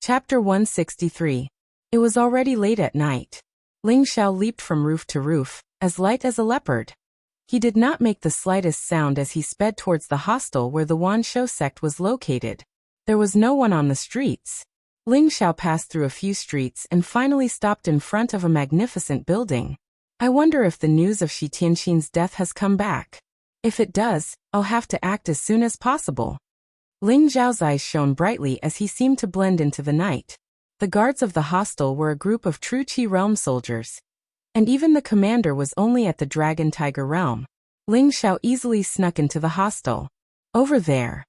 Chapter 163. It was already late at night. Ling Xiao leaped from roof to roof, as light as a leopard. He did not make the slightest sound as he sped towards the hostel where the Wanshou sect was located. There was no one on the streets. Ling Xiao passed through a few streets and finally stopped in front of a magnificent building. I wonder if the news of Shi Tianxin's death has come back. If it does, I'll have to act as soon as possible. Ling Zhao's eyes shone brightly as he seemed to blend into the night. The guards of the hostel were a group of true Qi realm soldiers. And even the commander was only at the Dragon Tiger realm. Ling Xiao easily snuck into the hostel. Over there.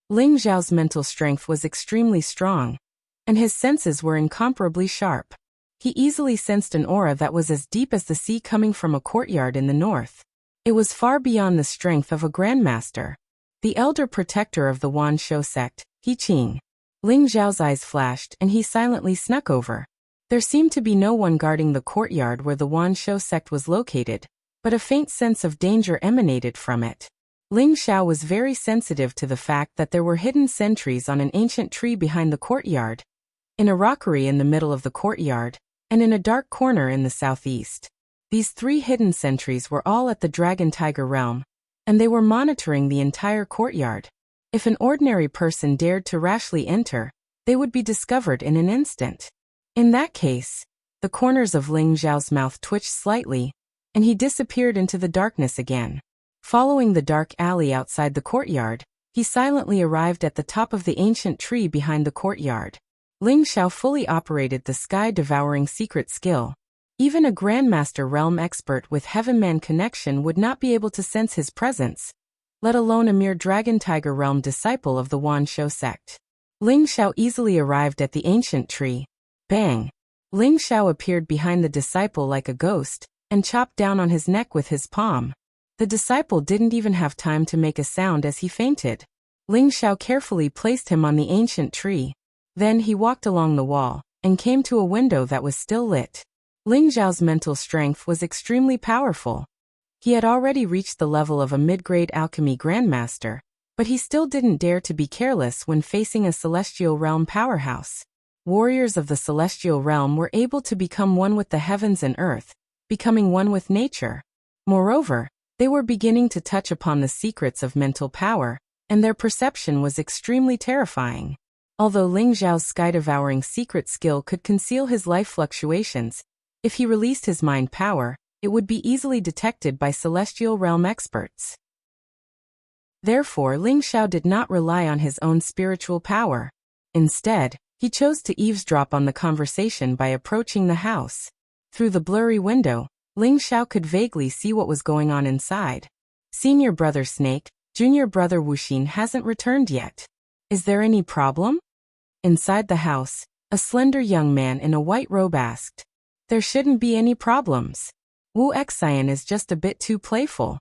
Ling Zhao's mental strength was extremely strong, and his senses were incomparably sharp. He easily sensed an aura that was as deep as the sea coming from a courtyard in the north. It was far beyond the strength of a grandmaster. The elder protector of the Wanshou sect, He Qing. Ling Zhao's eyes flashed and he silently snuck over. There seemed to be no one guarding the courtyard where the Wanshou sect was located, but a faint sense of danger emanated from it. Ling Xiao was very sensitive to the fact that there were hidden sentries on an ancient tree behind the courtyard, in a rockery in the middle of the courtyard, and in a dark corner in the southeast. These 3 hidden sentries were all at the Dragon Tiger realm, and they were monitoring the entire courtyard. If an ordinary person dared to rashly enter, they would be discovered in an instant. In that case, the corners of Ling Zhao's mouth twitched slightly, and he disappeared into the darkness again. Following the dark alley outside the courtyard, he silently arrived at the top of the ancient tree behind the courtyard. Ling Xiao fully operated the sky-devouring secret skill. Even a Grandmaster realm expert with Heavenman connection would not be able to sense his presence, let alone a mere Dragon Tiger realm disciple of the Wanshou sect. Ling Xiao easily arrived at the ancient tree. Bang! Ling Xiao appeared behind the disciple like a ghost, and chopped down on his neck with his palm. The disciple didn't even have time to make a sound as he fainted. Ling Xiao carefully placed him on the ancient tree. Then he walked along the wall, and came to a window that was still lit. Ling Zhao's mental strength was extremely powerful. He had already reached the level of a mid-grade alchemy grandmaster, but he still didn't dare to be careless when facing a celestial realm powerhouse. Warriors of the celestial realm were able to become one with the heavens and earth, becoming one with nature. Moreover, they were beginning to touch upon the secrets of mental power, and their perception was extremely terrifying. Although Ling Zhao's sky-devouring secret skill could conceal his life fluctuations, if he released his mind power, it would be easily detected by celestial realm experts. Therefore, Ling Xiao did not rely on his own spiritual power. Instead, he chose to eavesdrop on the conversation by approaching the house. Through the blurry window, Ling Xiao could vaguely see what was going on inside. Senior brother Snake, junior brother Wuxia hasn't returned yet. Is there any problem? Inside the house, a slender young man in a white robe asked. There shouldn't be any problems. Wu Xian is just a bit too playful.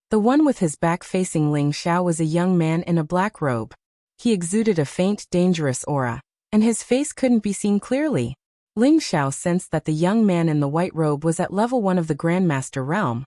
The one with his back facing Ling Xiao was a young man in a black robe. He exuded a faint, dangerous aura, and his face couldn't be seen clearly. Ling Xiao sensed that the young man in the white robe was at level 1 of the Grandmaster realm,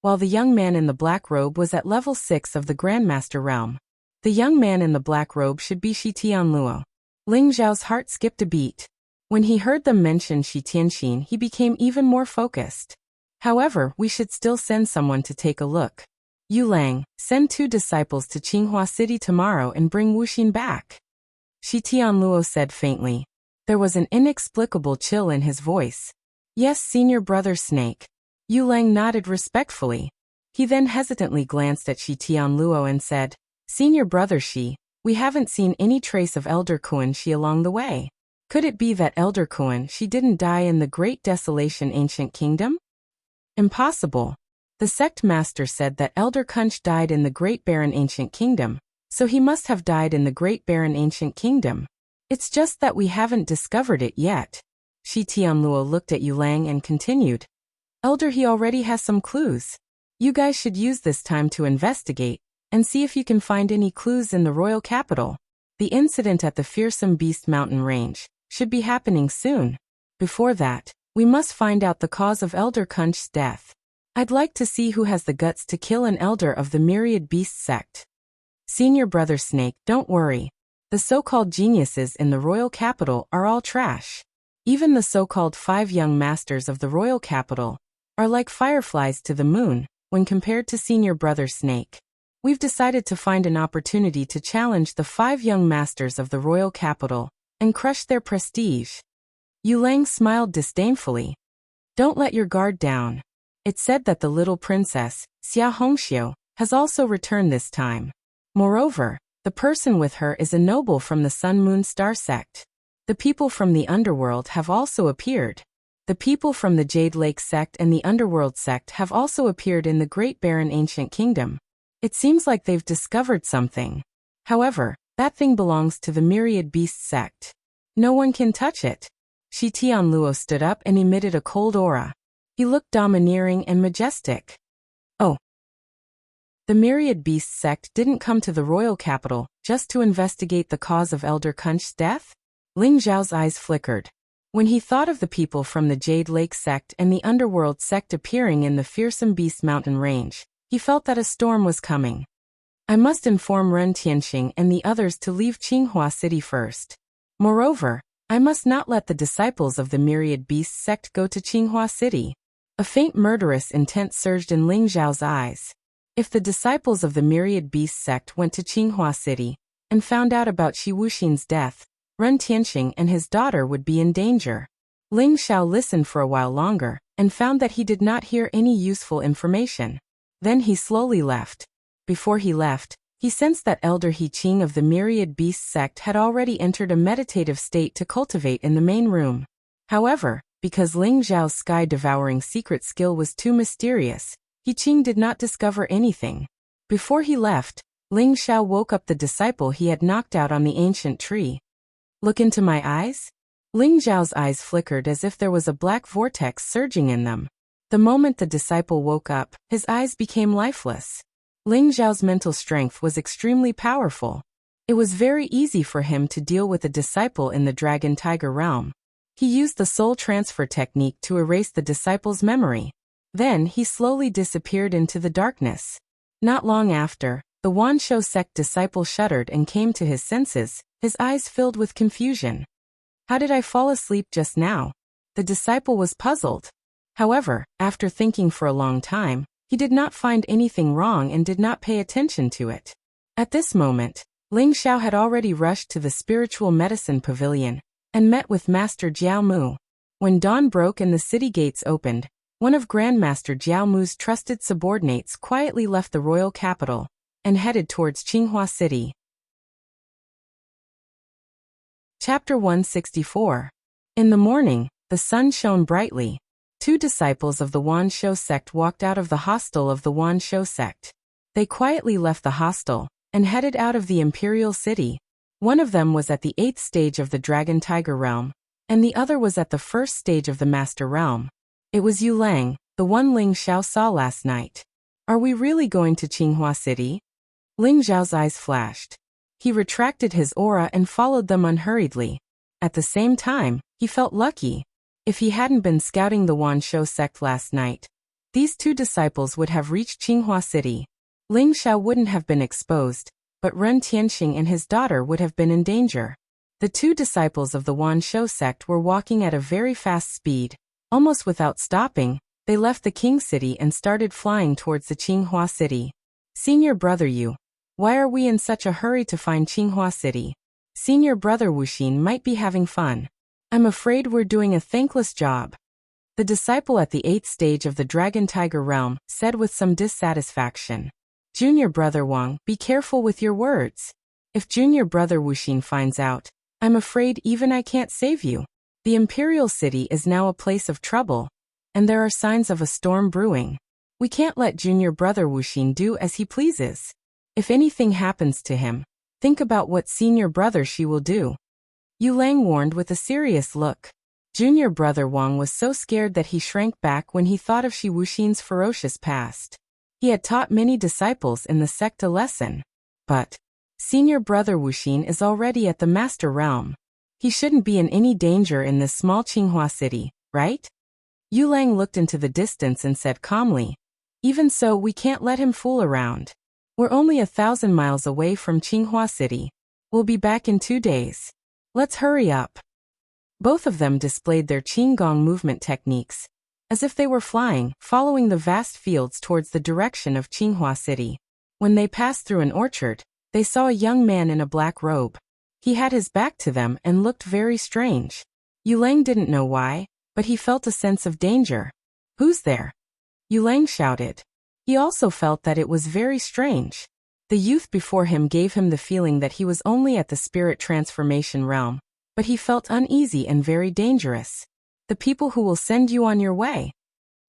while the young man in the black robe was at level 6 of the Grandmaster realm. The young man in the black robe should be Shi Tianluo. Ling Zhao's heart skipped a beat. When he heard them mention Shi Tianxin, he became even more focused. However, we should still send someone to take a look. Yu Lang, send 2 disciples to Qinghua City tomorrow and bring Wuxia back. Shi Tianluo said faintly. There was an inexplicable chill in his voice. Yes, senior brother Snake. Yu Lang nodded respectfully. He then hesitantly glanced at Shi Tianluo and said, Senior brother Shi, we haven't seen any trace of Elder Kuan Shi along the way. Could it be that Elder Kuan Shi didn't die in the Great Desolation Ancient Kingdom? Impossible. The sect master said that Elder Kunsh died in the Great Barren Ancient Kingdom, so he must have died in the Great Barren Ancient Kingdom. It's just that we haven't discovered it yet. Shi Tianluo looked at Yu Lang and continued. Elder, he already has some clues. You guys should use this time to investigate, and see if you can find any clues in the royal capital. The incident at the Fearsome Beast Mountain Range should be happening soon. Before that, we must find out the cause of Elder Kunsh's death. I'd like to see who has the guts to kill an elder of the Myriad Beast sect. Senior brother Snake, don't worry. The so-called geniuses in the royal capital are all trash. Even the so-called 5 young masters of the royal capital are like fireflies to the moon when compared to senior brother Snake. We've decided to find an opportunity to challenge the 5 young masters of the royal capital and crush their prestige. Yu Lang smiled disdainfully. Don't let your guard down. It's said that the little princess, Xia Hongxiu, has also returned this time. Moreover, the person with her is a noble from the Sun-Moon Star sect. The people from the underworld have also appeared. The people from the Jade Lake sect and the Underworld sect have also appeared in the Great Barren Ancient Kingdom. It seems like they've discovered something. However, that thing belongs to the Myriad Beast sect. No one can touch it. Shi Tianluo stood up and emitted a cold aura. He looked domineering and majestic. Oh. The Myriad Beast sect didn't come to the royal capital just to investigate the cause of Elder Kunch's death? Ling Zhao's eyes flickered. When he thought of the people from the Jade Lake sect and the Underworld sect appearing in the fearsome Beast Mountain range, he felt that a storm was coming. I must inform Ren Tianxing and the others to leave Qinghua City first. Moreover, I must not let the disciples of the Myriad Beast sect go to Qinghua City. A faint murderous intent surged in Ling Zhao's eyes. If the disciples of the Myriad Beast sect went to Qinghua City and found out about Shi Wuxin's death, Ren Tianxing and his daughter would be in danger. Ling Xiao listened for a while longer and found that he did not hear any useful information. Then he slowly left. Before he left, he sensed that Elder He Qing of the Myriad Beast sect had already entered a meditative state to cultivate in the main room. However, because Ling Zhao's sky-devouring secret skill was too mysterious, He Qing did not discover anything. Before he left, Ling Xiao woke up the disciple he had knocked out on the ancient tree. Look into my eyes? Ling Zhao's eyes flickered as if there was a black vortex surging in them. The moment the disciple woke up, his eyes became lifeless. Ling Zhao's mental strength was extremely powerful. It was very easy for him to deal with a disciple in the Dragon Tiger realm. He used the soul transfer technique to erase the disciple's memory. Then he slowly disappeared into the darkness. Not long after, the Wanshou sect disciple shuddered and came to his senses, his eyes filled with confusion. How did I fall asleep just now? The disciple was puzzled. However, after thinking for a long time, he did not find anything wrong and did not pay attention to it. At this moment, Ling Xiao had already rushed to the spiritual medicine pavilion and met with Master Jiao Mu. When dawn broke and the city gates opened, one of Grandmaster Jiao Mu's trusted subordinates quietly left the royal capital and headed towards Qinghua City. Chapter 164. In the morning, the sun shone brightly. 2 disciples of the Wanshou sect walked out of the hostel of the Wanshou sect. They quietly left the hostel and headed out of the imperial city. One of them was at the 8th stage of the Dragon Tiger realm, and the other was at the 1st stage of the Master realm. It was Yu Lang, the one Ling Xiao saw last night. Are we really going to Qinghua City? Ling Zhao's eyes flashed. He retracted his aura and followed them unhurriedly. At the same time, he felt lucky. If he hadn't been scouting the Wanshou sect last night, these 2 disciples would have reached Qinghua City. Ling Xiao wouldn't have been exposed, but Ren Tianxing and his daughter would have been in danger. The 2 disciples of the Wanshou sect were walking at a very fast speed. Almost without stopping, they left the King City and started flying towards the Qinghua City. Senior brother Yu, why are we in such a hurry to find Qinghua City? Senior brother Wuxin might be having fun. I'm afraid we're doing a thankless job. The disciple at the 8th stage of the Dragon Tiger realm said with some dissatisfaction. Junior brother Wang, be careful with your words. If junior brother Wuxin finds out, I'm afraid even I can't save you. The Imperial City is now a place of trouble, and there are signs of a storm brewing. We can't let junior brother Wuxin do as he pleases. If anything happens to him, think about what senior brother Shi will do. Yu Lang warned with a serious look. Junior brother Wang was so scared that he shrank back when he thought of Shi Wuxin's ferocious past. He had taught many disciples in the sect a lesson. But senior brother Wuxin is already at the master realm. He shouldn't be in any danger in this small Qinghua City, right? Yu Lang looked into the distance and said calmly, even so, we can't let him fool around. We're only 1,000 miles away from Qinghua City. We'll be back in 2 days. Let's hurry up. Both of them displayed their qigong movement techniques, as if they were flying, following the vast fields towards the direction of Qinghua City. When they passed through an orchard, they saw a young man in a black robe. He had his back to them and looked very strange. Yulang didn't know why, but he felt a sense of danger. Who's there? Yulang shouted. He also felt that it was very strange. The youth before him gave him the feeling that he was only at the spirit transformation realm, but he felt uneasy and very dangerous. The people who will send you on your way.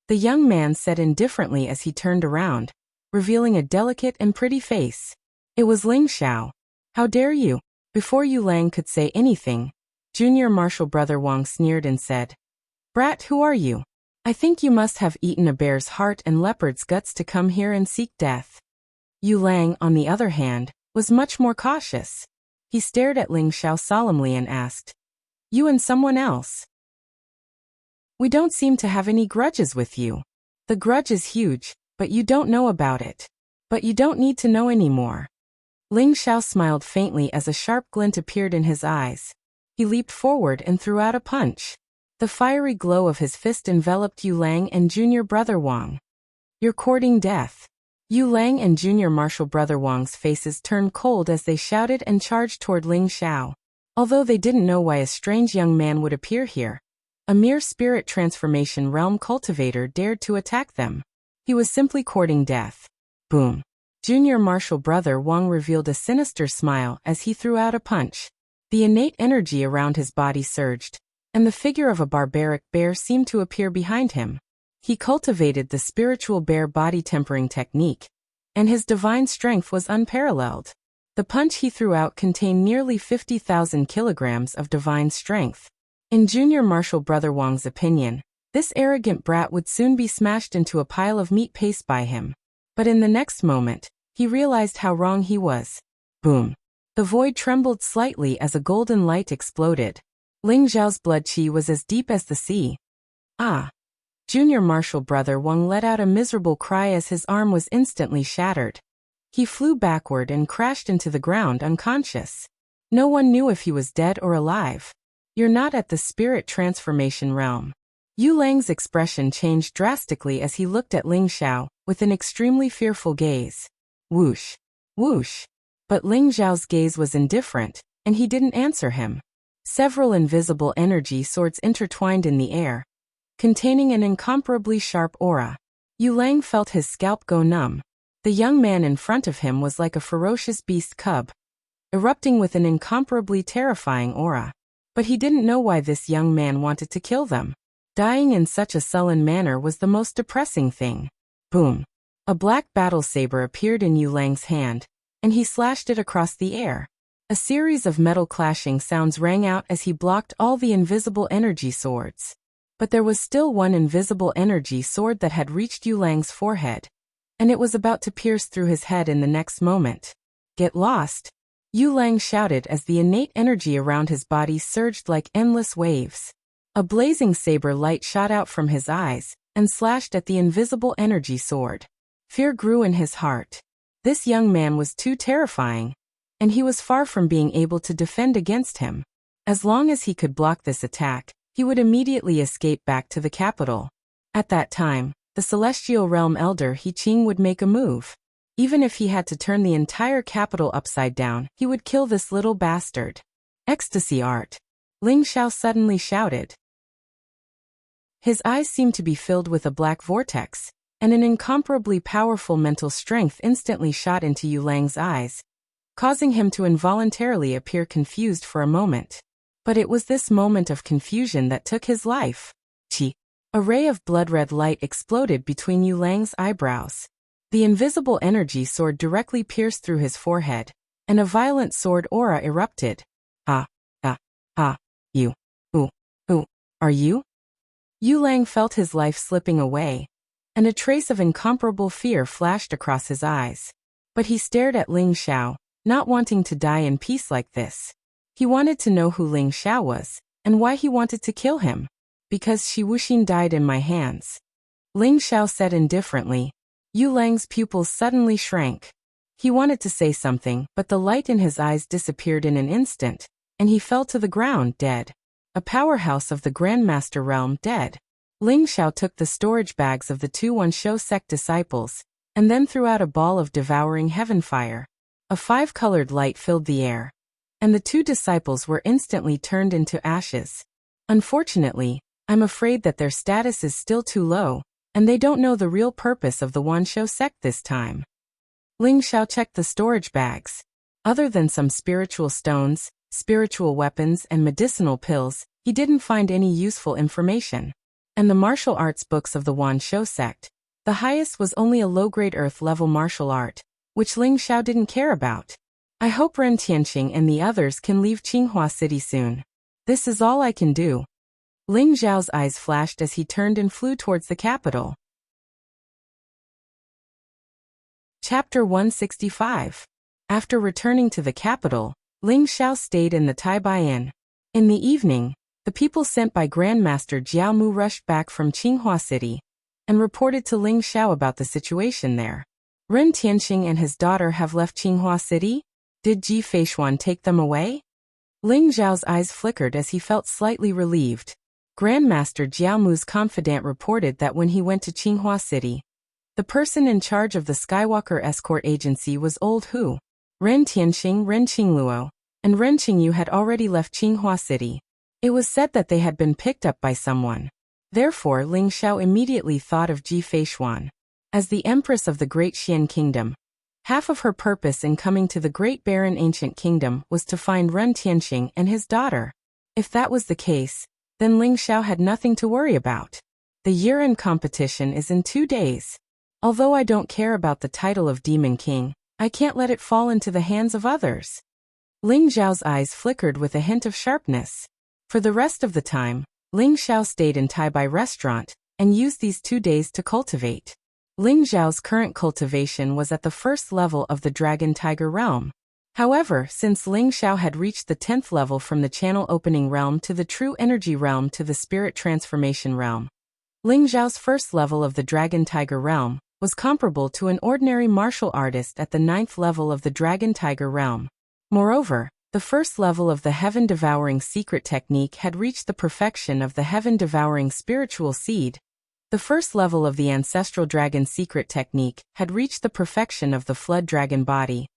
The young man said indifferently as he turned around, revealing a delicate and pretty face. It was Ling Xiao. How dare you? Before Yulang could say anything, Junior Marshal Brother Wang sneered and said, Brat, who are you? I think you must have eaten a bear's heart and leopard's guts to come here and seek death. Yulang, on the other hand, was much more cautious. He stared at Ling Xiao solemnly and asked, You and someone else? We don't seem to have any grudges with you. The grudge is huge, but you don't know about it. But you don't need to know anymore. Ling Xiao smiled faintly as a sharp glint appeared in his eyes. He leaped forward and threw out a punch. The fiery glow of his fist enveloped Yulang and Junior Brother Wang. You're courting death. Yulang and Junior Marshal Brother Wang's faces turned cold as they shouted and charged toward Ling Xiao. Although they didn't know why a strange young man would appear here, a mere spirit transformation realm cultivator dared to attack them. He was simply courting death. Boom. Junior Marshal Brother Wang revealed a sinister smile as he threw out a punch. The innate energy around his body surged, and the figure of a barbaric bear seemed to appear behind him. He cultivated the spiritual bear body tempering technique, and his divine strength was unparalleled. The punch he threw out contained nearly 50,000 kilograms of divine strength. In Junior Marshal Brother Wang's opinion, this arrogant brat would soon be smashed into a pile of meat paste by him. But in the next moment, he realized how wrong he was. Boom. The void trembled slightly as a golden light exploded. Ling Xiao's blood qi was as deep as the sea. Ah! Junior Marshal Brother Wang let out a miserable cry as his arm was instantly shattered. He flew backward and crashed into the ground unconscious. No one knew if he was dead or alive. You're not at the spirit transformation realm. Yulang's expression changed drastically as he looked at Ling Xiao, with an extremely fearful gaze. Whoosh. Whoosh. But Ling Xiao's gaze was indifferent, and he didn't answer him. Several invisible energy swords intertwined in the air, containing an incomparably sharp aura. Yulang felt his scalp go numb. The young man in front of him was like a ferocious beast cub, erupting with an incomparably terrifying aura. But he didn't know why this young man wanted to kill them. Dying in such a sullen manner was the most depressing thing. Boom. A black battle saber appeared in Yulang's hand, and he slashed it across the air. A series of metal clashing sounds rang out as he blocked all the invisible energy swords. But there was still one invisible energy sword that had reached Yulang's forehead, and it was about to pierce through his head in the next moment. Get lost! Yulang shouted as the innate energy around his body surged like endless waves. A blazing saber light shot out from his eyes and slashed at the invisible energy sword. Fear grew in his heart. This young man was too terrifying, and he was far from being able to defend against him. As long as he could block this attack, he would immediately escape back to the capital. At that time, the Celestial Realm Elder He Qing would make a move. Even if he had to turn the entire capital upside down, he would kill this little bastard. Ecstasy art! Ling Xiao suddenly shouted. His eyes seemed to be filled with a black vortex, and an incomparably powerful mental strength instantly shot into Yulang's eyes, causing him to involuntarily appear confused for a moment. But it was this moment of confusion that took his life. Chi! A ray of blood-red light exploded between Yulang's eyebrows. The invisible energy sword directly pierced through his forehead, and a violent sword aura erupted. You. Who are you? Yulang felt his life slipping away, and a trace of incomparable fear flashed across his eyes. But he stared at Ling Xiao, not wanting to die in peace like this. He wanted to know who Ling Xiao was, and why he wanted to kill him. Because Shi Wuxin died in my hands. Ling Xiao said indifferently. Yulang's pupils suddenly shrank. He wanted to say something, but the light in his eyes disappeared in an instant, and he fell to the ground dead. A powerhouse of the Grandmaster realm dead. Ling Xiao took the storage bags of the two Wuxia sect disciples, and then threw out a ball of devouring heaven fire. A five-colored light filled the air, and the two disciples were instantly turned into ashes. Unfortunately, I'm afraid that their status is still too low, and they don't know the real purpose of the Wuxia sect this time. Ling Xiao checked the storage bags. Other than some spiritual stones, spiritual weapons, and medicinal pills, he didn't find any useful information. And the martial arts books of the Wuxia sect, the highest was only a low-grade earth-level martial art, which Ling Xiao didn't care about. I hope Ren Tianqing and the others can leave Qinghua City soon. This is all I can do. Ling Xiao's eyes flashed as he turned and flew towards the capital. Chapter 165. After returning to the capital, Ling Xiao stayed in the Taibai Inn. In the evening, the people sent by Grandmaster Jiao Mu rushed back from Qinghua City and reported to Ling Xiao about the situation there. Ren Tianqing and his daughter have left Qinghua City? Did Ji Feishuan take them away? Ling Xiao's eyes flickered as he felt slightly relieved. Grandmaster Jiao Mu's confidant reported that when he went to Qinghua City, the person in charge of the Skywalker escort agency was old Hu. Ren Tianqing, Ren Qingluo, and Ren Qingyu had already left Qinghua City. It was said that they had been picked up by someone. Therefore, Ling Xiao immediately thought of Ji Feishuan. As the Empress of the Great Xian Kingdom, half of her purpose in coming to the Great Barren Ancient Kingdom was to find Ren Tianqing and his daughter. If that was the case, then Ling Xiao had nothing to worry about. The year-end competition is in 2 days. Although I don't care about the title of Demon King, I can't let it fall into the hands of others. Ling Xiao's eyes flickered with a hint of sharpness. For the rest of the time, Ling Xiao stayed in Taibai restaurant and used these 2 days to cultivate. Ling Xiao's current cultivation was at the first level of the Dragon Tiger realm. However, since Ling Xiao had reached the 10th level from the channel opening realm to the true energy realm to the spirit transformation realm, Ling Xiao's first level of the Dragon Tiger realm was comparable to an ordinary martial artist at the 9th level of the Dragon Tiger realm. Moreover, the first level of the Heaven-Devouring Secret Technique had reached the perfection of the Heaven-Devouring Spiritual Seed. The first level of the Ancestral Dragon Secret Technique had reached the perfection of the Flood Dragon Body.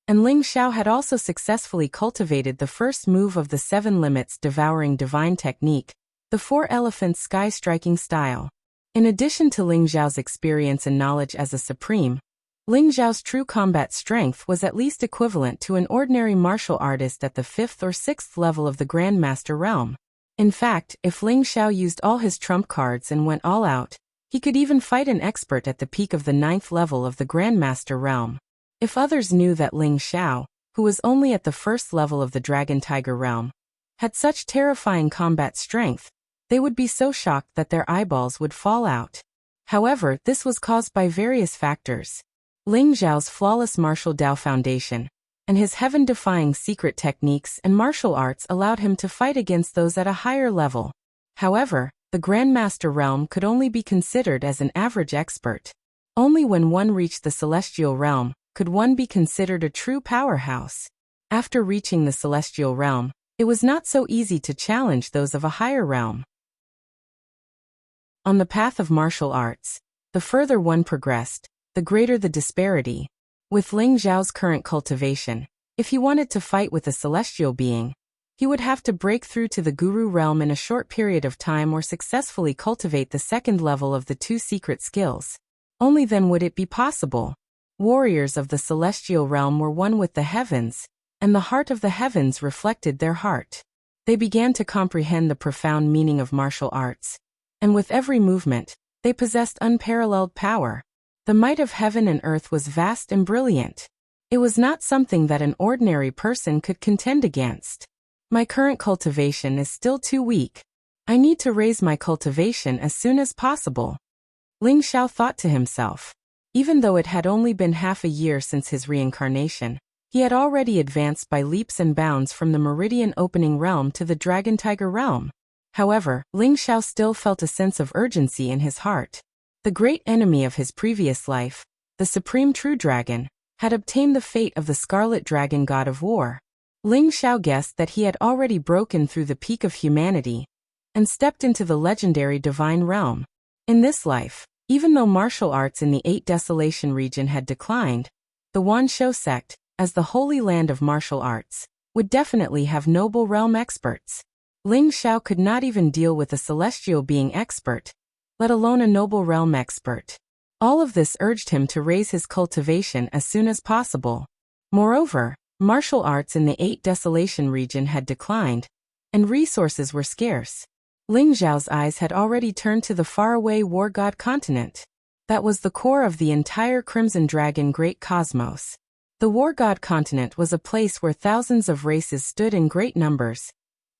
And Ling Xiao had also successfully cultivated the first move of the 7 Limits Devouring Divine Technique, the 4 Elephants Sky Striking Style. In addition to Ling Xiao's experience and knowledge as a supreme, Ling Xiao's true combat strength was at least equivalent to an ordinary martial artist at the 5th or 6th level of the Grandmaster realm. In fact, if Ling Xiao used all his trump cards and went all out, he could even fight an expert at the peak of the 9th level of the Grandmaster realm. If others knew that Ling Xiao, who was only at the 1st level of the Dragon Tiger realm, had such terrifying combat strength, they would be so shocked that their eyeballs would fall out. However, this was caused by various factors. Ling Xiao's flawless martial Dao foundation, and his heaven-defying secret techniques and martial arts allowed him to fight against those at a higher level. However, the Grandmaster realm could only be considered as an average expert. Only when one reached the Celestial realm could one be considered a true powerhouse. After reaching the Celestial realm, it was not so easy to challenge those of a higher realm. On the path of martial arts, the further one progressed, the greater the disparity. With Ling Xiao's current cultivation, if he wanted to fight with a celestial being, he would have to break through to the Guru realm in a short period of time or successfully cultivate the 2nd level of the 2 secret skills. Only then would it be possible. Warriors of the celestial realm were one with the heavens, and the heart of the heavens reflected their heart. They began to comprehend the profound meaning of martial arts, and with every movement, they possessed unparalleled power. The might of heaven and earth was vast and brilliant. It was not something that an ordinary person could contend against. My current cultivation is still too weak. I need to raise my cultivation as soon as possible. Ling Xiao thought to himself. Even though it had only been half a year since his reincarnation, he had already advanced by leaps and bounds from the Meridian Opening realm to the Dragon Tiger realm. However, Ling Xiao still felt a sense of urgency in his heart. The great enemy of his previous life, the Supreme True Dragon, had obtained the fate of the Scarlet Dragon god of war. Ling Xiao guessed that he had already broken through the peak of humanity and stepped into the legendary divine realm. In this life, even though martial arts in the Eight Desolation region had declined, the Wanshou sect, as the holy land of martial arts, would definitely have noble realm experts. Ling Xiao could not even deal with a celestial being expert, let alone a noble realm expert. All of this urged him to raise his cultivation as soon as possible. Moreover, martial arts in the Eight Desolation region had declined, and resources were scarce. Ling Xiao's eyes had already turned to the faraway war god continent. That was the core of the entire Crimson Dragon Great Cosmos. The war god continent was a place where thousands of races stood in great numbers,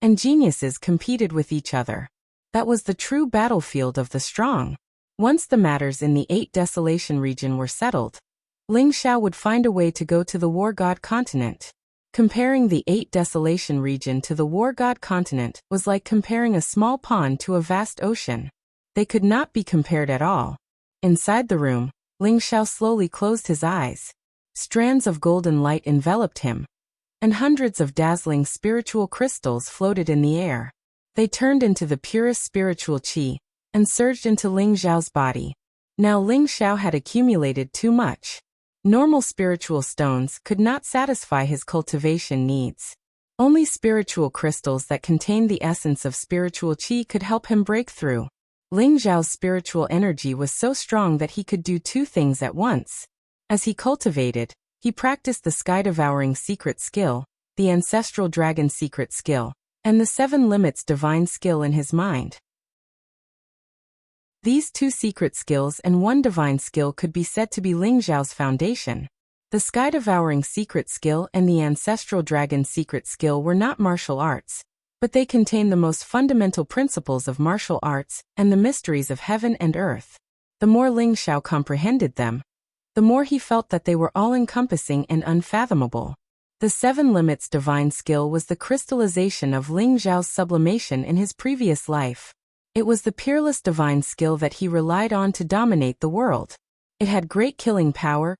and geniuses competed with each other. That was the true battlefield of the strong. Once the matters in the Eight Desolation region were settled, Ling Xiao would find a way to go to the war god continent. Comparing the Eight Desolation region to the war god continent was like comparing a small pond to a vast ocean. They could not be compared at all. Inside the room, Ling Xiao slowly closed his eyes. Strands of golden light enveloped him, and hundreds of dazzling spiritual crystals floated in the air. They turned into the purest spiritual qi and surged into Ling Xiao's body. Now Ling Xiao had accumulated too much. Normal spiritual stones could not satisfy his cultivation needs. Only spiritual crystals that contained the essence of spiritual qi could help him break through. Ling Xiao's spiritual energy was so strong that he could do two things at once. As he cultivated, he practiced the sky-devouring secret skill, the ancestral dragon secret skill, and the seven limits divine skill in his mind. These two secret skills and one divine skill could be said to be Ling Xiao's foundation. The sky-devouring secret skill and the ancestral dragon secret skill were not martial arts, but they contained the most fundamental principles of martial arts and the mysteries of heaven and earth. The more Ling Xiao comprehended them, the more he felt that they were all-encompassing and unfathomable. The seven limits divine skill was the crystallization of Ling Xiao's sublimation in his previous life. It was the peerless divine skill that he relied on to dominate the world. It had great killing power,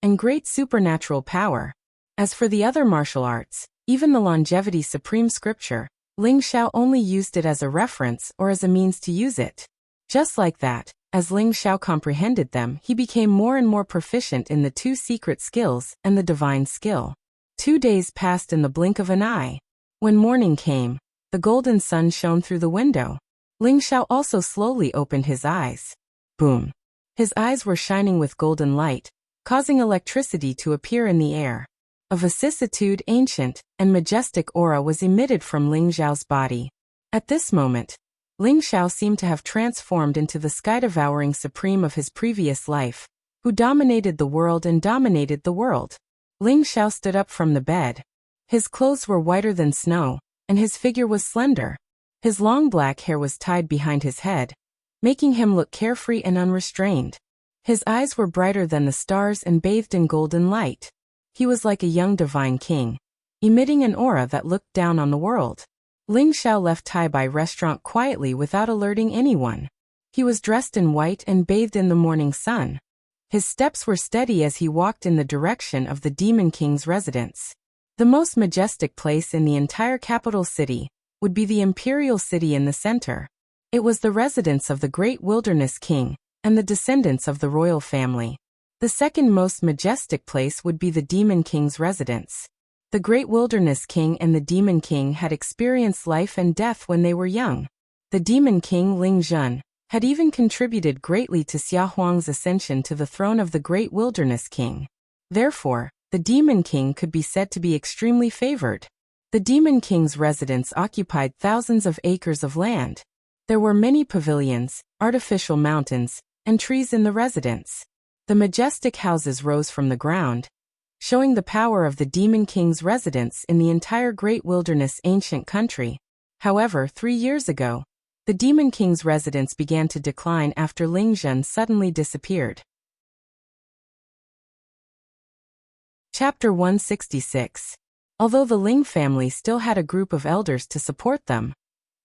and great supernatural power. As for the other martial arts, even the longevity supreme scripture, Ling Xiao only used it as a reference or as a means to use it. Just like that, as Ling Xiao comprehended them, he became more and more proficient in the two secret skills and the divine skill. 2 days passed in the blink of an eye. When morning came, the golden sun shone through the window. Ling Xiao also slowly opened his eyes. Boom! His eyes were shining with golden light, causing electricity to appear in the air. A vicissitude, ancient, and majestic aura was emitted from Ling Xiao's body. At this moment, Ling Xiao seemed to have transformed into the sky-devouring supreme of his previous life, who dominated the world and dominated the world. Ling Xiao stood up from the bed. His clothes were whiter than snow, and his figure was slender. His long black hair was tied behind his head, making him look carefree and unrestrained. His eyes were brighter than the stars and bathed in golden light. He was like a young divine king, emitting an aura that looked down on the world. Ling Xiao left Taibai restaurant quietly without alerting anyone. He was dressed in white and bathed in the morning sun. His steps were steady as he walked in the direction of the Demon King's residence. The most majestic place in the entire capital city would be the Imperial City in the center. It was the residence of the Great Wilderness King and the descendants of the royal family. The second most majestic place would be the Demon King's residence. The Great Wilderness King and the Demon King had experienced life and death when they were young. The Demon King Ling Zhen had even contributed greatly to Xia Huang's ascension to the throne of the Great Wilderness King. Therefore, the Demon King could be said to be extremely favored. The Demon King's residence occupied thousands of acres of land. There were many pavilions, artificial mountains, and trees in the residence. The majestic houses rose from the ground, showing the power of the Demon King's residence in the entire Great Wilderness ancient country. However, 3 years ago, the Demon King's residence began to decline after Ling Zhen suddenly disappeared. Chapter 166. Although the Ling family still had a group of elders to support them,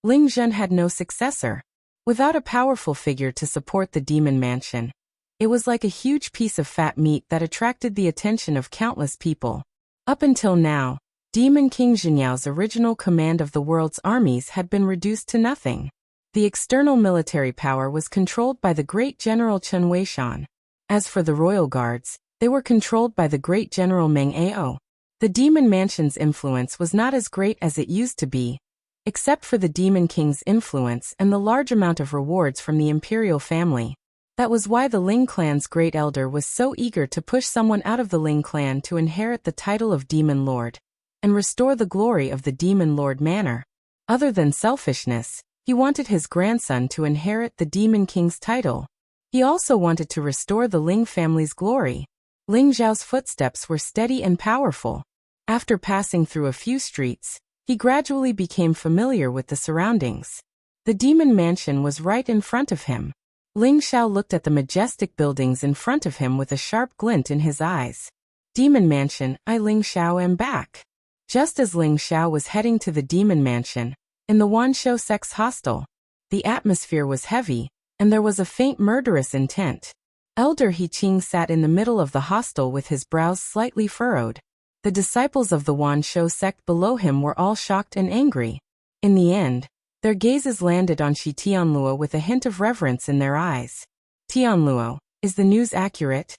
Ling Zhen had no successor. Without a powerful figure to support the demon mansion, It was like a huge piece of fat meat that attracted the attention of countless people. Up until now, Demon King Zhenyao's original command of the world's armies had been reduced to nothing. The external military power was controlled by the great General Chen Weishan. As for the royal guards, they were controlled by the great General Meng Ao. The Demon Mansion's influence was not as great as it used to be, except for the Demon King's influence and the large amount of rewards from the imperial family. That was why the Ling clan's great elder was so eager to push someone out of the Ling clan to inherit the title of Demon Lord and restore the glory of the Demon Lord manor. Other than selfishness, he wanted his grandson to inherit the Demon King's title. He also wanted to restore the Ling family's glory. Ling Zhao's footsteps were steady and powerful. After passing through a few streets, he gradually became familiar with the surroundings. The Demon Mansion was right in front of him. Ling Zhao looked at the majestic buildings in front of him with a sharp glint in his eyes. Demon Mansion, I Ling Zhao am back. Just as Ling Zhao was heading to the Demon Mansion, in the Wanshou sect's hostel, the atmosphere was heavy, and there was a faint murderous intent. Elder He Qing sat in the middle of the hostel with his brows slightly furrowed. The disciples of the Wanshou sect below him were all shocked and angry. In the end, their gazes landed on Shi Tianluo with a hint of reverence in their eyes. Tianluo, is the news accurate?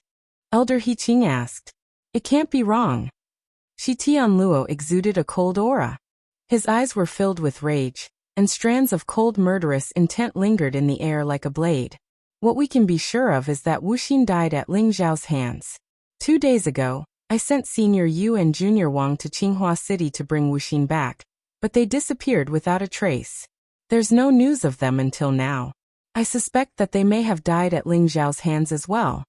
Elder He Qing asked. It can't be wrong. Shi Tianluo exuded a cold aura. His eyes were filled with rage, and strands of cold murderous intent lingered in the air like a blade. What we can be sure of is that Wuxia died at Ling Zhao's hands. 2 days ago, I sent Senior Yu and Junior Wang to Qinghua City to bring Wuxia back, but they disappeared without a trace. There's no news of them until now. I suspect that they may have died at Ling Zhao's hands as well.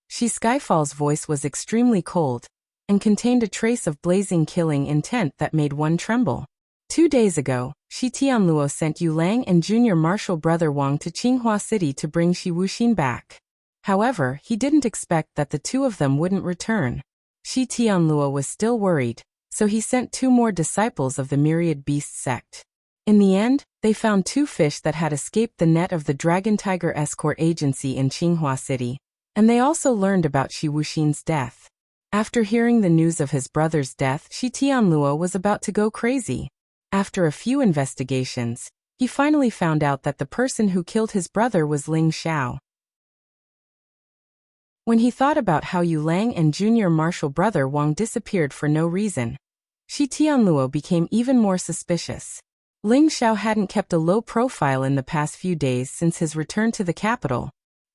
Shi Skyfall's voice was extremely cold, and contained a trace of blazing killing intent that made one tremble. 2 days ago, Shi Tianluo sent Yu Lang and junior marshal brother Wang to Qinghua City to bring Shi Wuxia back. However, he didn't expect that the two of them wouldn't return. Shi Tianluo was still worried, so he sent 2 more disciples of the Myriad Beast sect. In the end, they found 2 fish that had escaped the net of the Dragon Tiger escort agency in Qinghua City, and they also learned about Shi Wuxia's death. After hearing the news of his brother's death, Shi Tianluo was about to go crazy. After a few investigations, he finally found out that the person who killed his brother was Ling Zhao. When he thought about how Yu Lang and junior marshal brother Wang disappeared for no reason, Shi Tianluo became even more suspicious. Ling Zhao hadn't kept a low profile in the past few days since his return to the capital.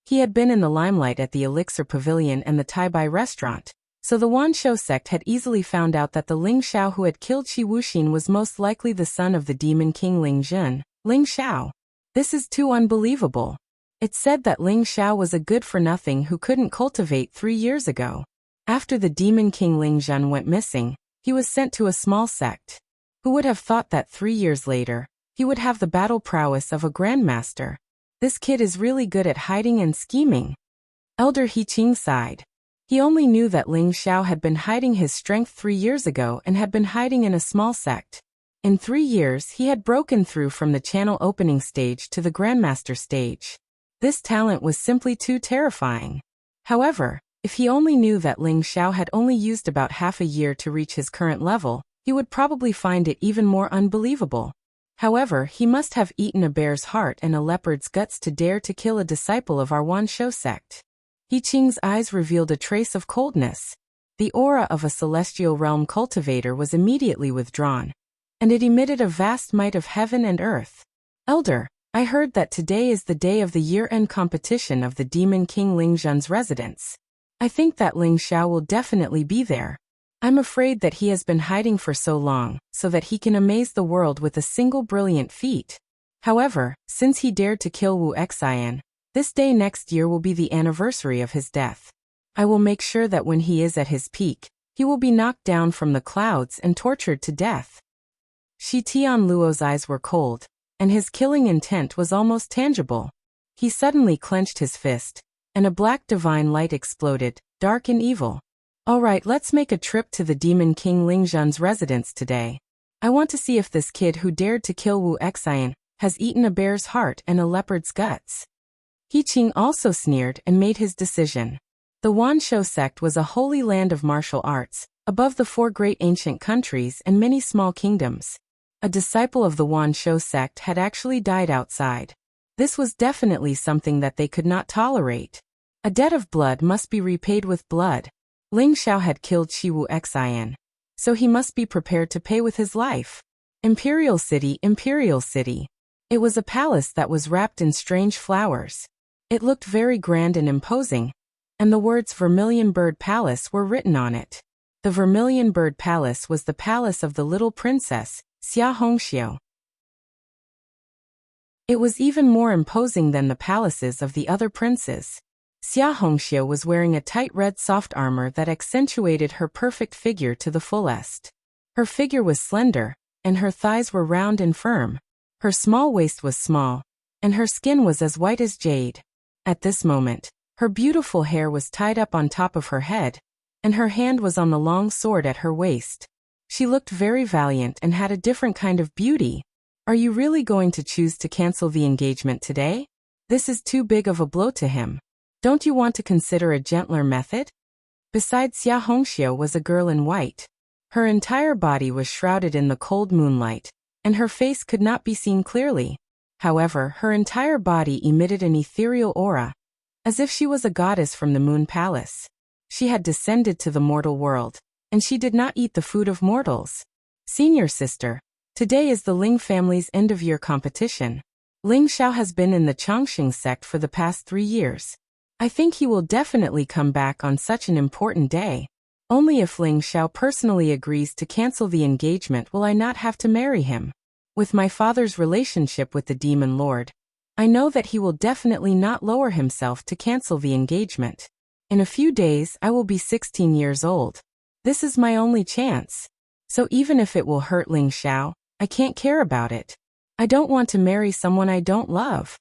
He had been in the limelight at the Elixir Pavilion and the Tai-Bai restaurant, so the Wanshou sect had easily found out that the Ling Zhao who had killed Shi Wuxia was most likely the son of the Demon King Ling Zhen, Ling Zhao. This is too unbelievable. It's said that Ling Zhao was a good-for-nothing who couldn't cultivate 3 years ago. After the Demon King Ling Zhen went missing, he was sent to a small sect. Who would have thought that 3 years later, he would have the battle prowess of a grandmaster? This kid is really good at hiding and scheming. Elder He Qing sighed. He only knew that Ling Zhao had been hiding his strength 3 years ago and had been hiding in a small sect. In 3 years he had broken through from the channel opening stage to the grandmaster stage. This talent was simply too terrifying. However, if he only knew that Ling Zhao had only used about half a year to reach his current level, he would probably find it even more unbelievable. However, he must have eaten a bear's heart and a leopard's guts to dare to kill a disciple of our Wanshou sect. He Qing's eyes revealed a trace of coldness. The aura of a celestial realm cultivator was immediately withdrawn, and it emitted a vast might of heaven and earth. Elder, I heard that today is the day of the year-end competition of the Demon King Ling Zhen's residence. I think that Ling Zhao will definitely be there. I'm afraid that he has been hiding for so long, so that he can amaze the world with a single brilliant feat. However, since he dared to kill Wu Xian, this day next year will be the anniversary of his death. I will make sure that when he is at his peak, he will be knocked down from the clouds and tortured to death. Shi Tianluo's eyes were cold, and his killing intent was almost tangible. He suddenly clenched his fist, and a black divine light exploded, dark and evil. All right, let's make a trip to the Demon King Ling Zhen's residence today. I want to see if this kid who dared to kill Wu Xian has eaten a bear's heart and a leopard's guts. He Qing also sneered and made his decision. The Wanshou sect was a holy land of martial arts, above the 4 great ancient countries and many small kingdoms. A disciple of the Wanshou sect had actually died outside. This was definitely something that they could not tolerate. A debt of blood must be repaid with blood. Ling Xiao had killed Shiwu Xian, so he must be prepared to pay with his life. Imperial City, Imperial City. It was a palace that was wrapped in strange flowers. It looked very grand and imposing, and the words Vermilion Bird Palace were written on it. The Vermilion Bird Palace was the palace of the little princess, Xia Hongxiu. It was even more imposing than the palaces of the other princes. Xia Hongxiu was wearing a tight red soft armor that accentuated her perfect figure to the fullest. Her figure was slender, and her thighs were round and firm. Her small waist was small, and her skin was as white as jade. At this moment, her beautiful hair was tied up on top of her head, and her hand was on the long sword at her waist. She looked very valiant and had a different kind of beauty. Are you really going to choose to cancel the engagement today? This is too big of a blow to him. Don't you want to consider a gentler method? Beside Xia Hongxiu was a girl in white. Her entire body was shrouded in the cold moonlight, and her face could not be seen clearly. However, her entire body emitted an ethereal aura, as if she was a goddess from the Moon Palace. She had descended to the mortal world, and she did not eat the food of mortals. Senior sister, today is the Ling family's end-of-year competition. Ling Xiao has been in the Chongqing sect for the past 3 years. I think he will definitely come back on such an important day. Only if Ling Xiao personally agrees to cancel the engagement will I not have to marry him. With my father's relationship with the Demon Lord, I know that he will definitely not lower himself to cancel the engagement. In a few days I will be 16 years old. This is my only chance. So even if it will hurt Ling Xiao, I can't care about it. I don't want to marry someone I don't love.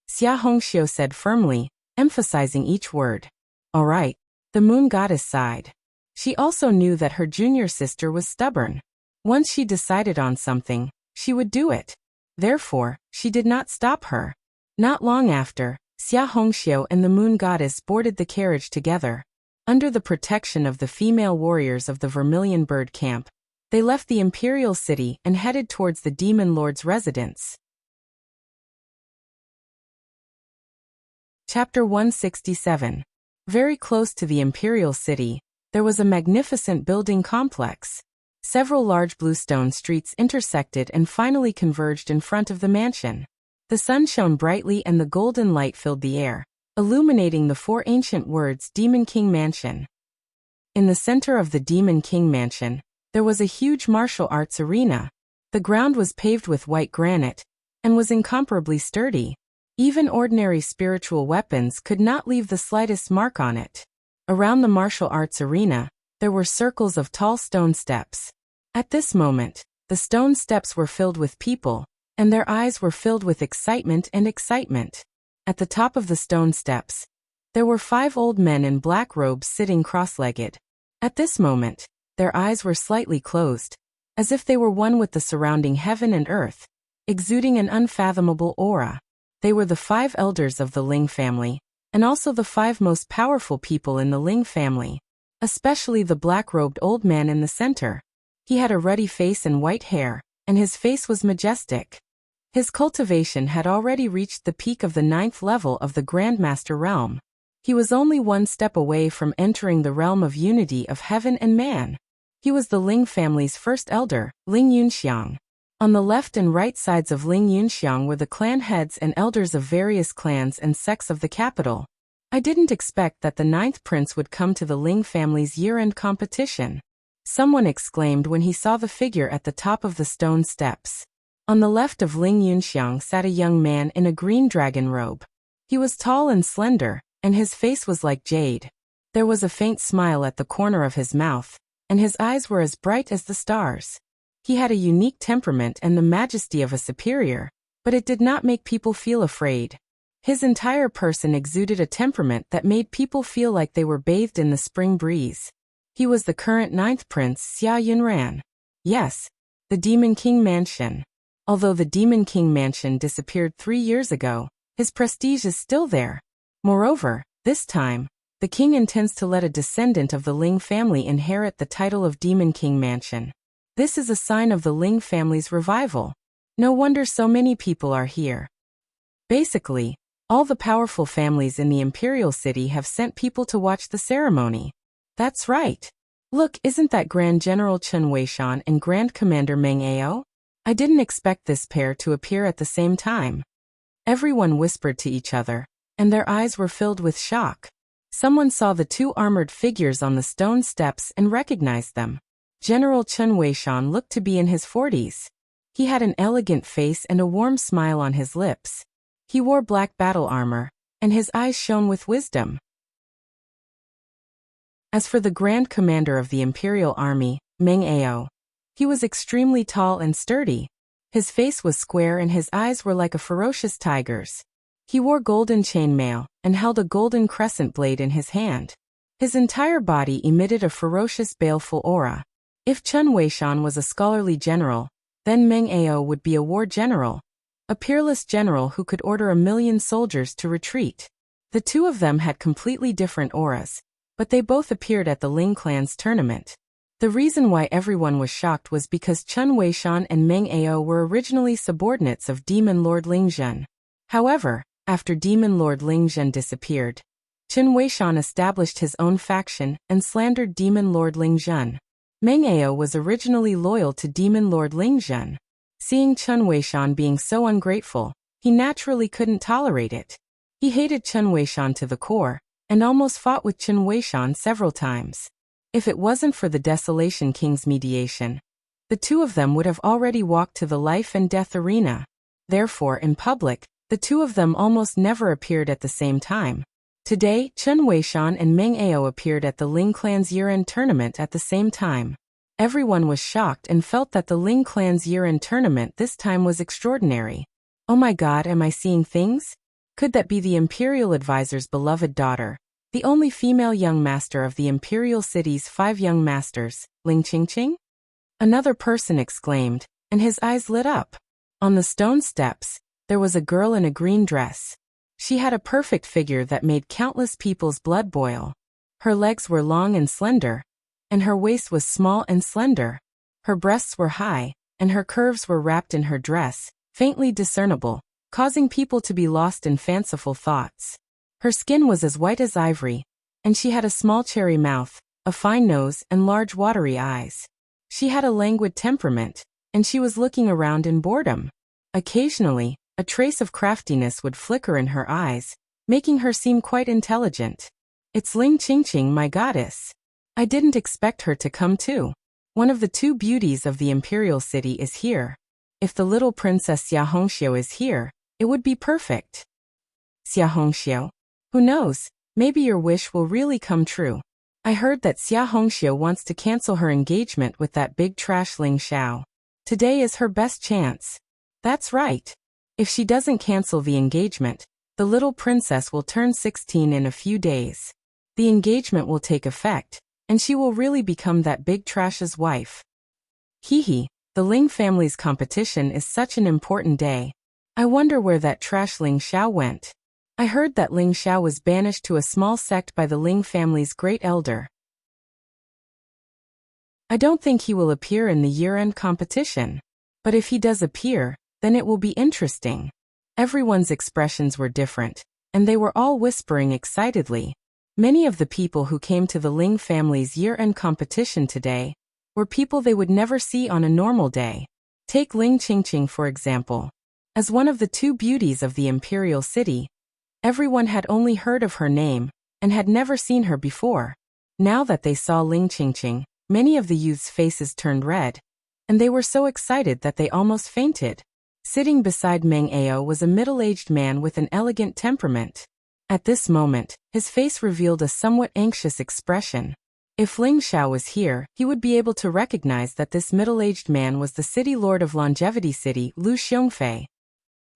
Xia Hongxiu said firmly, emphasizing each word. All right, the moon goddess sighed. She also knew that her junior sister was stubborn. Once she decided on something, she would do it. Therefore, she did not stop her. Not long after, Xia Hongxiu and the moon goddess boarded the carriage together. Under the protection of the female warriors of the Vermilion Bird Camp, they left the Imperial City and headed towards the Demon Lord's residence. Chapter 167. Very close to the Imperial City, there was a magnificent building complex. Several large bluestone streets intersected and finally converged in front of the mansion. The sun shone brightly and the golden light filled the air, illuminating the 4 ancient words Demon King Mansion. In the center of the Demon King Mansion, there was a huge martial arts arena. The ground was paved with white granite, and was incomparably sturdy. Even ordinary spiritual weapons could not leave the slightest mark on it. Around the martial arts arena, there were circles of tall stone steps. At this moment, the stone steps were filled with people, and their eyes were filled with excitement and excitement. At the top of the stone steps, there were 5 old men in black robes sitting cross-legged. At this moment, their eyes were slightly closed, as if they were one with the surrounding heaven and earth, exuding an unfathomable aura. They were the 5 elders of the Ling family, and also the 5 most powerful people in the Ling family, especially the black-robed old man in the center. He had a ruddy face and white hair, and his face was majestic. His cultivation had already reached the peak of the 9th level of the Grandmaster realm. He was only 1 step away from entering the realm of unity of heaven and man. He was the Ling family's first elder, Ling Yunxiang. On the left and right sides of Ling Yunxiang were the clan heads and elders of various clans and sects of the capital. I didn't expect that the 9th prince would come to the Ling family's year-end competition. Someone exclaimed when he saw the figure at the top of the stone steps. On the left of Ling Yunxiang sat a young man in a green dragon robe. He was tall and slender, and his face was like jade. There was a faint smile at the corner of his mouth, and his eyes were as bright as the stars. He had a unique temperament and the majesty of a superior, but it did not make people feel afraid. His entire person exuded a temperament that made people feel like they were bathed in the spring breeze. He was the current 9th prince, Xia Yunran. Yes, the Demon King Mansion. Although the Demon King Mansion disappeared 3 years ago, His prestige is still there. Moreover, this time, the king intends to let a descendant of the Ling family inherit the title of Demon King Mansion. This is a sign of the Ling family's revival. No wonder so many people are here. Basically, all the powerful families in the imperial city have sent people to watch the ceremony. That's right. Look, isn't that Grand General Chen Weishan and Grand Commander Meng Ao? I didn't expect this pair to appear at the same time. Everyone whispered to each other, and their eyes were filled with shock. Someone saw the two armored figures on the stone steps and recognized them. General Chen Weishan looked to be in his 40s. He had an elegant face and a warm smile on his lips. He wore black battle armor, and his eyes shone with wisdom. As for the Grand Commander of the Imperial Army, Meng Ao, he was extremely tall and sturdy. His face was square and his eyes were like a ferocious tiger's. He wore golden chainmail and held a golden crescent blade in his hand. His entire body emitted a ferocious, baleful aura. If Chen Weishan was a scholarly general, then Meng Ao would be a war general, a peerless general who could order 1,000,000 soldiers to retreat. The two of them had completely different auras, but they both appeared at the Ling clan's tournament. The reason why everyone was shocked was because Chen Weishan and Meng Ao were originally subordinates of Demon Lord Ling Zhen. However, after Demon Lord Ling Zhen disappeared, Chen Weishan established his own faction and slandered Demon Lord Ling Zhen. Meng Ao was originally loyal to Demon Lord Ling Zhen. Seeing Chen Weishan being so ungrateful, he naturally couldn't tolerate it. He hated Chen Weishan to the core, and almost fought with Chen Weishan several times. If it wasn't for the Desolation King's mediation, the two of them would have already walked to the life and death arena. Therefore, in public, the two of them almost never appeared at the same time. Today, Chen Weishan and Meng Ao appeared at the Ling clan's year-end tournament at the same time. Everyone was shocked and felt that the Ling clan's year-end tournament this time was extraordinary. Oh my god, am I seeing things? Could that be the Imperial Advisor's beloved daughter, the only female young master of the Imperial City's 5 young masters, Ling Qingqing? Another person exclaimed, and his eyes lit up. On the stone steps, there was a girl in a green dress. She had a perfect figure that made countless people's blood boil. Her legs were long and slender, and her waist was small and slender. Her breasts were high, and her curves were wrapped in her dress, faintly discernible, causing people to be lost in fanciful thoughts. Her skin was as white as ivory, and she had a small cherry mouth, a fine nose, and large watery eyes. She had a languid temperament, and she was looking around in boredom. Occasionally, a trace of craftiness would flicker in her eyes, making her seem quite intelligent. It's Ling Qingqing, my goddess. I didn't expect her to come too. One of the 2 beauties of the Imperial City is here. If the little Princess Xia Hongxiu is here, it would be perfect. Xia Hongxiu? Who knows, maybe your wish will really come true. I heard that Xia Hongxiu wants to cancel her engagement with that big trash Ling Xiao. Today is her best chance. That's right. If she doesn't cancel the engagement, the little princess will turn 16 in a few days. The engagement will take effect, and she will really become that big trash's wife. Hee, the Ling family's competition is such an important day. I wonder where that trash Ling Xiao went. I heard that Ling Xiao was banished to a small sect by the Ling family's great elder. I don't think he will appear in the year-end competition. But if he does appear, then it will be interesting. Everyone's expressions were different, and they were all whispering excitedly. Many of the people who came to the Ling family's year-end competition today were people they would never see on a normal day. Take Ling Qingqing for example. As one of the 2 beauties of the Imperial City, everyone had only heard of her name and had never seen her before. Now that they saw Ling Qingqing, many of the youths' faces turned red, and they were so excited that they almost fainted. Sitting beside Meng Ao was a middle-aged man with an elegant temperament. At this moment, his face revealed a somewhat anxious expression. If Ling Xiao was here, he would be able to recognize that this middle-aged man was the city lord of Longevity City, Lu Xiongfei.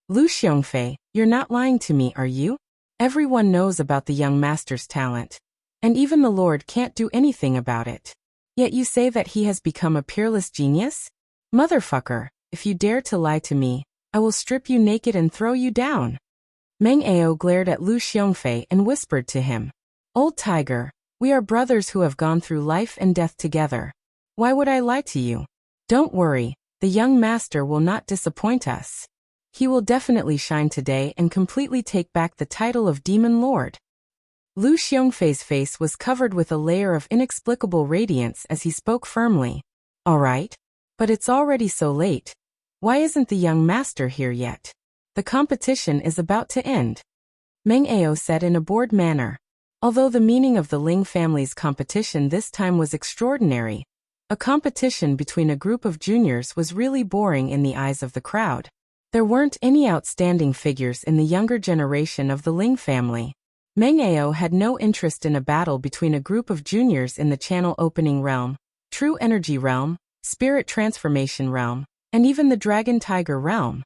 Lu Xiongfei, you're not lying to me, are you? Everyone knows about the young master's talent, and even the lord can't do anything about it. Yet you say that he has become a peerless genius? Motherfucker, if you dare to lie to me, I will strip you naked and throw you down. Meng Ao glared at Lu Xiongfei and whispered to him. Old tiger, we are brothers who have gone through life and death together. Why would I lie to you? Don't worry, the young master will not disappoint us. He will definitely shine today and completely take back the title of Demon Lord. Lu Xiongfei's face was covered with a layer of inexplicable radiance as he spoke firmly. All right, but it's already so late. Why isn't the young master here yet? The competition is about to end. Meng Ao said in a bored manner. Although the meaning of the Ling family's competition this time was extraordinary, a competition between a group of juniors was really boring in the eyes of the crowd. There weren't any outstanding figures in the younger generation of the Ling family. Meng Ao had no interest in a battle between a group of juniors in the channel opening realm, true energy realm, spirit transformation realm, and even the dragon tiger realm.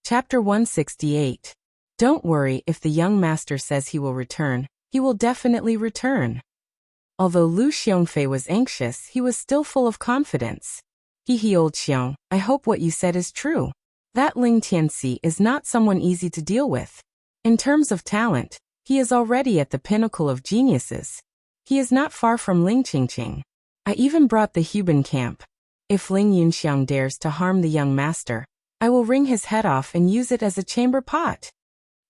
Chapter 168. Don't worry if the young master says he will return, he will definitely return. Although Lu Xiongfei was anxious, he was still full of confidence. He old Xiong, I hope what you said is true. That Ling Tianxi is not someone easy to deal with. In terms of talent, he is already at the pinnacle of geniuses. He is not far from Ling Qingqing. I even brought the Huban camp. If Ling Yunxiang dares to harm the young master, I will wring his head off and use it as a chamber pot.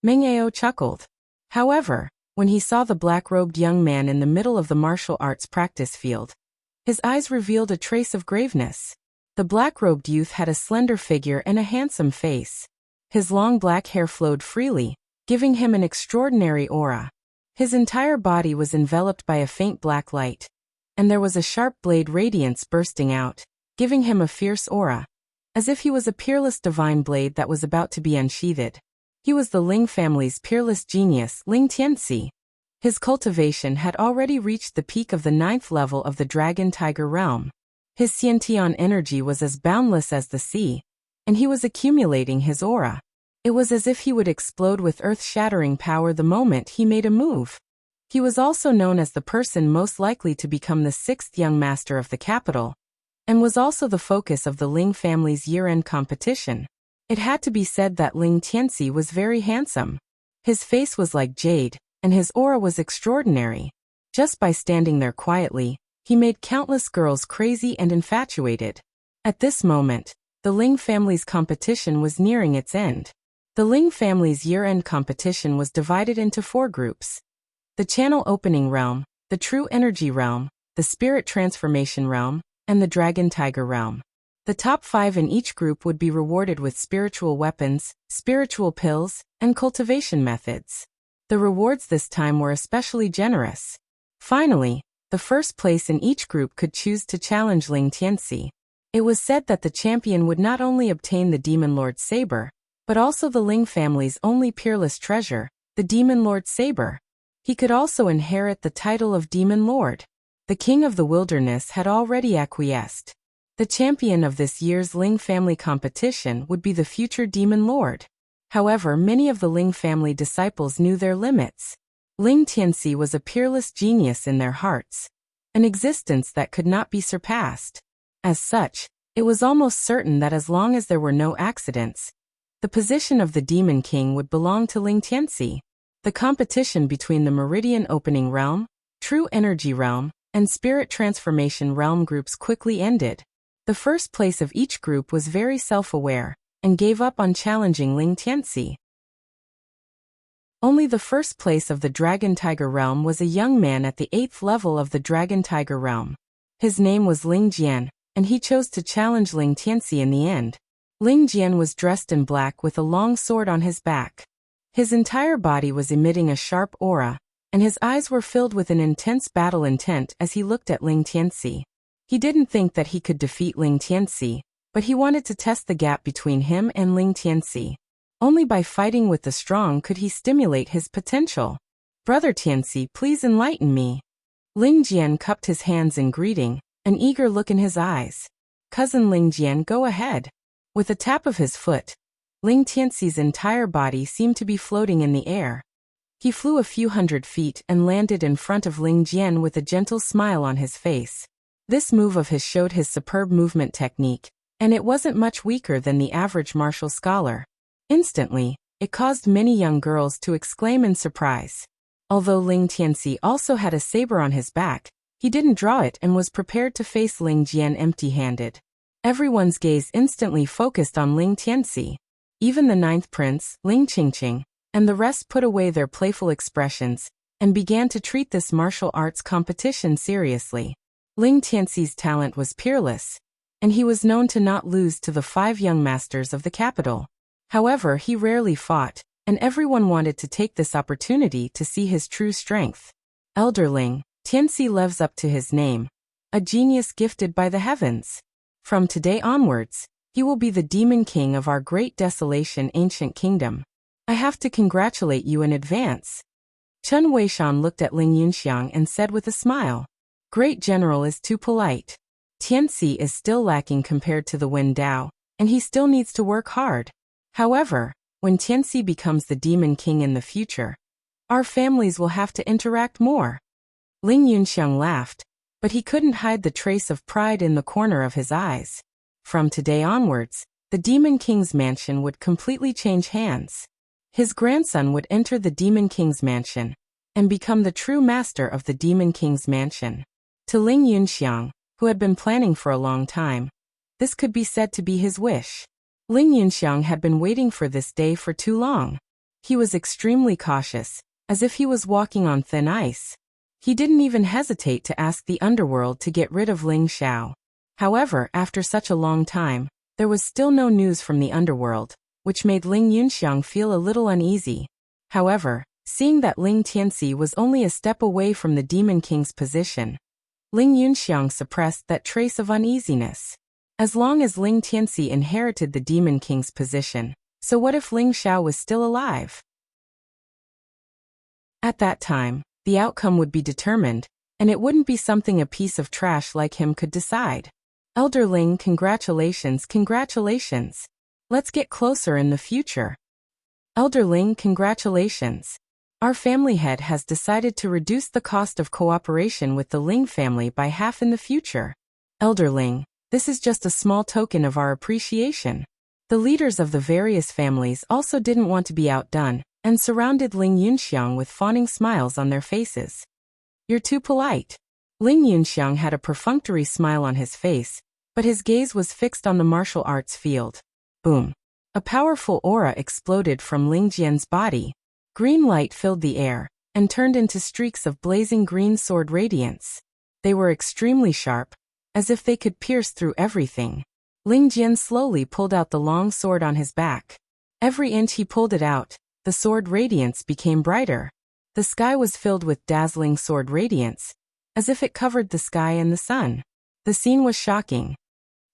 Meng Ao chuckled. However, when he saw the black-robed young man in the middle of the martial arts practice field, his eyes revealed a trace of graveness. The black-robed youth had a slender figure and a handsome face. His long black hair flowed freely, giving him an extraordinary aura. His entire body was enveloped by a faint black light, and there was a sharp blade radiance bursting out, giving him a fierce aura, as if he was a peerless divine blade that was about to be unsheathed. He was the Ling family's peerless genius, Ling Tianxi. His cultivation had already reached the peak of the 9th level of the Dragon Tiger realm. His Xiantian energy was as boundless as the sea, and he was accumulating his aura. It was as if he would explode with earth-shattering power the moment he made a move. He was also known as the person most likely to become the 6th young master of the capital, and was also the focus of the Ling family's year-end competition. It had to be said that Ling Tianxi was very handsome. His face was like jade, and his aura was extraordinary. Just by standing there quietly, he made countless girls crazy and infatuated. At this moment, the Ling family's competition was nearing its end. The Ling family's year-end competition was divided into 4 groups. The Channel Opening Realm, the True Energy Realm, the Spirit Transformation Realm, and the Dragon Tiger Realm. The top 5 in each group would be rewarded with spiritual weapons, spiritual pills, and cultivation methods. The rewards this time were especially generous. Finally, the first place in each group could choose to challenge Ling Tianxi. It was said that the champion would not only obtain the Demon Lord Saber, but also the Ling family's only peerless treasure, the Demon Lord Saber. He could also inherit the title of Demon Lord. The King of the Wilderness had already acquiesced. The champion of this year's Ling family competition would be the future Demon Lord. However, many of the Ling family disciples knew their limits. Ling Tianxi was a peerless genius in their hearts, an existence that could not be surpassed. As such, it was almost certain that as long as there were no accidents, the position of the Demon King would belong to Ling Tianxi. The competition between the Meridian Opening Realm, True Energy Realm, and Spirit Transformation Realm groups quickly ended. The first place of each group was very self-aware, and gave up on challenging Ling Tianxi. Only the first place of the Dragon Tiger Realm was a young man at the 8th level of the Dragon Tiger Realm. His name was Ling Jian, and he chose to challenge Ling Tianxi in the end. Ling Jian was dressed in black with a long sword on his back. His entire body was emitting a sharp aura, and his eyes were filled with an intense battle intent as he looked at Ling Tianxi. He didn't think that he could defeat Ling Tianxi, but he wanted to test the gap between him and Ling Tianxi. Only by fighting with the strong could he stimulate his potential. Brother Tianxi, please enlighten me. Ling Jian cupped his hands in greeting, an eager look in his eyes. Cousin Ling Jian, go ahead. With a tap of his foot, Ling Tianxi's entire body seemed to be floating in the air. He flew a few hundred feet and landed in front of Ling Jian with a gentle smile on his face. This move of his showed his superb movement technique, and it wasn't much weaker than the average martial scholar. Instantly, it caused many young girls to exclaim in surprise. Although Ling Tianxi also had a saber on his back, he didn't draw it and was prepared to face Ling Jian empty-handed. Everyone's gaze instantly focused on Ling Tianxi. Even the ninth prince, Ling Qingqing, and the rest put away their playful expressions and began to treat this martial arts competition seriously. Ling Tianxi's talent was peerless, and he was known to not lose to the 5 young masters of the capital. However, he rarely fought, and everyone wanted to take this opportunity to see his true strength. Elder Ling Tianxi lives up to his name, a genius gifted by the heavens. From today onwards, he will be the demon king of our great desolation ancient kingdom. I have to congratulate you in advance. Chen Weishan looked at Ling Yunxiang and said with a smile, Great General is too polite. Tianxi is still lacking compared to the Wen Dao, and he still needs to work hard. However, when Tianxi becomes the demon king in the future, our families will have to interact more. Ling Yunxiang laughed, but he couldn't hide the trace of pride in the corner of his eyes. From today onwards, the demon king's mansion would completely change hands. His grandson would enter the demon king's mansion and become the true master of the demon king's mansion. To Ling Yunxiang, who had been planning for a long time, this could be said to be his wish. Ling Yunxiang had been waiting for this day for too long. He was extremely cautious, as if he was walking on thin ice. He didn't even hesitate to ask the underworld to get rid of Ling Xiao. However, after such a long time, there was still no news from the underworld, which made Ling Yunxiang feel a little uneasy. However, seeing that Ling Tianxi was only a step away from the demon king's position, Ling Yunxiang suppressed that trace of uneasiness. As long as Ling Tianxi inherited the demon king's position, so what if Ling Xiao was still alive? At that time, the outcome would be determined, and it wouldn't be something a piece of trash like him could decide. Elder Ling, congratulations, congratulations. Let's get closer in the future. Elder Ling, congratulations. Our family head has decided to reduce the cost of cooperation with the Ling family by half in the future. Elder Ling, this is just a small token of our appreciation. The leaders of the various families also didn't want to be outdone, and surrounded Ling Yunxiang with fawning smiles on their faces. You're too polite. Ling Yunxiang had a perfunctory smile on his face, but his gaze was fixed on the martial arts field. Boom. A powerful aura exploded from Ling Jian's body. Green light filled the air, and turned into streaks of blazing green sword radiance. They were extremely sharp, as if they could pierce through everything. Ling Jian slowly pulled out the long sword on his back. Every inch he pulled it out, the sword radiance became brighter. The sky was filled with dazzling sword radiance, as if it covered the sky and the sun. The scene was shocking.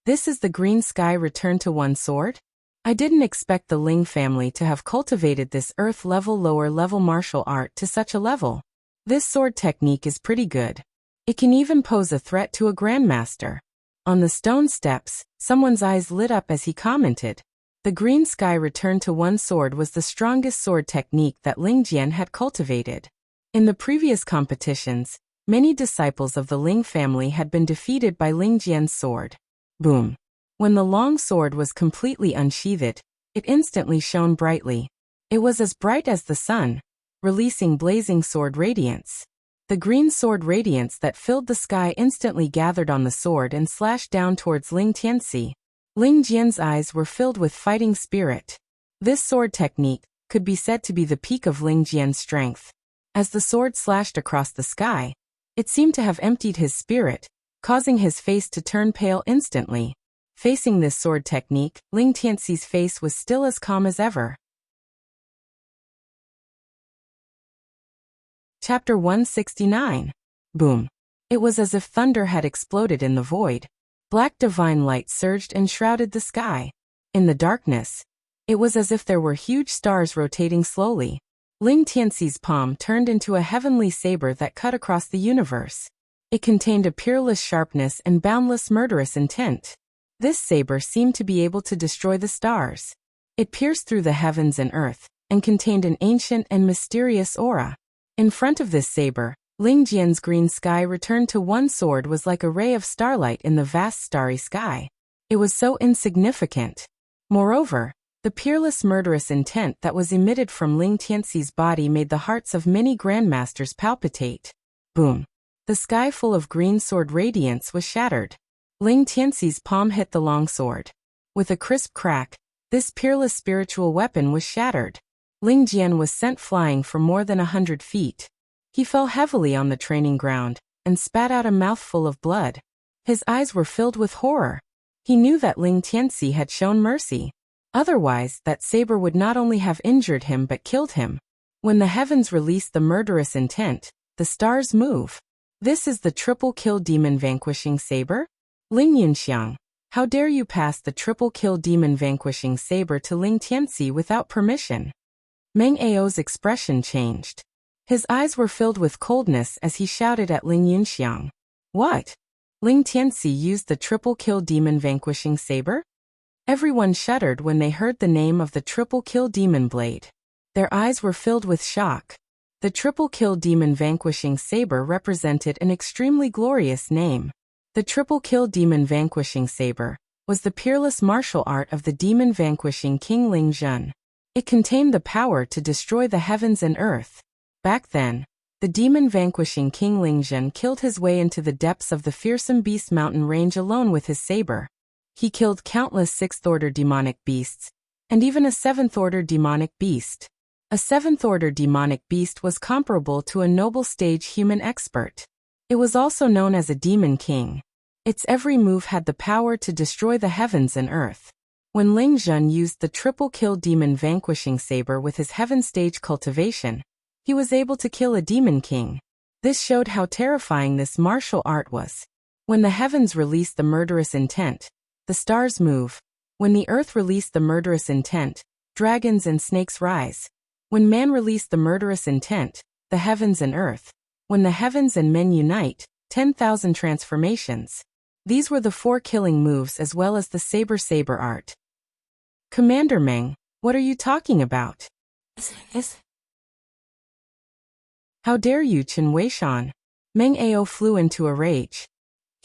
This is the green sky returned to one sword? I didn't expect the Ling family to have cultivated this earth-level lower-level martial art to such a level. This sword technique is pretty good. It can even pose a threat to a grandmaster. On the stone steps, someone's eyes lit up as he commented. The green sky returned to one sword was the strongest sword technique that Ling Jian had cultivated. In the previous competitions, many disciples of the Ling family had been defeated by Ling Jian's sword. Boom. When the long sword was completely unsheathed, it instantly shone brightly. It was as bright as the sun, releasing blazing sword radiance. The green sword radiance that filled the sky instantly gathered on the sword and slashed down towards Ling Tianxi. Ling Jian's eyes were filled with fighting spirit. This sword technique could be said to be the peak of Ling Jian's strength. As the sword slashed across the sky, it seemed to have emptied his spirit, causing his face to turn pale instantly. Facing this sword technique, Ling Tianxi's face was still as calm as ever. Chapter 169. Boom. It was as if thunder had exploded in the void. Black divine light surged and shrouded the sky. In the darkness, it was as if there were huge stars rotating slowly. Ling Tianxi's palm turned into a heavenly saber that cut across the universe. It contained a peerless sharpness and boundless murderous intent. This saber seemed to be able to destroy the stars. It pierced through the heavens and earth, and contained an ancient and mysterious aura. In front of this saber, Ling Jian's green sky returned to one sword was like a ray of starlight in the vast starry sky. It was so insignificant. Moreover, the peerless murderous intent that was emitted from Ling Tianxi's body made the hearts of many grandmasters palpitate. Boom. The sky full of green sword radiance was shattered. Ling Tianxi's palm hit the long sword. With a crisp crack, this peerless spiritual weapon was shattered. Ling Jian was sent flying for more than 100 feet. He fell heavily on the training ground and spat out a mouthful of blood. His eyes were filled with horror. He knew that Ling Tianxi had shown mercy. Otherwise, that saber would not only have injured him but killed him. When the heavens release the murderous intent, the stars move. This is the triple kill demon vanquishing saber? Ling Yunxiang, how dare you pass the triple kill demon vanquishing saber to Ling Tianxi without permission? Meng Ao's expression changed. His eyes were filled with coldness as he shouted at Ling Yunxiang. What? Ling Tianxi used the triple kill demon vanquishing saber? Everyone shuddered when they heard the name of the triple kill demon blade. Their eyes were filled with shock. The triple kill demon vanquishing saber represented an extremely glorious name. The triple kill demon vanquishing saber was the peerless martial art of the demon vanquishing King Ling Zhen. It contained the power to destroy the heavens and earth. Back then, the demon vanquishing King Ling Zhen killed his way into the depths of the fearsome beast mountain range alone with his saber. He killed countless sixth-order demonic beasts, and even a seventh-order demonic beast. A seventh-order demonic beast was comparable to a noble stage human expert. It was also known as a demon king. Its every move had the power to destroy the heavens and earth. When Ling Zhen used the triple kill demon vanquishing saber with his heaven stage cultivation, he was able to kill a demon king. This showed how terrifying this martial art was. When the heavens release the murderous intent, the stars move. When the earth release the murderous intent, dragons and snakes rise. When man release the murderous intent, the heavens and earth. When the heavens and men unite, 10,000 transformations. These were the 4 killing moves as well as the saber art. Commander Meng, what are you talking about? How dare you, Chen Weishan? Meng Ao flew into a rage.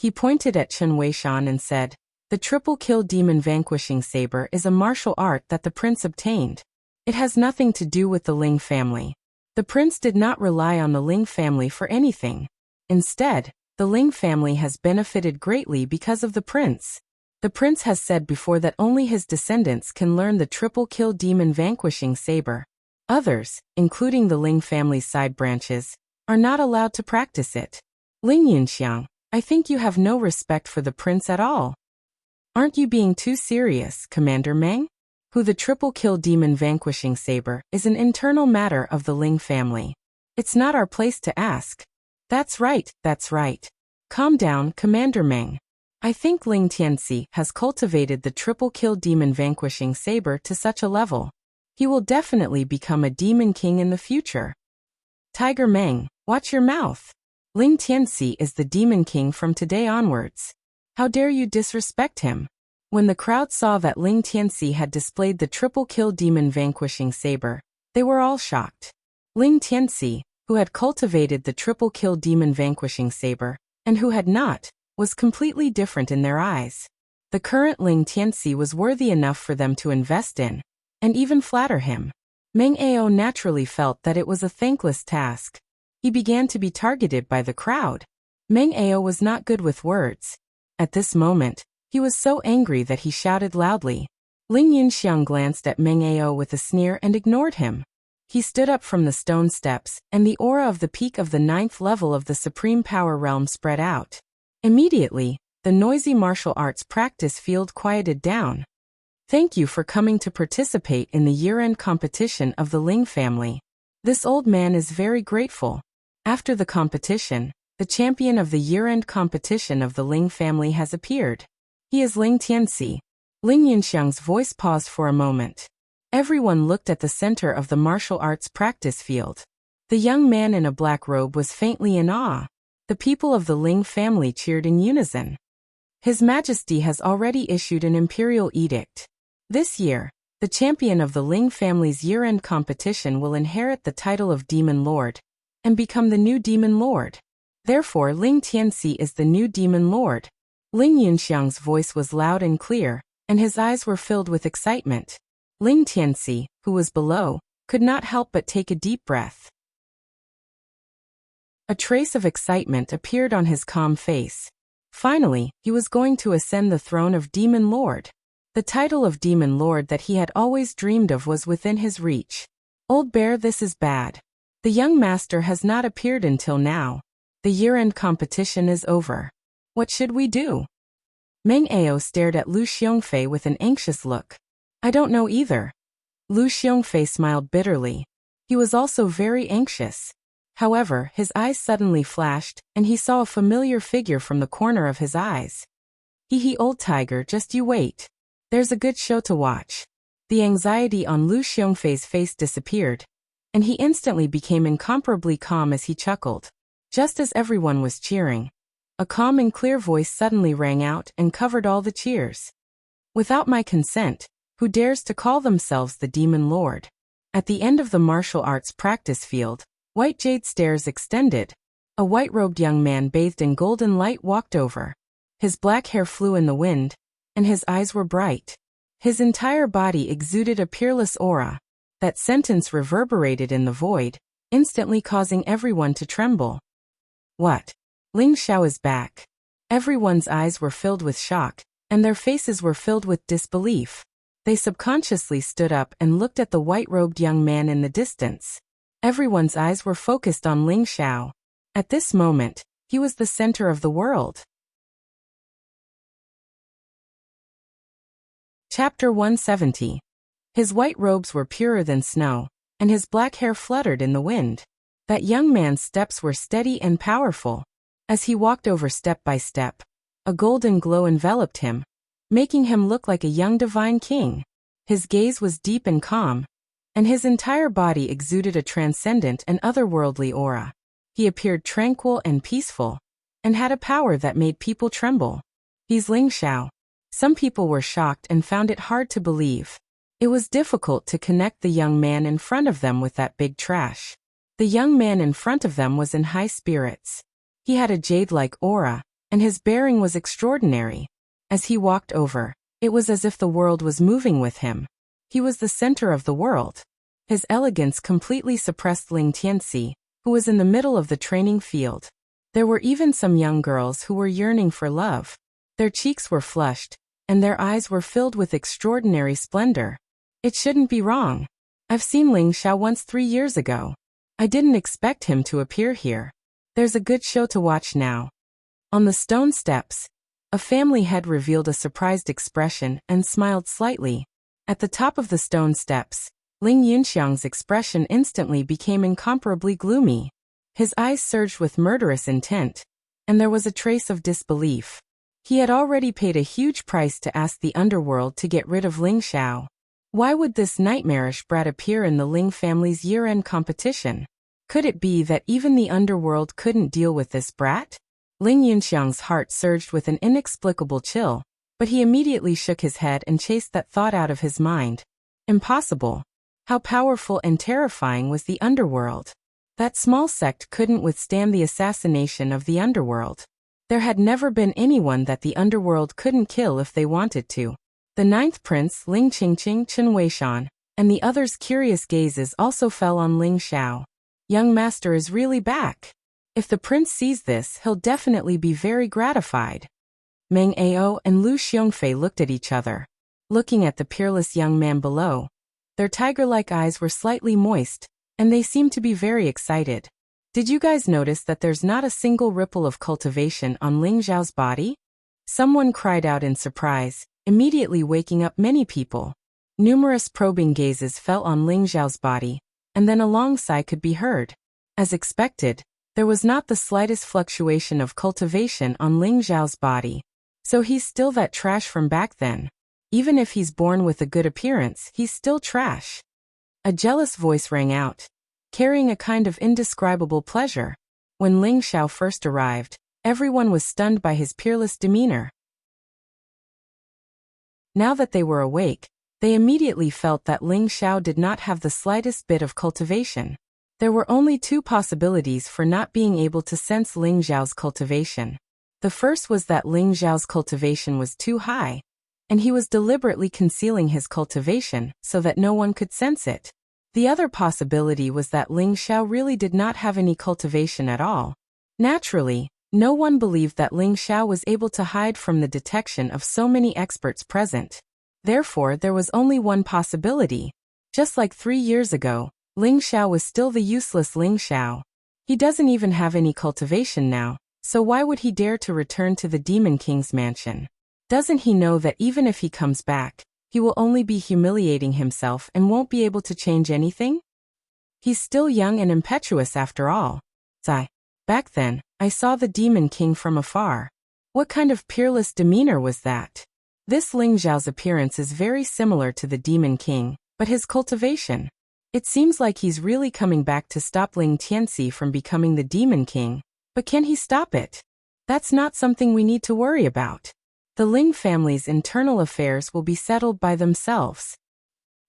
He pointed at Chen Weishan and said, the triple kill demon vanquishing saber is a martial art that the prince obtained. It has nothing to do with the Ling family. The prince did not rely on the Ling family for anything. Instead, the Ling family has benefited greatly because of the prince. The prince has said before that only his descendants can learn the triple kill demon vanquishing saber. Others, including the Ling family's side branches, are not allowed to practice it. Ling Yunxiang, I think you have no respect for the prince at all. Aren't you being too serious, Commander Meng? Who the triple kill demon vanquishing saber is an internal matter of the Ling family. It's not our place to ask. That's right. Calm down, Commander Meng. I think Ling Tianxi has cultivated the triple kill demon vanquishing saber to such a level. He will definitely become a demon king in the future. Tiger Meng, watch your mouth. Ling Tianxi is the demon king from today onwards. How dare you disrespect him? When the crowd saw that Ling Tianxi had displayed the triple kill demon vanquishing saber, they were all shocked. Ling Tianxi, who had cultivated the triple kill demon vanquishing saber, and who had not, was completely different in their eyes. The current Ling Tianxi was worthy enough for them to invest in, and even flatter him. Meng Ao naturally felt that it was a thankless task. He began to be targeted by the crowd. Meng Ao was not good with words. At this moment, he was so angry that he shouted loudly. Ling Yunxiang glanced at Meng Ao with a sneer and ignored him. He stood up from the stone steps, and the aura of the peak of the 9th level of the Supreme Power Realm spread out. Immediately, the noisy martial arts practice field quieted down. Thank you for coming to participate in the year-end competition of the Ling family. This old man is very grateful. After the competition, the champion of the year-end competition of the Ling family has appeared. He is Ling Tianxi. Ling Yunxiang's voice paused for a moment. Everyone looked at the center of the martial arts practice field. The young man in a black robe was faintly in awe. The people of the Ling family cheered in unison. His Majesty has already issued an imperial edict. This year, the champion of the Ling family's year-end competition will inherit the title of Demon Lord and become the new Demon Lord. Therefore, Ling Tianxi is the new Demon Lord. Ling Yunxiang's voice was loud and clear, and his eyes were filled with excitement. Ling Tianxi, who was below, could not help but take a deep breath. A trace of excitement appeared on his calm face. Finally, he was going to ascend the throne of Demon Lord. The title of Demon Lord that he had always dreamed of was within his reach. Old Bear, this is bad. The young master has not appeared until now. The year-end competition is over. What should we do? Meng Ao stared at Lu Xiongfei with an anxious look. I don't know either. Lu Xiongfei smiled bitterly. He was also very anxious. However, his eyes suddenly flashed, and he saw a familiar figure from the corner of his eyes. Hee old tiger, just you wait. There's a good show to watch. The anxiety on Lu Xiongfei's face disappeared, and he instantly became incomparably calm as he chuckled. Just as everyone was cheering, a calm and clear voice suddenly rang out and covered all the cheers. Without my consent, who dares to call themselves the Demon Lord? At the end of the martial arts practice field, white jade stairs extended. A white-robed young man bathed in golden light walked over. His black hair flew in the wind, and his eyes were bright. His entire body exuded a peerless aura. That sentence reverberated in the void, instantly causing everyone to tremble. What? Ling Xiao is back. Everyone's eyes were filled with shock, and their faces were filled with disbelief. They subconsciously stood up and looked at the white-robed young man in the distance. Everyone's eyes were focused on Ling Xiao. At this moment, he was the center of the world. Chapter 170. His white robes were purer than snow, and his black hair fluttered in the wind. That young man's steps were steady and powerful. As he walked over step by step, a golden glow enveloped him, making him look like a young divine king. His gaze was deep and calm, and his entire body exuded a transcendent and otherworldly aura. He appeared tranquil and peaceful, and had a power that made people tremble. He's Ling Xiao. Some people were shocked and found it hard to believe. It was difficult to connect the young man in front of them with that big trash. The young man in front of them was in high spirits. He had a jade-like aura, and his bearing was extraordinary. As he walked over, it was as if the world was moving with him. He was the center of the world. His elegance completely suppressed Ling Tianxi, who was in the middle of the training field. There were even some young girls who were yearning for love. Their cheeks were flushed, and their eyes were filled with extraordinary splendor. It shouldn't be wrong. I've seen Ling Xiao once 3 years ago. I didn't expect him to appear here. There's a good show to watch now. On the stone steps, a family head revealed a surprised expression and smiled slightly. At the top of the stone steps, Ling Yunxiang's expression instantly became incomparably gloomy. His eyes surged with murderous intent, and there was a trace of disbelief. He had already paid a huge price to ask the underworld to get rid of Ling Xiao. Why would this nightmarish brat appear in the Ling family's year-end competition? Could it be that even the underworld couldn't deal with this brat? Ling Yunxiang's heart surged with an inexplicable chill, but he immediately shook his head and chased that thought out of his mind. Impossible. How powerful and terrifying was the underworld? That small sect couldn't withstand the assassination of the underworld. There had never been anyone that the underworld couldn't kill if they wanted to. The ninth prince, Ling Qingqing, Chen Weishan, and the others' curious gazes also fell on Ling Xiao. Young master is really back. If the prince sees this, he'll definitely be very gratified. Meng Ao and Lu Xiongfei looked at each other, looking at the peerless young man below. Their tiger-like eyes were slightly moist, and they seemed to be very excited. Did you guys notice that there's not a single ripple of cultivation on Ling Xiao's body? Someone cried out in surprise, immediately waking up many people. Numerous probing gazes fell on Ling Xiao's body, and then a long sigh could be heard. As expected, there was not the slightest fluctuation of cultivation on Ling Xiao's body. So he's still that trash from back then. Even if he's born with a good appearance, he's still trash. A jealous voice rang out, carrying a kind of indescribable pleasure. When Ling Xiao first arrived, everyone was stunned by his peerless demeanor. Now that they were awake, they immediately felt that Ling Xiao did not have the slightest bit of cultivation. There were only 2 possibilities for not being able to sense Ling Xiao's cultivation. The first was that Ling Xiao's cultivation was too high, and he was deliberately concealing his cultivation so that no one could sense it. The other possibility was that Ling Xiao really did not have any cultivation at all. Naturally, no one believed that Ling Xiao was able to hide from the detection of so many experts present. Therefore, there was only one possibility. Just like 3 years ago, Ling Xiao was still the useless Ling Xiao. He doesn't even have any cultivation now, so why would he dare to return to the Demon King's mansion? Doesn't he know that even if he comes back, he will only be humiliating himself and won't be able to change anything? He's still young and impetuous after all. Back then, I saw the Demon King from afar. What kind of peerless demeanor was that? This Ling Xiao's appearance is very similar to the Demon King, but his cultivation. It seems like he's really coming back to stop Ling Tianxi from becoming the Demon King, but can he stop it? That's not something we need to worry about. The Ling family's internal affairs will be settled by themselves.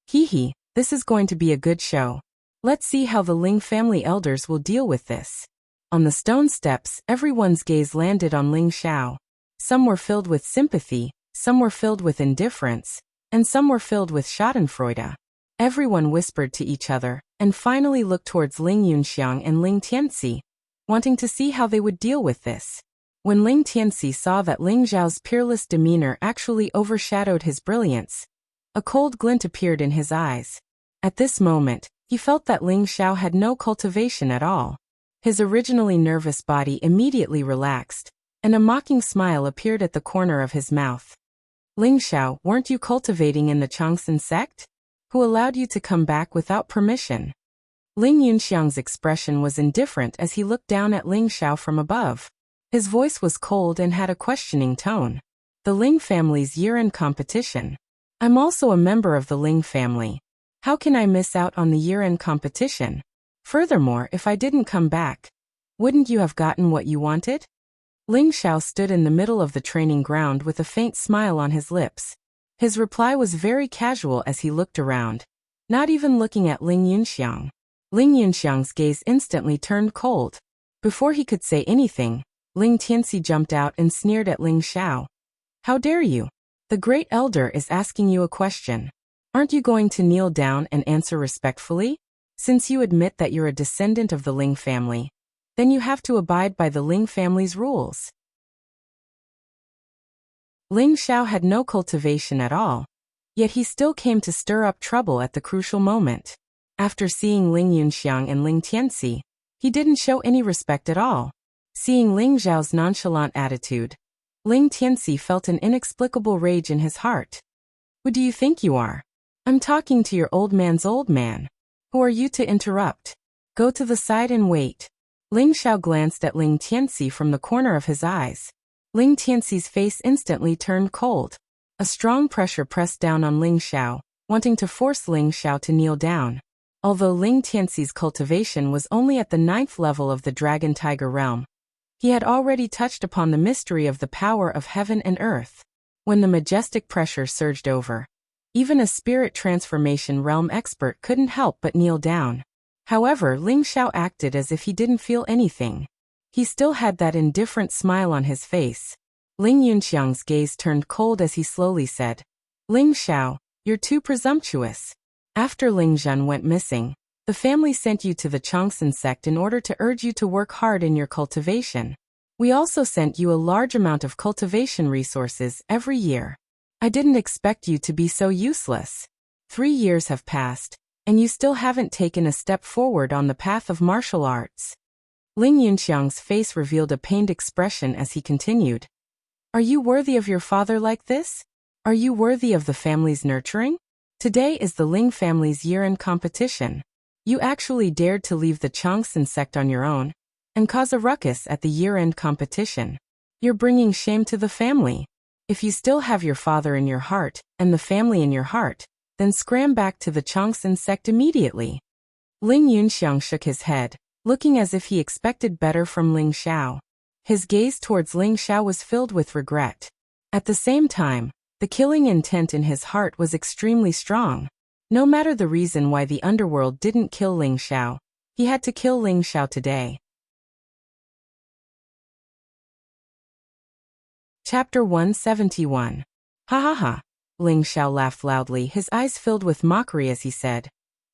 Hee, this is going to be a good show. Let's see how the Ling family elders will deal with this. On the stone steps, everyone's gaze landed on Ling Xiao. Some were filled with sympathy, some were filled with indifference, and some were filled with schadenfreude. Everyone whispered to each other, and finally looked towards Ling Yunxiang and Ling Tianxi, wanting to see how they would deal with this. When Ling Tianxi saw that Ling Xiao's peerless demeanor actually overshadowed his brilliance, a cold glint appeared in his eyes. At this moment, he felt that Ling Xiao had no cultivation at all. His originally nervous body immediately relaxed, and a mocking smile appeared at the corner of his mouth. Ling Xiao, weren't you cultivating in the Changsun sect? Who allowed you to come back without permission? Ling Yunxiang's expression was indifferent as he looked down at Ling Xiao from above. His voice was cold and had a questioning tone. The Ling family's year-end competition. I'm also a member of the Ling family. How can I miss out on the year-end competition? Furthermore, if I didn't come back, wouldn't you have gotten what you wanted? Ling Xiao stood in the middle of the training ground with a faint smile on his lips. His reply was very casual as he looked around, not even looking at Ling Yunxiang. Ling Yunxiang's gaze instantly turned cold. Before he could say anything, Ling Tianxi jumped out and sneered at Ling Xiao. How dare you? The great elder is asking you a question. Aren't you going to kneel down and answer respectfully? Since you admit that you're a descendant of the Ling family, then you have to abide by the Ling family's rules. Ling Xiao had no cultivation at all, yet he still came to stir up trouble at the crucial moment. After seeing Ling Yunxiang and Ling Tianxi, he didn't show any respect at all. Seeing Ling Xiao's nonchalant attitude, Ling Tianxi felt an inexplicable rage in his heart. Who do you think you are? I'm talking to your old man's old man. Who are you to interrupt? Go to the side and wait. Ling Xiao glanced at Ling Tianxi from the corner of his eyes. Ling Tianxi's face instantly turned cold. A strong pressure pressed down on Ling Xiao, wanting to force Ling Xiao to kneel down. Although Ling Tianxi's cultivation was only at the 9th level of the Dragon Tiger realm, he had already touched upon the mystery of the power of heaven and earth. When the majestic pressure surged over, even a spirit transformation realm expert couldn't help but kneel down. However, Ling Xiao acted as if he didn't feel anything. He still had that indifferent smile on his face. Ling Yunxiang's gaze turned cold as he slowly said, Ling Xiao, you're too presumptuous. After Ling Zhen went missing, the family sent you to the Changsun sect in order to urge you to work hard in your cultivation. We also sent you a large amount of cultivation resources every year. I didn't expect you to be so useless. 3 years have passed, and you still haven't taken a step forward on the path of martial arts. Ling Yunxiang's face revealed a pained expression as he continued. Are you worthy of your father like this? Are you worthy of the family's nurturing? Today is the Ling family's year-end competition. You actually dared to leave the Changsun sect on your own and cause a ruckus at the year-end competition. You're bringing shame to the family. If you still have your father in your heart and the family in your heart, then scram back to the Changsun sect immediately. Ling Yunxiang shook his head, looking as if he expected better from Ling Xiao. His gaze towards Ling Xiao was filled with regret. At the same time, the killing intent in his heart was extremely strong. No matter the reason why the underworld didn't kill Ling Xiao, he had to kill Ling Xiao today. Chapter 171. Ha ha ha. Ling Xiao laughed loudly, his eyes filled with mockery as he said,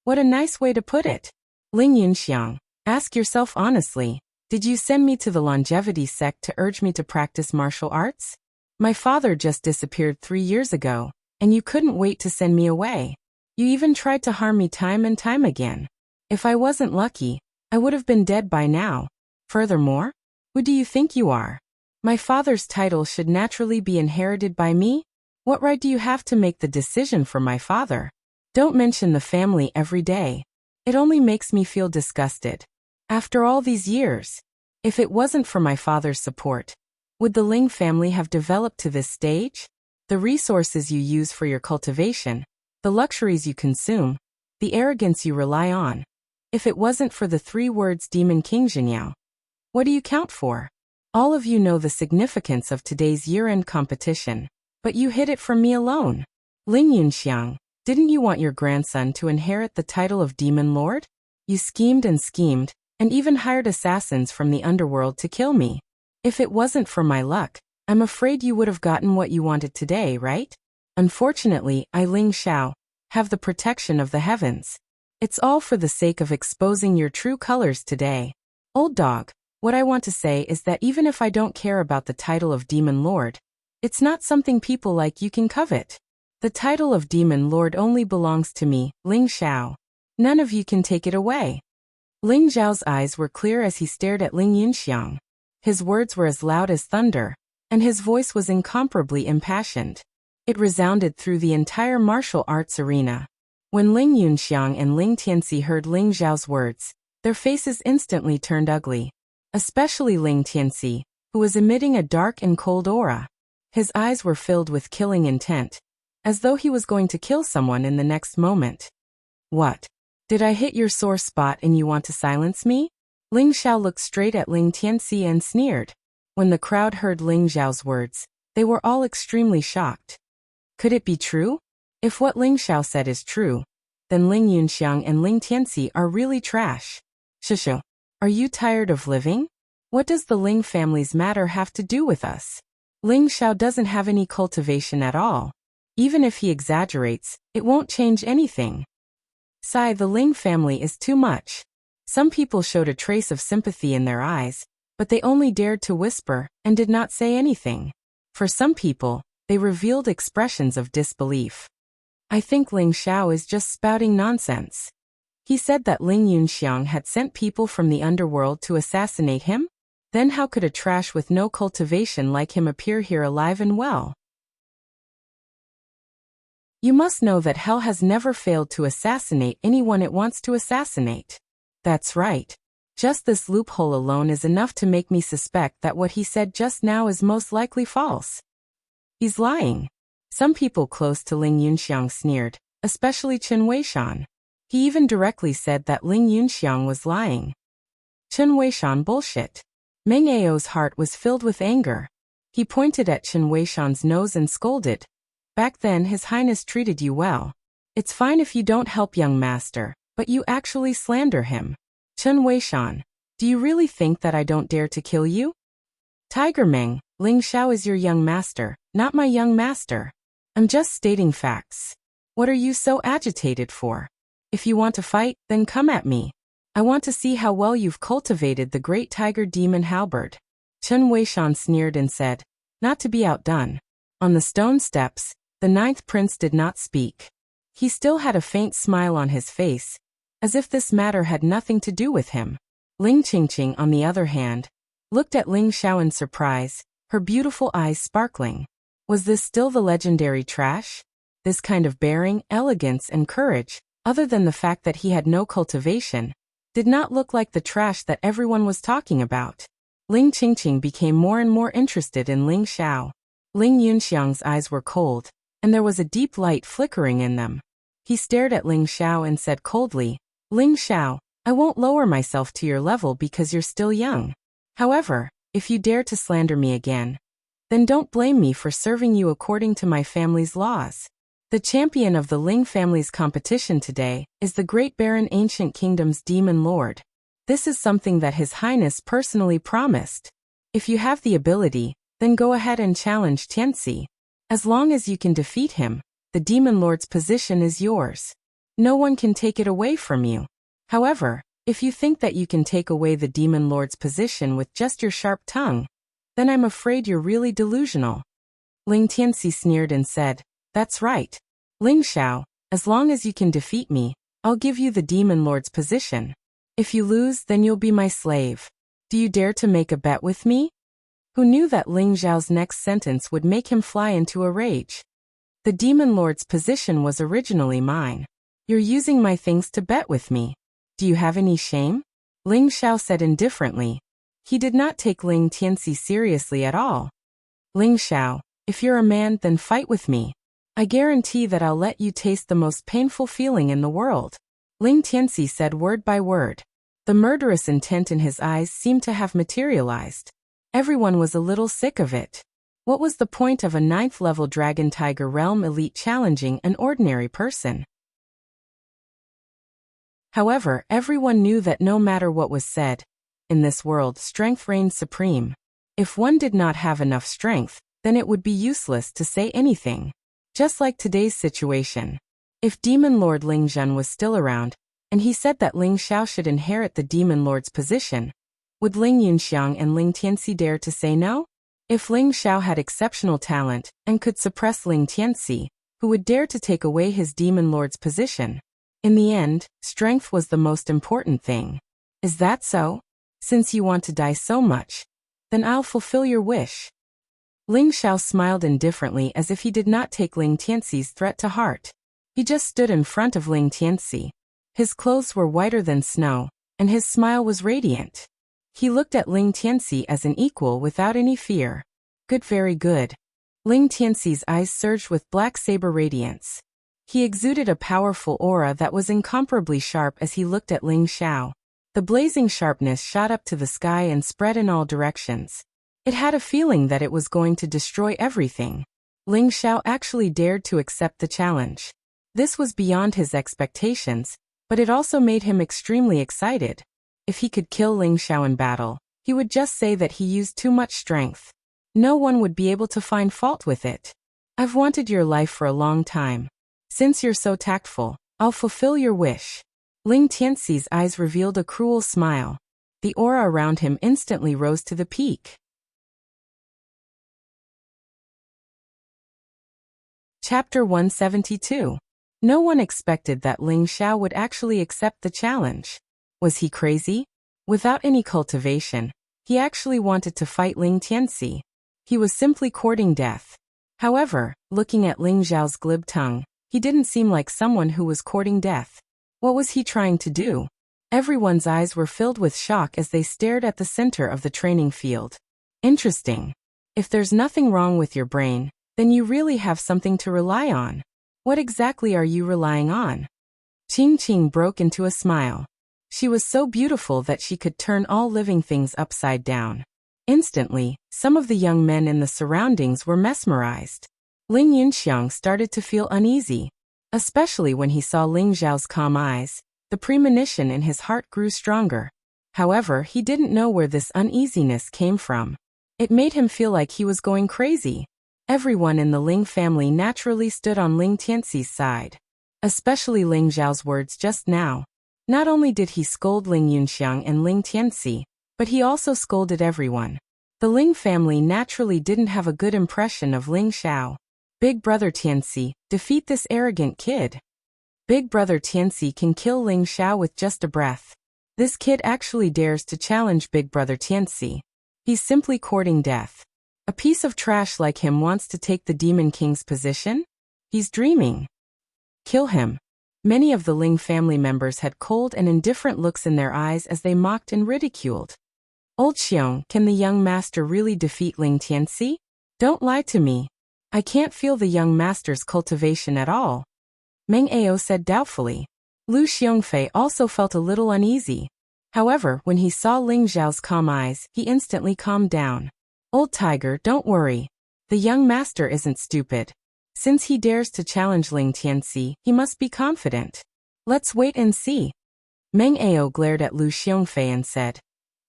"What a nice way to put it. Ling Yunxiang, ask yourself honestly, did you send me to the longevity sect to urge me to practice martial arts? My father just disappeared 3 years ago, and you couldn't wait to send me away. You even tried to harm me time and time again. If I wasn't lucky, I would have been dead by now. Furthermore, who do you think you are? My father's title should naturally be inherited by me? What right do you have to make the decision for my father? Don't mention the family every day. It only makes me feel disgusted. After all these years, if it wasn't for my father's support, would the Ling family have developed to this stage? The resources you use for your cultivation, the luxuries you consume, the arrogance you rely on. If it wasn't for the 3 words Demon King Jinyao, what do you count for? All of you know the significance of today's year-end competition, but you hid it from me alone. Ling Yunxiang, didn't you want your grandson to inherit the title of Demon Lord? You schemed, and even hired assassins from the underworld to kill me. If it wasn't for my luck, I'm afraid you would have gotten what you wanted today, right? Unfortunately, I, Ling Xiao, have the protection of the heavens. It's all for the sake of exposing your true colors today. Old dog, what I want to say is that even if I don't care about the title of Demon Lord, it's not something people like you can covet. The title of Demon Lord only belongs to me, Ling Xiao. None of you can take it away. Ling Zhao's eyes were clear as he stared at Ling Yunxiang. His words were as loud as thunder, and his voice was incomparably impassioned. It resounded through the entire martial arts arena. When Ling Yunxiang and Ling Tianxi heard Ling Zhao's words, their faces instantly turned ugly. Especially Ling Tianxi, who was emitting a dark and cold aura. His eyes were filled with killing intent, as though he was going to kill someone in the next moment. What? Did I hit your sore spot and you want to silence me? Ling Xiao looked straight at Ling Tianxi and sneered. When the crowd heard Ling Zhao's words, they were all extremely shocked. Could it be true? If what Ling Xiao said is true, then Ling Yunxiang and Ling Tianxi are really trash. Shisho, are you tired of living? What does the Ling family's matter have to do with us? Ling Xiao doesn't have any cultivation at all. Even if he exaggerates, it won't change anything. Sigh, the Ling family is too much. Some people showed a trace of sympathy in their eyes, but they only dared to whisper and did not say anything. For some people, they revealed expressions of disbelief. I think Ling Xiao is just spouting nonsense. He said that Ling Yunxiang had sent people from the underworld to assassinate him? Then how could a trash with no cultivation like him appear here alive and well? You must know that hell has never failed to assassinate anyone it wants to assassinate. That's right. Just this loophole alone is enough to make me suspect that what he said just now is most likely false. He's lying. Some people close to Ling Yunxiang sneered, especially Chen Weishan. He even directly said that Ling Yunxiang was lying. Chen Weishan bullshit. Meng Ao's heart was filled with anger. He pointed at Chen Weishan's nose and scolded. Back then His Highness treated you well. It's fine if you don't help young master, but you actually slander him. Chen Weishan, do you really think that I don't dare to kill you? Tiger Meng, Ling Xiao is your young master, not my young master. I'm just stating facts. What are you so agitated for? If you want to fight, then come at me. I want to see how well you've cultivated the great tiger demon halberd. Chen Weishan sneered and said, not to be outdone. On the stone steps, the 9th prince did not speak. He still had a faint smile on his face, as if this matter had nothing to do with him. Ling Qingqing, on the other hand, looked at Ling Xiao in surprise, her beautiful eyes sparkling. Was this still the legendary trash? This kind of bearing, elegance, and courage, other than the fact that he had no cultivation, did not look like the trash that everyone was talking about. Ling Qingqing became more and more interested in Ling Xiao. Ling Yunxiang's eyes were cold, and there was a deep light flickering in them. He stared at Ling Xiao and said coldly, Ling Xiao, I won't lower myself to your level because you're still young. However, if you dare to slander me again, then don't blame me for serving you according to my family's laws. The champion of the Ling family's competition today is the Great Baron Ancient Kingdom's Demon Lord. This is something that His Highness personally promised. If you have the ability, then go ahead and challenge Tianxi. As long as you can defeat him, the Demon Lord's position is yours. No one can take it away from you. However, if you think that you can take away the Demon Lord's position with just your sharp tongue, then I'm afraid you're really delusional. Ling Tianxi sneered and said, "That's right. Ling Xiao, as long as you can defeat me, I'll give you the Demon Lord's position. If you lose, then you'll be my slave. Do you dare to make a bet with me?" Who knew that Ling Xiao's next sentence would make him fly into a rage? The Demon Lord's position was originally mine. You're using my things to bet with me. Do you have any shame? Ling Xiao said indifferently. He did not take Ling Tianxi seriously at all. Ling Xiao, if you're a man, then fight with me. I guarantee that I'll let you taste the most painful feeling in the world. Ling Tianxi said word by word. The murderous intent in his eyes seemed to have materialized. Everyone was a little sick of it. What was the point of a 9th-level Dragon Tiger Realm elite challenging an ordinary person? However, everyone knew that no matter what was said, in this world strength reigned supreme. If one did not have enough strength, then it would be useless to say anything. Just like today's situation. If Demon Lord Ling Zhen was still around, and he said that Ling Xiao should inherit the Demon Lord's position, would Ling Yunxiang and Ling Tianxi dare to say no? If Ling Xiao had exceptional talent and could suppress Ling Tianxi, who would dare to take away his Demon Lord's position? In the end, strength was the most important thing. Is that so? Since you want to die so much, then I'll fulfill your wish. Ling Xiao smiled indifferently as if he did not take Ling Tianxi's threat to heart. He just stood in front of Ling Tianxi. His clothes were whiter than snow, and his smile was radiant. He looked at Ling Tianxi as an equal without any fear. Good, very good. Ling Tianxi's eyes surged with black saber radiance. He exuded a powerful aura that was incomparably sharp as he looked at Ling Xiao. The blazing sharpness shot up to the sky and spread in all directions. It had a feeling that it was going to destroy everything. Ling Xiao actually dared to accept the challenge. This was beyond his expectations, but it also made him extremely excited. If he could kill Ling Xiao in battle, he would just say that he used too much strength. No one would be able to find fault with it. I've wanted your life for a long time. Since you're so tactful, I'll fulfill your wish. Ling Tianxi's eyes revealed a cruel smile. The aura around him instantly rose to the peak. Chapter 172. No one expected that Ling Xiao would actually accept the challenge. Was he crazy? Without any cultivation, he actually wanted to fight Ling Tianxi. He was simply courting death. However, looking at Ling Xiao's glib tongue, he didn't seem like someone who was courting death. What was he trying to do? Everyone's eyes were filled with shock as they stared at the center of the training field. Interesting. If there's nothing wrong with your brain, then you really have something to rely on. What exactly are you relying on? Qing Qing broke into a smile. She was so beautiful that she could turn all living things upside down. Instantly, some of the young men in the surroundings were mesmerized. Ling Yunxiang started to feel uneasy, especially when he saw Ling Zhao's calm eyes. The premonition in his heart grew stronger. However, he didn't know where this uneasiness came from. It made him feel like he was going crazy. Everyone in the Ling family naturally stood on Ling Tianxi's side. Especially Ling Zhao's words just now. Not only did he scold Ling Yunxiang and Ling Tianxi, but he also scolded everyone. The Ling family naturally didn't have a good impression of Ling Xiao. Big brother Tianxi, defeat this arrogant kid. Big brother Tianxi can kill Ling Xiao with just a breath. This kid actually dares to challenge big brother Tianxi. He's simply courting death. A piece of trash like him wants to take the Demon King's position? He's dreaming. Kill him. Many of the Ling family members had cold and indifferent looks in their eyes as they mocked and ridiculed. Old Xiong, can the young master really defeat Ling Tianxi? Don't lie to me. I can't feel the young master's cultivation at all. Meng Ao said doubtfully. Lu Xiongfei also felt a little uneasy. However, when he saw Ling Zhao's calm eyes, he instantly calmed down. Old tiger, don't worry. The young master isn't stupid. Since he dares to challenge Ling Tianxi, he must be confident. Let's wait and see. Meng Ao glared at Lu Xiongfei and said,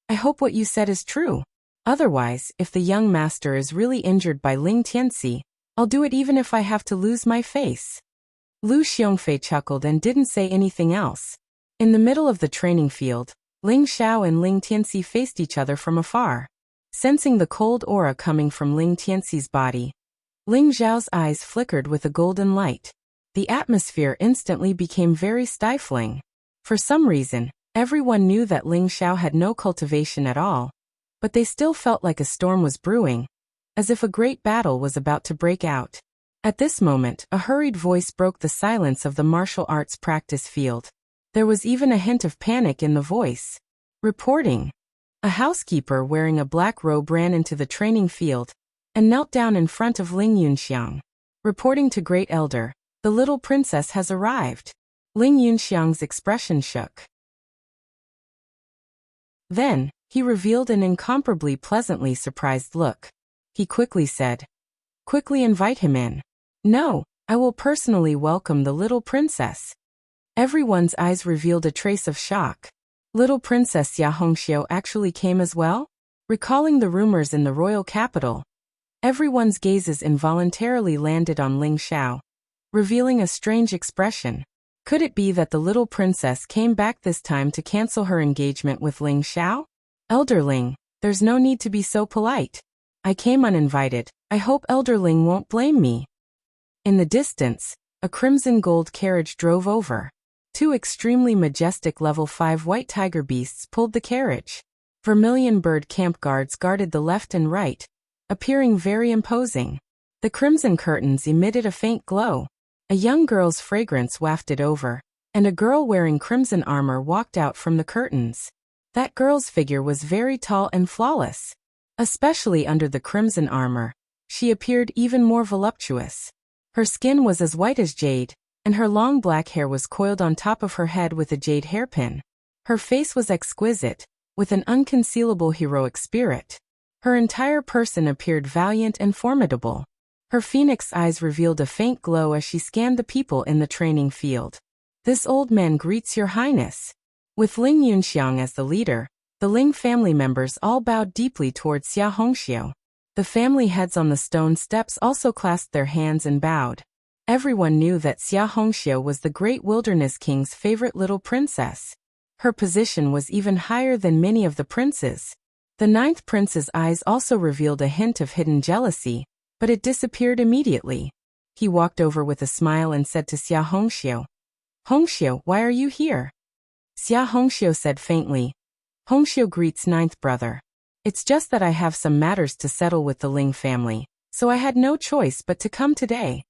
I hope what you said is true. Otherwise, if the young master is really injured by Ling Tianxi, I'll do it even if I have to lose my face. Lu Xiongfei chuckled and didn't say anything else. In the middle of the training field, Ling Xiao and Ling Tianxi faced each other from afar. Sensing the cold aura coming from Ling Tianxi's body, Ling Xiao's eyes flickered with a golden light. The atmosphere instantly became very stifling. For some reason, everyone knew that Ling Xiao had no cultivation at all, but they still felt like a storm was brewing, as if a great battle was about to break out. At this moment, a hurried voice broke the silence of the martial arts practice field. There was even a hint of panic in the voice. Reporting. A housekeeper wearing a black robe ran into the training field and knelt down in front of Ling Yunxiang. Reporting to Great Elder, the little princess has arrived. Ling Yunxiang's expression shook. Then, he revealed an incomparably pleasantly surprised look. He quickly said, "Quickly invite him in." "No, I will personally welcome the little princess." Everyone's eyes revealed a trace of shock. Little Princess Xia Hongxiu actually came as well? Recalling the rumors in the royal capital, everyone's gazes involuntarily landed on Ling Xiao, revealing a strange expression. Could it be that the little princess came back this time to cancel her engagement with Ling Xiao? "Elder Ling, there's no need to be so polite. I came uninvited. I hope Elder Ling won't blame me." In the distance, a crimson gold carriage drove over. Two extremely majestic level 5 white tiger beasts pulled the carriage. Vermilion bird camp guards guarded the left and right, appearing very imposing. The crimson curtains emitted a faint glow. A young girl's fragrance wafted over, and a girl wearing crimson armor walked out from the curtains. That girl's figure was very tall and flawless. Especially under the crimson armor, she appeared even more voluptuous. Her skin was as white as jade, and her long black hair was coiled on top of her head with a jade hairpin. Her face was exquisite, with an unconcealable heroic spirit. Her entire person appeared valiant and formidable. Her phoenix eyes revealed a faint glow as she scanned the people in the training field. "This old man greets your highness." With Ling Yunxiang as the leader, the Ling family members all bowed deeply towards Xia Hongxiu. The family heads on the stone steps also clasped their hands and bowed. Everyone knew that Xia Hongxiu was the great wilderness king's favorite little princess. Her position was even higher than many of the princes. The 9th prince's eyes also revealed a hint of hidden jealousy, but it disappeared immediately. He walked over with a smile and said to Xia Hongxiu, "Hongxiu, why are you here?" Xia Hongxiu said faintly, "Hongxiu greets 9th brother. It's just that I have some matters to settle with the Ling family, so I had no choice but to come today."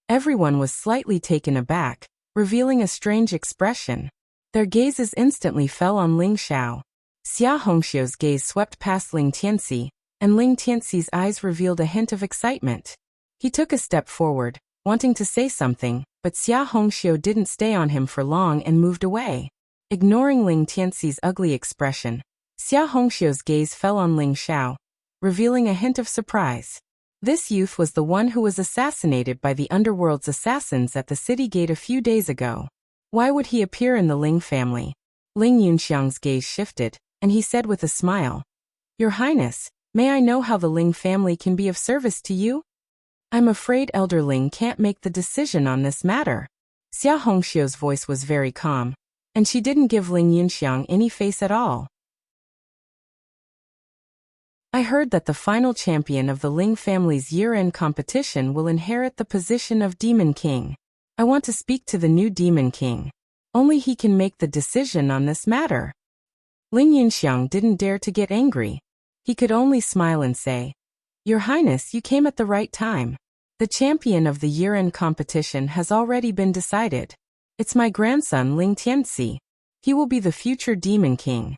Everyone was slightly taken aback, revealing a strange expression. Their gazes instantly fell on Ling Xiao. Xia Hongxiu's gaze swept past Ling Tianxi, and Ling Tianxi's eyes revealed a hint of excitement. He took a step forward, wanting to say something, but Xia Hongxiu didn't stay on him for long and moved away. Ignoring Ling Tianxi's ugly expression, Xia Hongxiu's gaze fell on Ling Xiao, revealing a hint of surprise. This youth was the one who was assassinated by the underworld's assassins at the city gate a few days ago. Why would he appear in the Ling family? Ling Yunxiang's gaze shifted, and he said with a smile, "Your Highness, may I know how the Ling family can be of service to you?" "I'm afraid Elder Ling can't make the decision on this matter." Xia Hongxiu's voice was very calm, and she didn't give Ling Yunxiang any face at all. "I heard that the final champion of the Ling family's year-end competition will inherit the position of Demon King. I want to speak to the new Demon King. Only he can make the decision on this matter." Ling Yunxiang didn't dare to get angry. He could only smile and say, "Your Highness, you came at the right time. The champion of the year-end competition has already been decided. It's my grandson Ling Tianxi. He will be the future Demon King."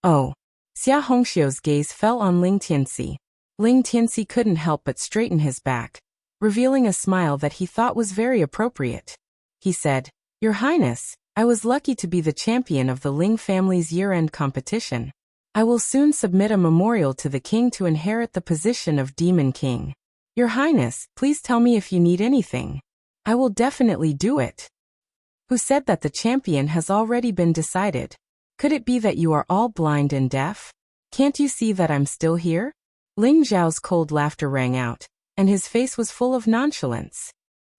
"Oh." Xia Hongxiu's gaze fell on Ling Tianxi. Ling Tianxi couldn't help but straighten his back, revealing a smile that he thought was very appropriate. He said, "Your Highness, I was lucky to be the champion of the Ling family's year-end competition. I will soon submit a memorial to the king to inherit the position of Demon King. Your Highness, please tell me if you need anything. I will definitely do it." "Who said that the champion has already been decided? Could it be that you are all blind and deaf?" Can't you see that I'm still here? Ling Zhao's cold laughter rang out, and his face was full of nonchalance.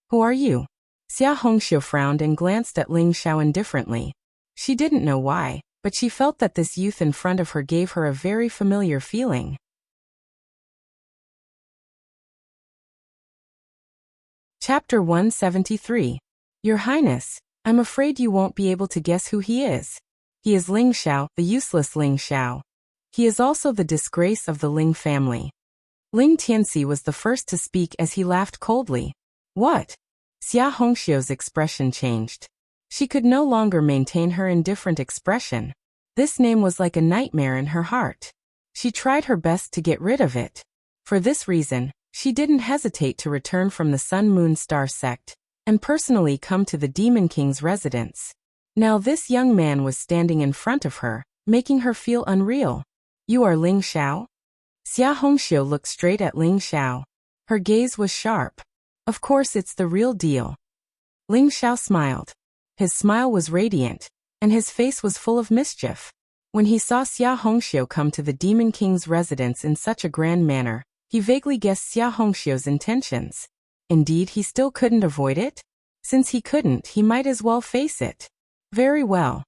Who are you? Xia Hongxiu frowned and glanced at Ling Xiao indifferently. She didn't know why, but she felt that this youth in front of her gave her a very familiar feeling. Chapter 173. Your Highness, I'm afraid you won't be able to guess who he is. He is Ling Xiao, the useless Ling Xiao. He is also the disgrace of the Ling family. Ling Tianxi was the first to speak as he laughed coldly. What? Xia Hongxiu's expression changed. She could no longer maintain her indifferent expression. This name was like a nightmare in her heart. She tried her best to get rid of it. For this reason, she didn't hesitate to return from the Sun Moon Star sect and personally come to the Demon King's residence. Now this young man was standing in front of her, making her feel unreal. You are Ling Xiao? Xia Hongxiu looked straight at Ling Xiao. Her gaze was sharp. Of course it's the real deal. Ling Xiao smiled. His smile was radiant, and his face was full of mischief. When he saw Xia Hongxiu come to the Demon King's residence in such a grand manner, he vaguely guessed Xia Hongxiu's intentions. Indeed, he still couldn't avoid it? Since he couldn't, he might as well face it. Very well.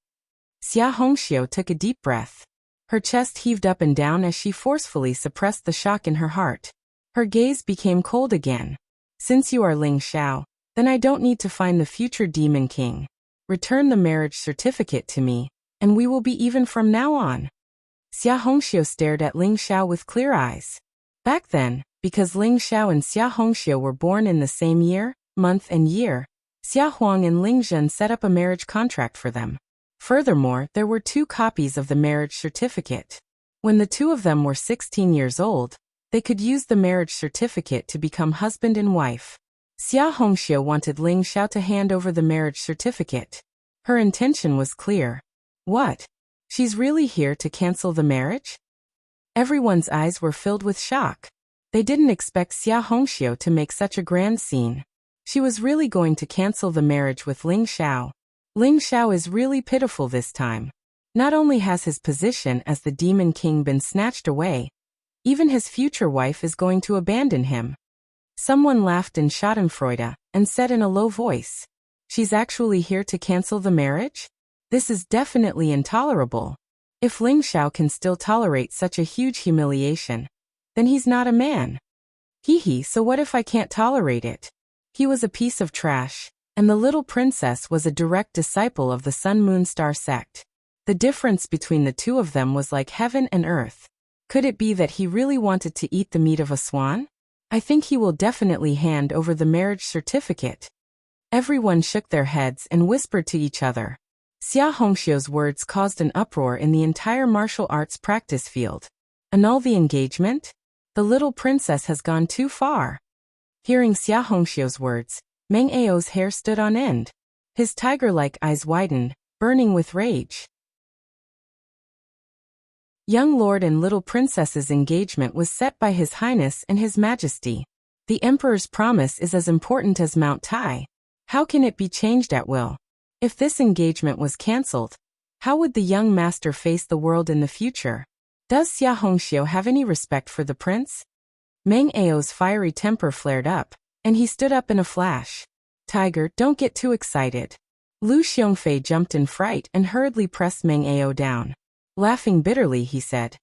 Xia Hongxiu took a deep breath. Her chest heaved up and down as she forcefully suppressed the shock in her heart. Her gaze became cold again. Since you are Ling Xiao, then I don't need to find the future Demon King. Return the marriage certificate to me, and we will be even from now on. Xia Hongxiu stared at Ling Xiao with clear eyes. Back then, because Ling Xiao and Xia Hongxiu were born in the same year, month and year, Xia Huang and Ling Zhen set up a marriage contract for them. Furthermore, there were 2 copies of the marriage certificate. When the 2 of them were 16 years old, they could use the marriage certificate to become husband and wife. Xia Hongxiu wanted Ling Xiao to hand over the marriage certificate. Her intention was clear. What? She's really here to cancel the marriage? Everyone's eyes were filled with shock. They didn't expect Xia Hongxiu to make such a grand scene. She was really going to cancel the marriage with Ling Xiao. Ling Xiao is really pitiful this time. Not only has his position as the Demon King been snatched away, even his future wife is going to abandon him. Someone laughed in schadenfreude and said in a low voice, "She's actually here to cancel the marriage? This is definitely intolerable. If Ling Xiao can still tolerate such a huge humiliation, then he's not a man. Hee, so what if I can't tolerate it?" He was a piece of trash, and the little princess was a direct disciple of the Sun Moon Star sect. The difference between the 2 of them was like heaven and earth. Could it be that he really wanted to eat the meat of a swan? I think he will definitely hand over the marriage certificate. Everyone shook their heads and whispered to each other. Xia Hongxiu's words caused an uproar in the entire martial arts practice field. Annul the engagement? The little princess has gone too far. Hearing Xia Hongxiu's words, Meng Ao's hair stood on end. His tiger-like eyes widened, burning with rage. Young Lord and Little Princess's engagement was set by His Highness and His Majesty. The Emperor's promise is as important as Mount Tai. How can it be changed at will? If this engagement was cancelled, how would the young master face the world in the future? Does Xia Hongxiu have any respect for the prince? Meng Ao's fiery temper flared up, and he stood up in a flash. Tiger, don't get too excited. Lu Xiongfei jumped in fright and hurriedly pressed Meng Ao down. Laughing bitterly, he said,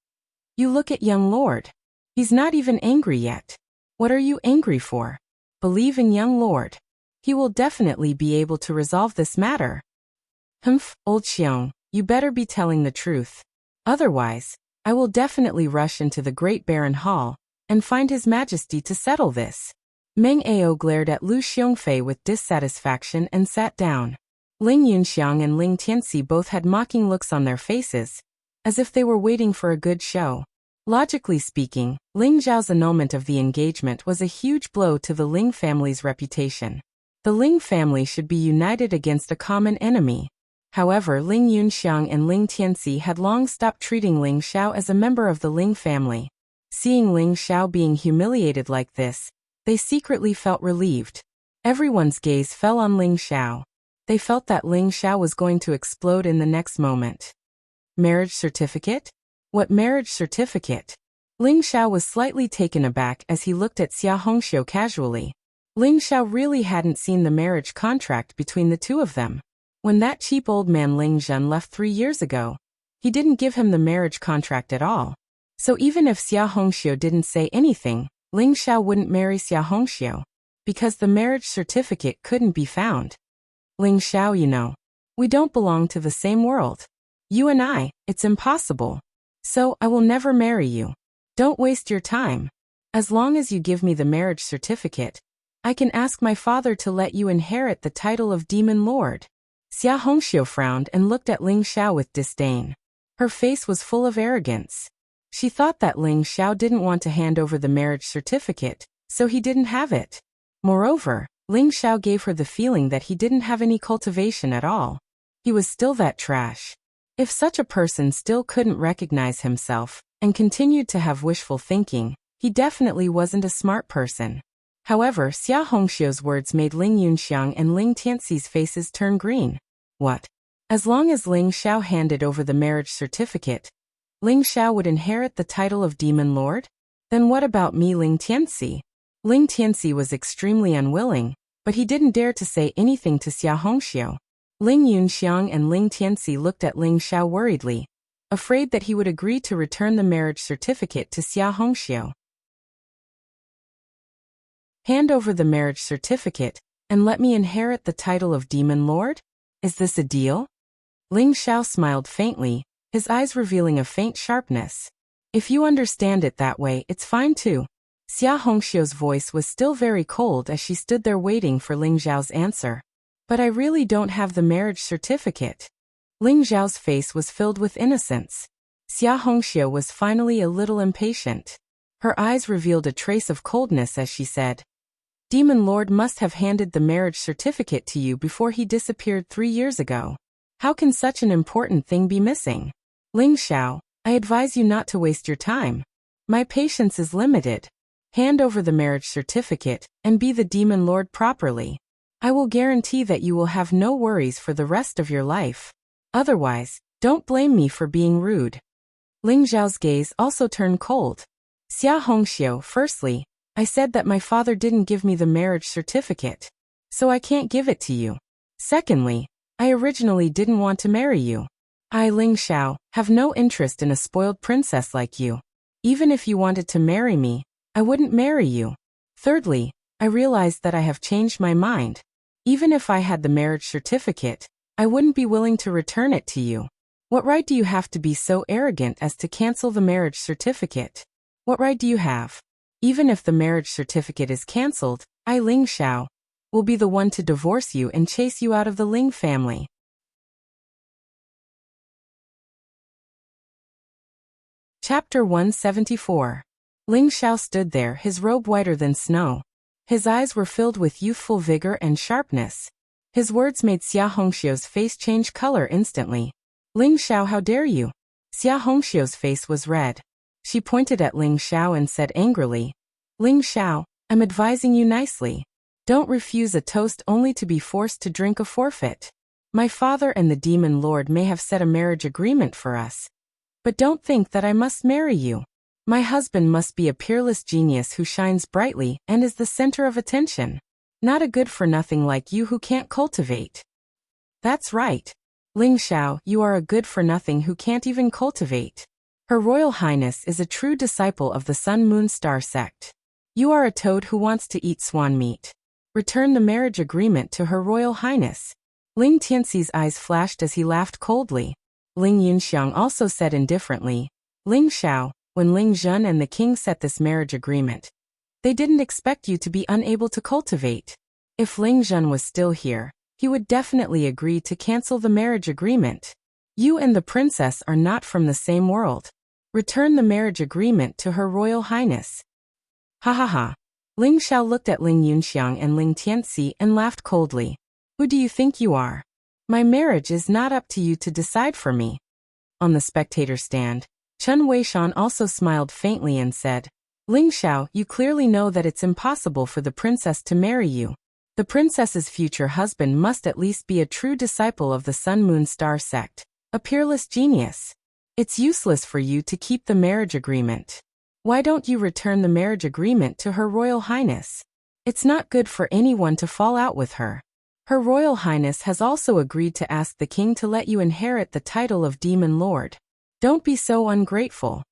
"You look at young lord. He's not even angry yet. What are you angry for? Believe in young lord. He will definitely be able to resolve this matter." "Humph, old Xiong, you better be telling the truth. Otherwise, I will definitely rush into the Great Baron Hall and find His Majesty to settle this." Meng Ao glared at Lu Xiongfei with dissatisfaction and sat down. Ling Yunxiang and Ling Tianxi both had mocking looks on their faces, as if they were waiting for a good show. Logically speaking, Ling Zhao's annulment of the engagement was a huge blow to the Ling family's reputation. The Ling family should be united against a common enemy. However, Ling Yunxiang and Ling Tianxi had long stopped treating Ling Xiao as a member of the Ling family. Seeing Ling Xiao being humiliated like this, they secretly felt relieved. Everyone's gaze fell on Ling Xiao. They felt that Ling Xiao was going to explode in the next moment. Marriage certificate? What marriage certificate? Ling Xiao was slightly taken aback as he looked at Xia Hongxiu casually. Ling Xiao really hadn't seen the marriage contract between the two of them. When that cheap old man Ling Zhen left 3 years ago, he didn't give him the marriage contract at all. So even if Xia Hongxiu didn't say anything, Ling Xiao wouldn't marry Xia Hongxiu, because the marriage certificate couldn't be found. Ling Xiao, you know, we don't belong to the same world. You and I, it's impossible. So I will never marry you. Don't waste your time. As long as you give me the marriage certificate, I can ask my father to let you inherit the title of Demon Lord. Xia Hongxiu frowned and looked at Ling Xiao with disdain. Her face was full of arrogance. She thought that Ling Xiao didn't want to hand over the marriage certificate, so he didn't have it. Moreover, Ling Xiao gave her the feeling that he didn't have any cultivation at all. He was still that trash. If such a person still couldn't recognize himself, and continued to have wishful thinking, he definitely wasn't a smart person. However, Xia Hongxiu's words made Ling Yunxiang and Ling Tianxi's faces turn green. What? As long as Ling Xiao handed over the marriage certificate, Ling Xiao would inherit the title of Demon Lord? Then what about me, Ling Tianxi? Ling Tianxi was extremely unwilling, but he didn't dare to say anything to Xia Hongxiu. Ling Yunxiang and Ling Tianxi looked at Ling Xiao worriedly, afraid that he would agree to return the marriage certificate to Xia Hongxiu. Hand over the marriage certificate, and let me inherit the title of Demon Lord? Is this a deal? Ling Xiao smiled faintly, his eyes revealing a faint sharpness. If you understand it that way, it's fine too. Xia Hongxiu's voice was still very cold as she stood there waiting for Ling Xiao's answer. But I really don't have the marriage certificate. Ling Xiao's face was filled with innocence. Xia Hongxiu was finally a little impatient. Her eyes revealed a trace of coldness as she said, Demon Lord must have handed the marriage certificate to you before he disappeared 3 years ago. How can such an important thing be missing? Ling Xiao, I advise you not to waste your time. My patience is limited. Hand over the marriage certificate, and be the Demon Lord properly. I will guarantee that you will have no worries for the rest of your life. Otherwise, don't blame me for being rude. Ling Xiao's gaze also turned cold. Xia Hongxiu, firstly, I said that my father didn't give me the marriage certificate, so I can't give it to you. Secondly, I originally didn't want to marry you. I, Ling Xiao, have no interest in a spoiled princess like you. Even if you wanted to marry me, I wouldn't marry you. Thirdly, I realized that I have changed my mind. Even if I had the marriage certificate, I wouldn't be willing to return it to you. What right do you have to be so arrogant as to cancel the marriage certificate? What right do you have? Even if the marriage certificate is cancelled, I, Ling Xiao, will be the one to divorce you and chase you out of the Ling family. Chapter 174. Ling Xiao stood there, his robe whiter than snow. His eyes were filled with youthful vigor and sharpness. His words made Xia Hongxiu's face change color instantly. Ling Xiao, how dare you? Xia Hongxiu's face was red. She pointed at Ling Xiao and said angrily, Ling Xiao, I'm advising you nicely. Don't refuse a toast only to be forced to drink a forfeit. My father and the Demon Lord may have set a marriage agreement for us. But don't think that I must marry you. My husband must be a peerless genius who shines brightly and is the center of attention. Not a good-for-nothing like you who can't cultivate. That's right. Ling Xiao, you are a good-for-nothing who can't even cultivate. Her Royal Highness is a true disciple of the Sun-Moon Star sect. You are a toad who wants to eat swan meat. Return the marriage agreement to Her Royal Highness. Ling Tianxi's eyes flashed as he laughed coldly. Ling Yunxiang also said indifferently, Ling Xiao, when Ling Zhen and the king set this marriage agreement, they didn't expect you to be unable to cultivate. If Ling Zhen was still here, he would definitely agree to cancel the marriage agreement. You and the princess are not from the same world. Return the marriage agreement to Her Royal Highness. Ha ha ha. Ling Xiao looked at Ling Yunxiang and Ling Tianxi and laughed coldly. Who do you think you are? My marriage is not up to you to decide for me. On the spectator stand, Chen Weishan also smiled faintly and said, Ling Xiao, you clearly know that it's impossible for the princess to marry you. The princess's future husband must at least be a true disciple of the Sun-Moon Star sect, a peerless genius. It's useless for you to keep the marriage agreement. Why don't you return the marriage agreement to Her Royal Highness? It's not good for anyone to fall out with her. Her Royal Highness has also agreed to ask the king to let you inherit the title of Demon Lord. Don't be so ungrateful.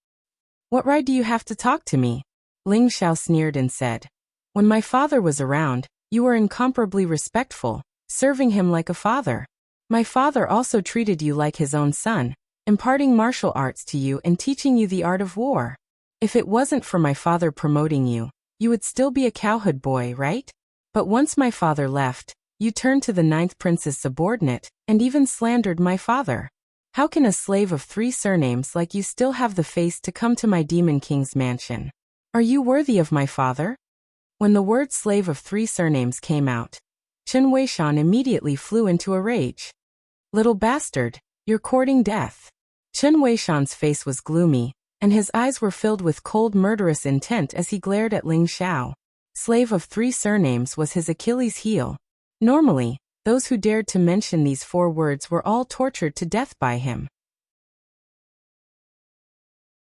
What right do you have to talk to me? Ling Xiao sneered and said. When my father was around, you were incomparably respectful, serving him like a father. My father also treated you like his own son, imparting martial arts to you and teaching you the art of war. If it wasn't for my father promoting you, you would still be a cowherd boy, right? But once my father left, you turned to the 9th prince's subordinate, and even slandered my father. How can a slave of 3 surnames like you still have the face to come to my demon king's mansion? Are you worthy of my father? When the word slave of 3 surnames came out, Chen Weishan immediately flew into a rage. Little bastard, you're courting death. Chen Weishan's face was gloomy, and his eyes were filled with cold murderous intent as he glared at Ling Xiao. Slave of 3 surnames was his Achilles heel. Normally, those who dared to mention these 4 words were all tortured to death by him.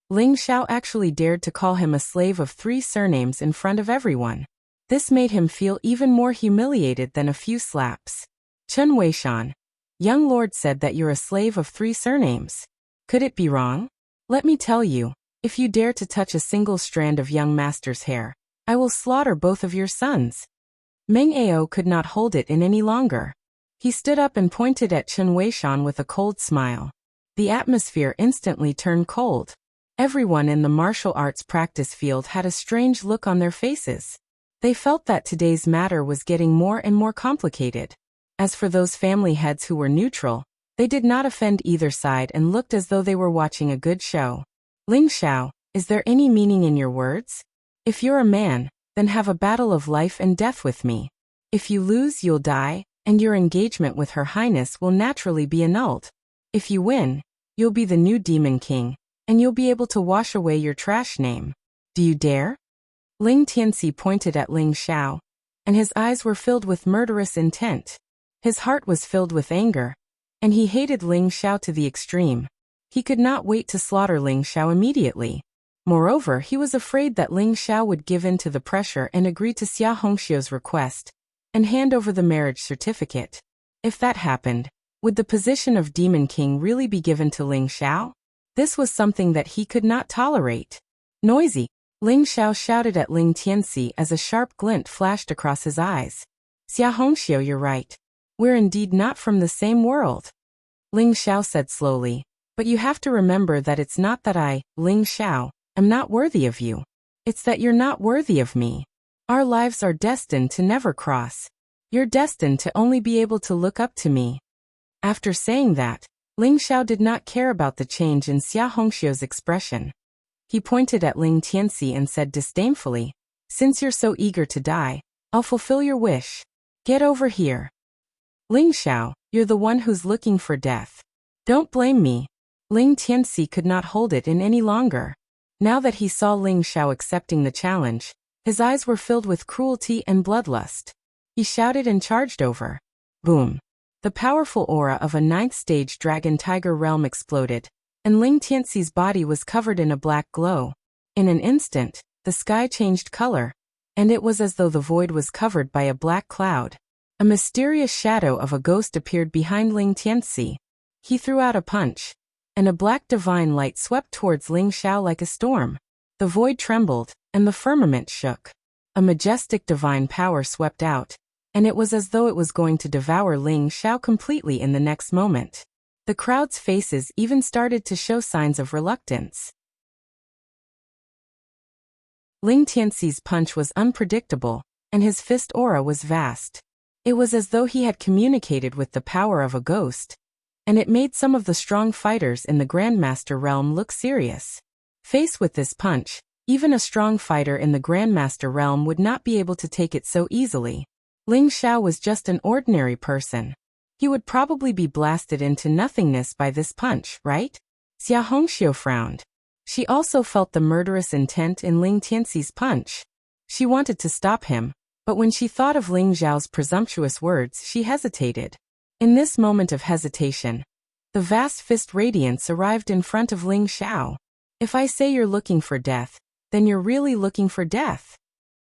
Ling Xiao actually dared to call him a slave of 3 surnames in front of everyone. This made him feel even more humiliated than a few slaps. Chen Weishan, young lord said that you're a slave of 3 surnames. Could it be wrong? Let me tell you, if you dare to touch a single strand of young master's hair, I will slaughter both of your sons. Meng Ao could not hold it in any longer. He stood up and pointed at Chen Weishan with a cold smile. The atmosphere instantly turned cold. Everyone in the martial arts practice field had a strange look on their faces. They felt that today's matter was getting more and more complicated. As for those family heads who were neutral, they did not offend either side and looked as though they were watching a good show. Ling Xiao, is there any meaning in your words? If you're a man, then have a battle of life and death with me. If you lose, you'll die, and your engagement with Her Highness will naturally be annulled. If you win, you'll be the new Demon King, and you'll be able to wash away your trash name. Do you dare? Ling Tianxi pointed at Ling Xiao, and his eyes were filled with murderous intent. His heart was filled with anger, and he hated Ling Xiao to the extreme. He could not wait to slaughter Ling Xiao immediately. Moreover, he was afraid that Ling Xiao would give in to the pressure and agree to Xia Hongxiu's request, and hand over the marriage certificate. If that happened, would the position of Demon King really be given to Ling Xiao? This was something that he could not tolerate. Noisy! Ling Xiao shouted at Ling Tianxi as a sharp glint flashed across his eyes. Xia Hongxiu, you're right. We're indeed not from the same world. Ling Xiao said slowly, but you have to remember that it's not that I, Ling Xiao, am not worthy of you. It's that you're not worthy of me. Our lives are destined to never cross. You're destined to only be able to look up to me. After saying that, Ling Xiao did not care about the change in Xia Hongxiu's expression. He pointed at Ling Tianxi and said disdainfully, since you're so eager to die, I'll fulfill your wish. Get over here. Ling Xiao, you're the one who's looking for death. Don't blame me. Ling Tianxi could not hold it in any longer. Now that he saw Ling Xiao accepting the challenge, his eyes were filled with cruelty and bloodlust. He shouted and charged over. Boom. The powerful aura of a 9th stage dragon tiger realm exploded, and Ling Tianxi's body was covered in a black glow. In an instant, the sky changed color, and it was as though the void was covered by a black cloud. A mysterious shadow of a ghost appeared behind Ling Tianxi. He threw out a punch, and a black divine light swept towards Ling Xiao like a storm. The void trembled, and the firmament shook. A majestic divine power swept out, and it was as though it was going to devour Ling Xiao completely in the next moment. The crowd's faces even started to show signs of reluctance. Ling Tianxi's punch was unpredictable, and his fist aura was vast. It was as though he had communicated with the power of a ghost, and it made some of the strong fighters in the Grandmaster realm look serious. Faced with this punch, even a strong fighter in the Grandmaster realm would not be able to take it so easily. Ling Xiao was just an ordinary person. He would probably be blasted into nothingness by this punch, right? Xia Hongxiu frowned. She also felt the murderous intent in Ling Tianxi's punch. She wanted to stop him, but when she thought of Ling Zhao's presumptuous words, she hesitated. In this moment of hesitation, The vast fist radiance arrived in front of Ling Xiao. If I say you're looking for death, then you're really looking for death.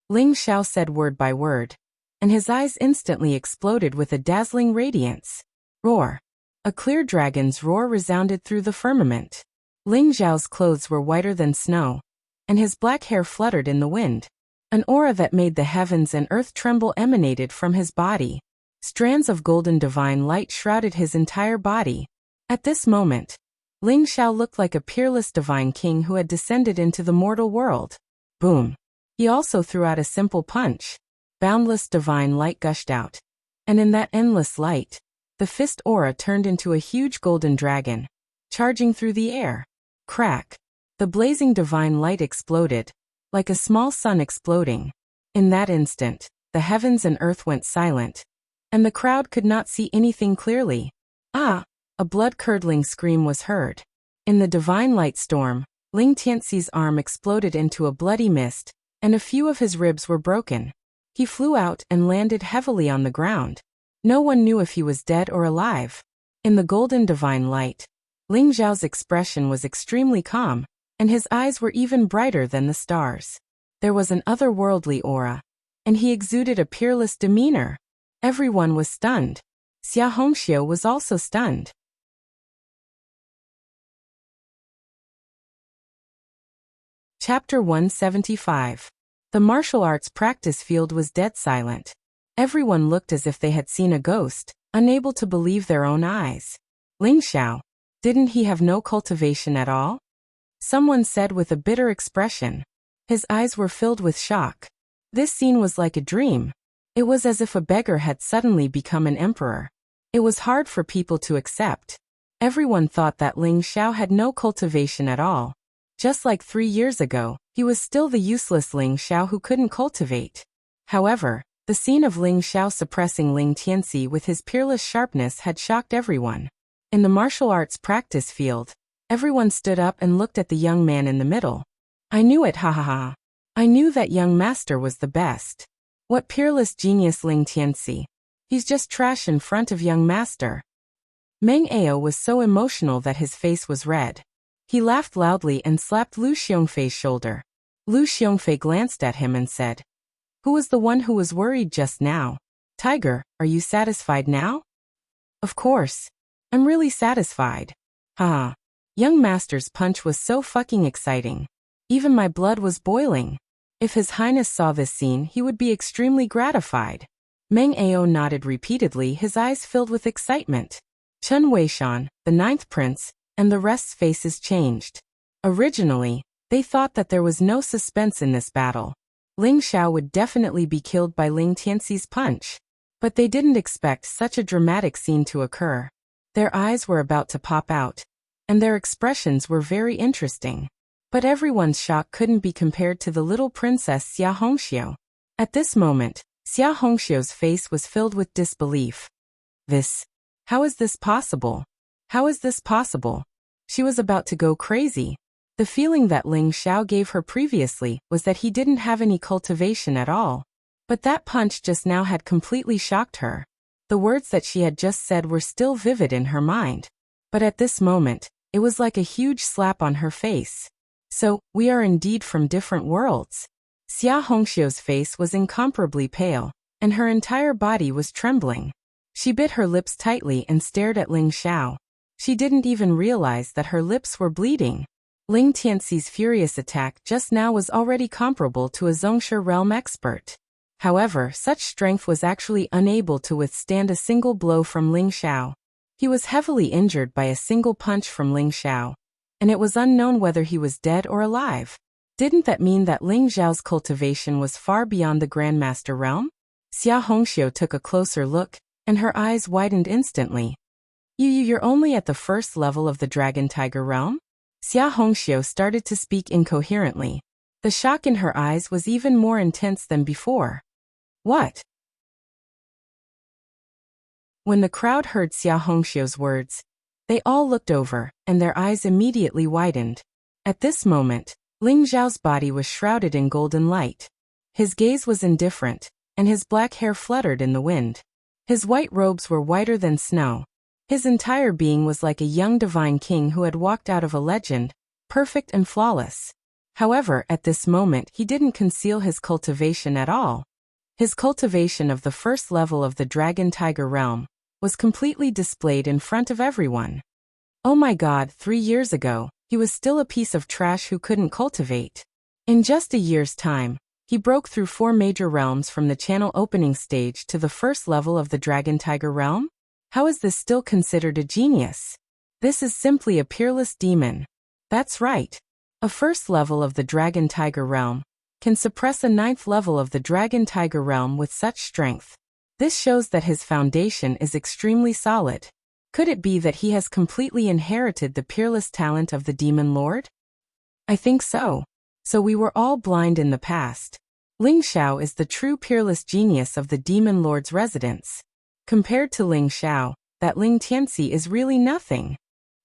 Ling Xiao said word by word, and his eyes instantly exploded with a dazzling radiance. Roar. A clear dragon's roar resounded through the firmament. Ling Xiao's clothes were whiter than snow, and his black hair fluttered in the wind. An aura that made the heavens and earth tremble emanated from his body. Strands of golden divine light shrouded his entire body. At this moment, Ling Xiao looked like a peerless divine king who had descended into the mortal world. Boom. He also threw out a simple punch. Boundless divine light gushed out. And in that endless light, the fist aura turned into a huge golden dragon, charging through the air. Crack. The blazing divine light exploded, like a small sun exploding. In that instant, the heavens and earth went silent, and the crowd could not see anything clearly. Ah! A blood-curdling scream was heard. In the divine light storm, Ling Tianxi's arm exploded into a bloody mist, and a few of his ribs were broken. He flew out and landed heavily on the ground. No one knew if he was dead or alive. In the golden divine light, Ling Xiao's expression was extremely calm, and his eyes were even brighter than the stars. There was an otherworldly aura, and he exuded a peerless demeanor. Everyone was stunned. Xia Hongxiu was also stunned. Chapter 175. The martial arts practice field was dead silent. Everyone looked as if they had seen a ghost, unable to believe their own eyes. Ling Xiao, didn't he have no cultivation at all? Someone said with a bitter expression. His eyes were filled with shock. This scene was like a dream. It was as if a beggar had suddenly become an emperor. It was hard for people to accept. Everyone thought that Ling Xiao had no cultivation at all. Just like 3 years ago, he was still the useless Ling Xiao who couldn't cultivate. However, the scene of Ling Xiao suppressing Ling Tianxi with his peerless sharpness had shocked everyone. In the martial arts practice field, everyone stood up and looked at the young man in the middle. I knew it, ha ha ha. I knew that young master was the best. What peerless genius Ling Tianxi. He's just trash in front of young master. Meng Ao was so emotional that his face was red. He laughed loudly and slapped Lu Xiongfei's shoulder. Lu Xiongfei glanced at him and said, "Who was the one who was worried just now? Tiger, are you satisfied now?" "Of course. I'm really satisfied. Haha. Young master's punch was so fucking exciting. Even my blood was boiling. If His Highness saw this scene, he would be extremely gratified." Meng Ao nodded repeatedly, his eyes filled with excitement. Chen Weishan, the 9th prince, and the rest's faces changed. Originally, they thought that there was no suspense in this battle. Ling Xiao would definitely be killed by Ling Tianxi's punch. But they didn't expect such a dramatic scene to occur. Their eyes were about to pop out, and their expressions were very interesting. But everyone's shock couldn't be compared to the little princess Xia Hongxiu. At this moment, Xia Hongxiu's face was filled with disbelief. How is this possible? How is this possible? She was about to go crazy. The feeling that Ling Xiao gave her previously was that he didn't have any cultivation at all. But that punch just now had completely shocked her. The words that she had just said were still vivid in her mind. But at this moment, it was like a huge slap on her face. So, we are indeed from different worlds. Xia Hongxiu's face was incomparably pale, and her entire body was trembling. She bit her lips tightly and stared at Ling Xiao. She didn't even realize that her lips were bleeding. Ling Tianxi's furious attack just now was already comparable to a Zhongshe realm expert. However, such strength was actually unable to withstand a single blow from Ling Xiao. He was heavily injured by a single punch from Ling Xiao, and it was unknown whether he was dead or alive. Didn't that mean that Ling Xiao's cultivation was far beyond the Grandmaster realm? Xia Hongxiu took a closer look, and her eyes widened instantly. You're only at the first level of the Dragon Tiger realm? Xia Hongxiu started to speak incoherently. The shock in her eyes was even more intense than before. What? When the crowd heard Xia Hongxiu's words, they all looked over, and their eyes immediately widened. At this moment, Ling Xiao's body was shrouded in golden light. His gaze was indifferent, and his black hair fluttered in the wind. His white robes were whiter than snow. His entire being was like a young divine king who had walked out of a legend, perfect and flawless. However, at this moment he didn't conceal his cultivation at all. His cultivation of the first level of the Dragon Tiger realm was completely displayed in front of everyone. Oh my god, 3 years ago, he was still a piece of trash who couldn't cultivate. In just a year's time, he broke through 4 major realms from the channel opening stage to the first level of the Dragon Tiger realm? How is this still considered a genius? This is simply a peerless demon. That's right. A first level of the Dragon Tiger realm can suppress a 9th level of the Dragon Tiger realm with such strength. This shows that his foundation is extremely solid. Could it be that he has completely inherited the peerless talent of the Demon Lord? I think so. So we were all blind in the past. Ling Xiao is the true peerless genius of the Demon Lord's residence. Compared to Ling Xiao, that Ling Tianxi is really nothing.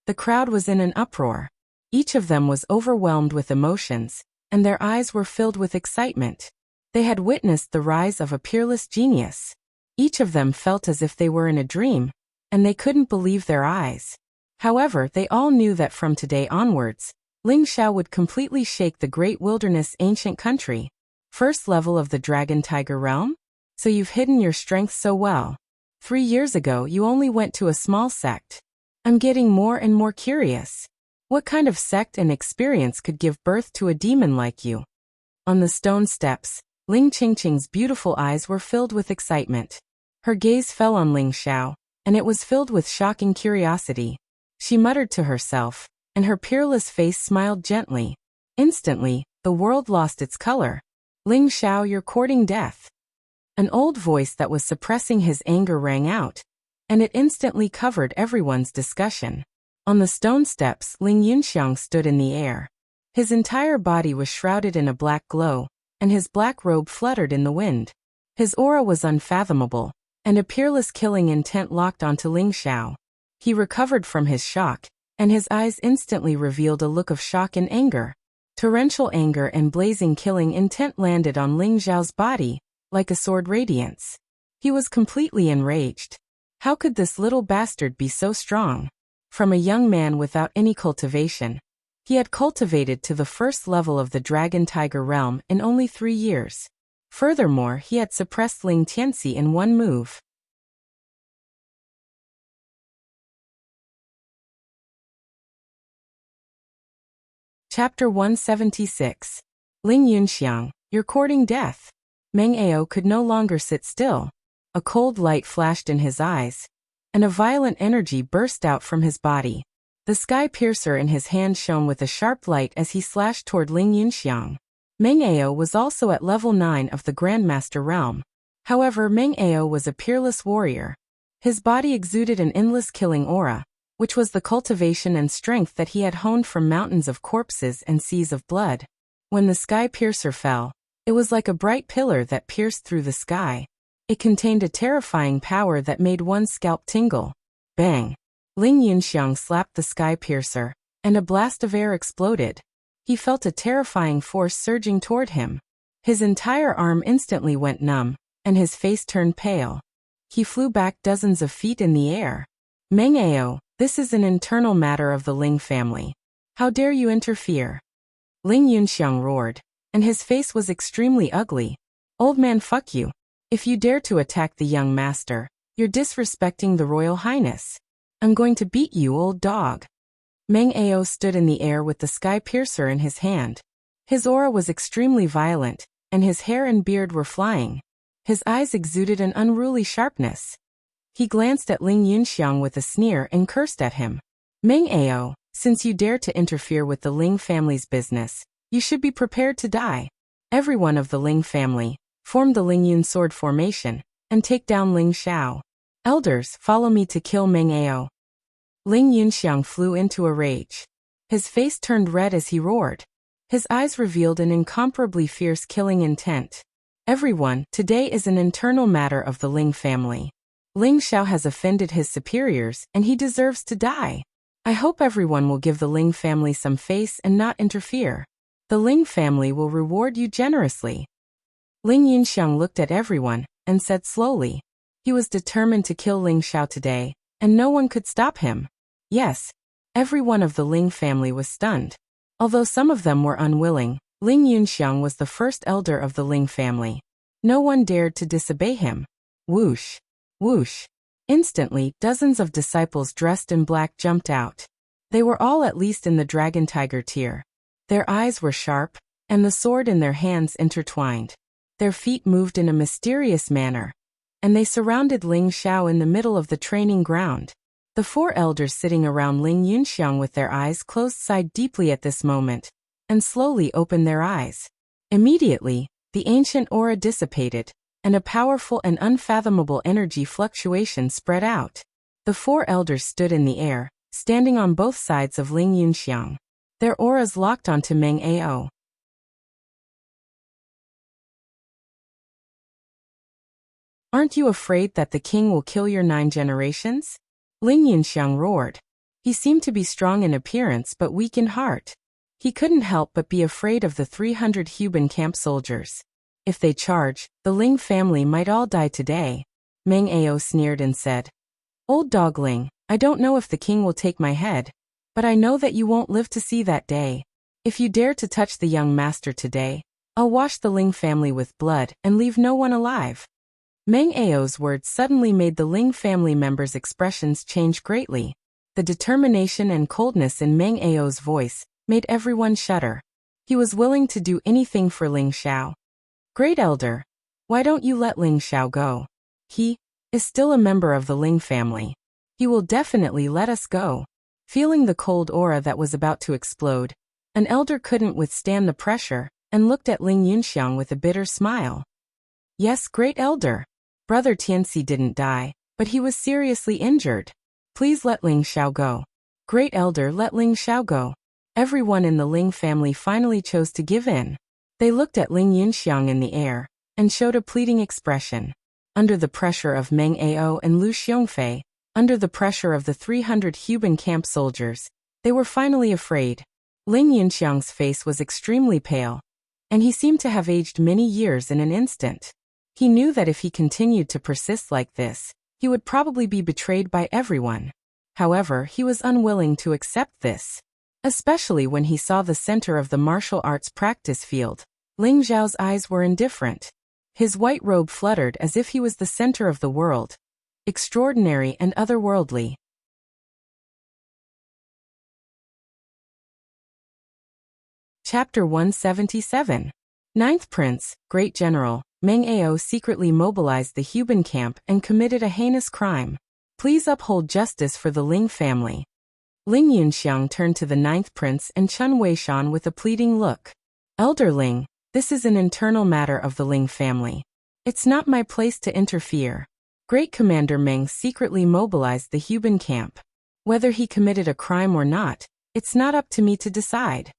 The crowd was in an uproar. Each of them was overwhelmed with emotions, and their eyes were filled with excitement. They had witnessed the rise of a peerless genius. Each of them felt as if they were in a dream, and they couldn't believe their eyes. However, they all knew that from today onwards, Ling Xiao would completely shake the great wilderness ancient country. First level of the Dragon Tiger realm? So you've hidden your strength so well. 3 years ago you only went to a small sect. I'm getting more and more curious. What kind of sect and experience could give birth to a demon like you? On the stone steps, Ling Qingqing's beautiful eyes were filled with excitement. Her gaze fell on Ling Xiao, and it was filled with shocking curiosity. She muttered to herself, and her peerless face smiled gently. Instantly, the world lost its color. Ling Xiao, you're courting death. An old voice that was suppressing his anger rang out, and it instantly covered everyone's discussion. On the stone steps, Ling Yunxiang stood in the air. His entire body was shrouded in a black glow, and his black robe fluttered in the wind. His aura was unfathomable, and a peerless killing intent locked onto Ling Xiao. He recovered from his shock, and his eyes instantly revealed a look of shock and anger. Torrential anger and blazing killing intent landed on Ling Xiao's body, like a sword radiance. He was completely enraged. How could this little bastard be so strong? From a young man without any cultivation, he had cultivated to the first level of the Dragon Tiger realm in only 3 years. Furthermore, he had suppressed Ling Tianxi in one move. Chapter 176. Ling Yunxiang, you're courting death. Meng Ao could no longer sit still. A cold light flashed in his eyes, and a violent energy burst out from his body. The sky piercer in his hand shone with a sharp light as he slashed toward Ling Yunxiang. Meng Ao was also at level 9 of the Grandmaster realm. However, Meng Ao was a peerless warrior. His body exuded an endless killing aura, which was the cultivation and strength that he had honed from mountains of corpses and seas of blood. When the sky piercer fell, it was like a bright pillar that pierced through the sky. It contained a terrifying power that made one's scalp tingle. Bang! Ling Yunxiang slapped the sky piercer, and a blast of air exploded. He felt a terrifying force surging toward him. His entire arm instantly went numb, and his face turned pale. He flew back dozens of feet in the air. Meng Ao, this is an internal matter of the Ling family. How dare you interfere? Ling Yunxiang roared, and his face was extremely ugly. Old man, fuck you. If you dare to attack the young master, you're disrespecting the Royal Highness. I'm going to beat you, old dog. Meng Ao stood in the air with the sky piercer in his hand. His aura was extremely violent, and his hair and beard were flying. His eyes exuded an unruly sharpness. He glanced at Ling Yunxiang with a sneer and cursed at him. Meng Ao, since you dare to interfere with the Ling family's business, you should be prepared to die. Everyone of the Ling family, form the Ling Yun sword formation, and take down Ling Xiao. Elders, follow me to kill Meng Ao. Ling Yunxiang flew into a rage. His face turned red as he roared. His eyes revealed an incomparably fierce killing intent. Everyone, today is an internal matter of the Ling family. Ling Xiao has offended his superiors, and he deserves to die. I hope everyone will give the Ling family some face and not interfere. The Ling family will reward you generously. Ling Yunxiang looked at everyone, and said slowly. He was determined to kill Ling Xiao today, and no one could stop him. Yes, every one of the Ling family was stunned. Although some of them were unwilling, Ling Yunxiang was the first elder of the Ling family. No one dared to disobey him. Whoosh! Whoosh! Instantly, dozens of disciples dressed in black jumped out. They were all at least in the dragon tiger tier. Their eyes were sharp, and the sword in their hands intertwined. Their feet moved in a mysterious manner, and they surrounded Ling Xiao in the middle of the training ground. The four elders sitting around Ling Yunxiang with their eyes closed sighed deeply at this moment, and slowly opened their eyes. Immediately, the ancient aura dissipated, and a powerful and unfathomable energy fluctuation spread out. The four elders stood in the air, standing on both sides of Ling Yunxiang. Their auras locked onto Meng Ao. Aren't you afraid that the king will kill your 9 generations? Ling Yunxiang roared. He seemed to be strong in appearance but weak in heart. He couldn't help but be afraid of the 300 Huban camp soldiers. If they charge, the Ling family might all die today. Meng Ao sneered and said, Old dog Ling, I don't know if the king will take my head, but I know that you won't live to see that day. If you dare to touch the young master today, I'll wash the Ling family with blood and leave no one alive. Meng Ao's words suddenly made the Ling family members' expressions change greatly. The determination and coldness in Meng Ao's voice made everyone shudder. He was willing to do anything for Ling Xiao. Great Elder, why don't you let Ling Xiao go? He is still a member of the Ling family. He will definitely let us go. Feeling the cold aura that was about to explode, an elder couldn't withstand the pressure and looked at Ling Yunxiang with a bitter smile. Yes, Great Elder. Brother Tianxi didn't die, but he was seriously injured. Please let Ling Xiao go. Great Elder, let Ling Xiao go. Everyone in the Ling family finally chose to give in. They looked at Ling Yunxiang in the air and showed a pleading expression. Under the pressure of Meng Ao and Lu Xiongfei, under the pressure of the 300 Huban camp soldiers, they were finally afraid. Ling Yunxiang's face was extremely pale, and he seemed to have aged many years in an instant. He knew that if he continued to persist like this, he would probably be betrayed by everyone. However, he was unwilling to accept this. Especially when he saw the center of the martial arts practice field. Ling Zhao's eyes were indifferent. His white robe fluttered as if he was the center of the world. Extraordinary and otherworldly. Chapter 177. Ninth Prince, Great General, Meng Ao secretly mobilized the Huban camp and committed a heinous crime. Please uphold justice for the Ling family. Ling Yunxiang turned to the Ninth Prince and Chun Weishan with a pleading look. Elder Ling, this is an internal matter of the Ling family. It's not my place to interfere. Great Commander Meng secretly mobilized the Huban camp. Whether he committed a crime or not, it's not up to me to decide.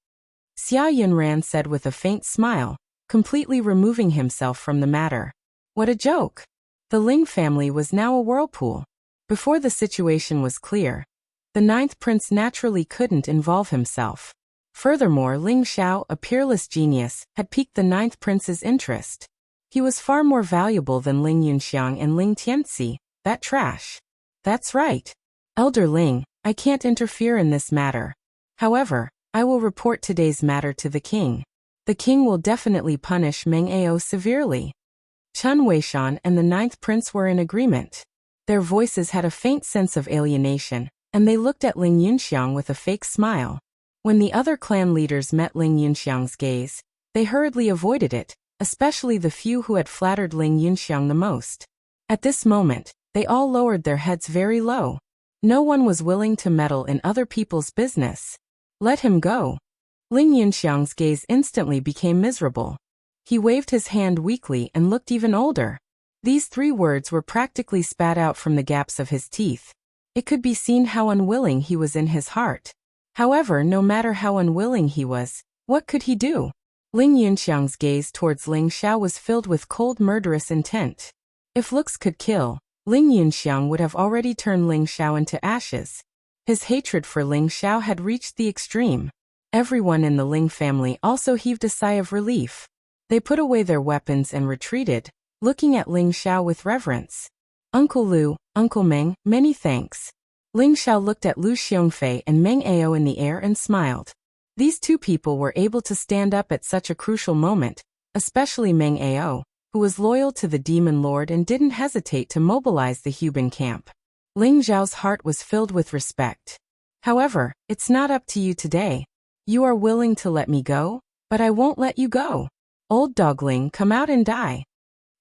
Xia Yunran said with a faint smile, completely removing himself from the matter. What a joke! The Ling family was now a whirlpool. Before the situation was clear, the Ninth Prince naturally couldn't involve himself. Furthermore, Ling Xiao, a peerless genius, had piqued the Ninth Prince's interest. He was far more valuable than Ling Yunxiang and Ling Tianxi, that trash. That's right. Elder Ling, I can't interfere in this matter. However, I will report today's matter to the king. The king will definitely punish Meng Ao severely. Chun Weishan and the Ninth Prince were in agreement. Their voices had a faint sense of alienation, and they looked at Ling Yunxiang with a fake smile. When the other clan leaders met Ling Yunxiang's gaze, they hurriedly avoided it, especially the few who had flattered Ling Yunxiang the most. At this moment, they all lowered their heads very low. No one was willing to meddle in other people's business. Let him go. Ling Yunxiang's gaze instantly became miserable. He waved his hand weakly and looked even older. These 3 words were practically spat out from the gaps of his teeth. It could be seen how unwilling he was in his heart. However, no matter how unwilling he was, what could he do? Ling Yunxiang's gaze towards Ling Xiao was filled with cold murderous intent. If looks could kill, Ling Yunxiang would have already turned Ling Xiao into ashes. His hatred for Ling Xiao had reached the extreme. Everyone in the Ling family also heaved a sigh of relief. They put away their weapons and retreated, looking at Ling Xiao with reverence. Uncle Lu, Uncle Meng, many thanks. Ling Xiao looked at Lu Xiongfei and Meng Ao in the air and smiled. These two people were able to stand up at such a crucial moment, especially Meng Ao, who was loyal to the Demon Lord and didn't hesitate to mobilize the Huban camp. Ling Zhao's heart was filled with respect. However, it's not up to you today. You are willing to let me go, but I won't let you go. Old dog Ling, come out and die.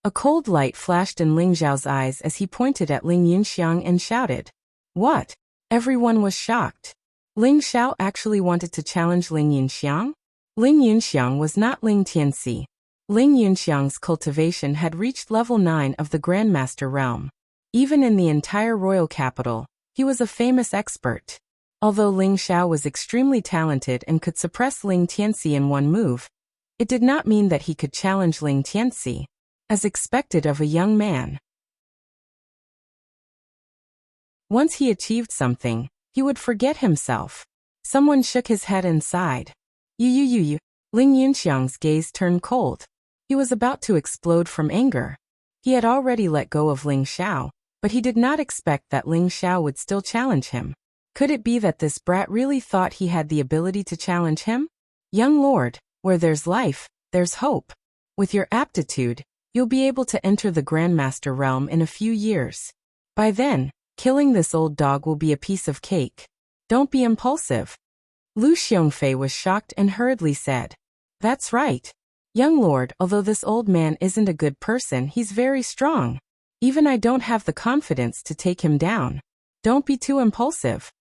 A cold light flashed in Ling Zhao's eyes as he pointed at Ling Yunxiang and shouted. What? Everyone was shocked. Ling Xiao actually wanted to challenge Ling Yunxiang? Ling Yunxiang was not Ling Tianxi. Ling Yunxiang's cultivation had reached level 9 of the Grandmaster realm. Even in the entire royal capital, he was a famous expert. Although Ling Xiao was extremely talented and could suppress Ling Tianxi in one move, it did not mean that he could challenge Ling Tianxi, as expected of a young man. Once he achieved something, he would forget himself. Someone shook his head and sighed. You. Ling Yunxiang's gaze turned cold. He was about to explode from anger. He had already let go of Ling Xiao, but he did not expect that Ling Xiao would still challenge him. Could it be that this brat really thought he had the ability to challenge him? Young lord, where there's life, there's hope. With your aptitude, you'll be able to enter the Grandmaster realm in a few years. By then, killing this old dog will be a piece of cake. Don't be impulsive. Lu Xiongfei was shocked and hurriedly said. That's right. Young lord, although this old man isn't a good person, he's very strong. Even I don't have the confidence to take him down. Don't be too impulsive.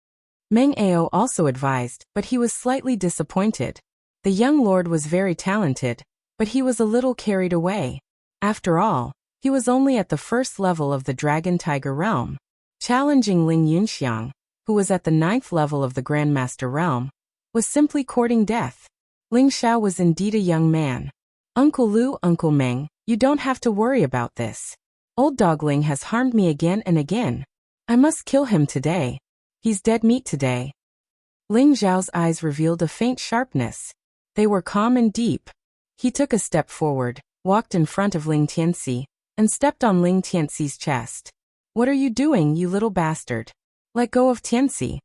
Meng Ao also advised, but he was slightly disappointed. The young lord was very talented, but he was a little carried away. After all, he was only at the first level of the Dragon Tiger realm. Challenging Ling Yunxiang, who was at the 9th level of the Grandmaster realm, was simply courting death. Ling Xiao was indeed a young man. Uncle Lu, Uncle Meng, you don't have to worry about this. Old dog Ling has harmed me again and again. I must kill him today. He's dead meat today. Ling Zhao's eyes revealed a faint sharpness. They were calm and deep. He took a step forward, walked in front of Ling Tianxi, and stepped on Ling Tianxi's chest. What are you doing, you little bastard? Let go of Tianxi.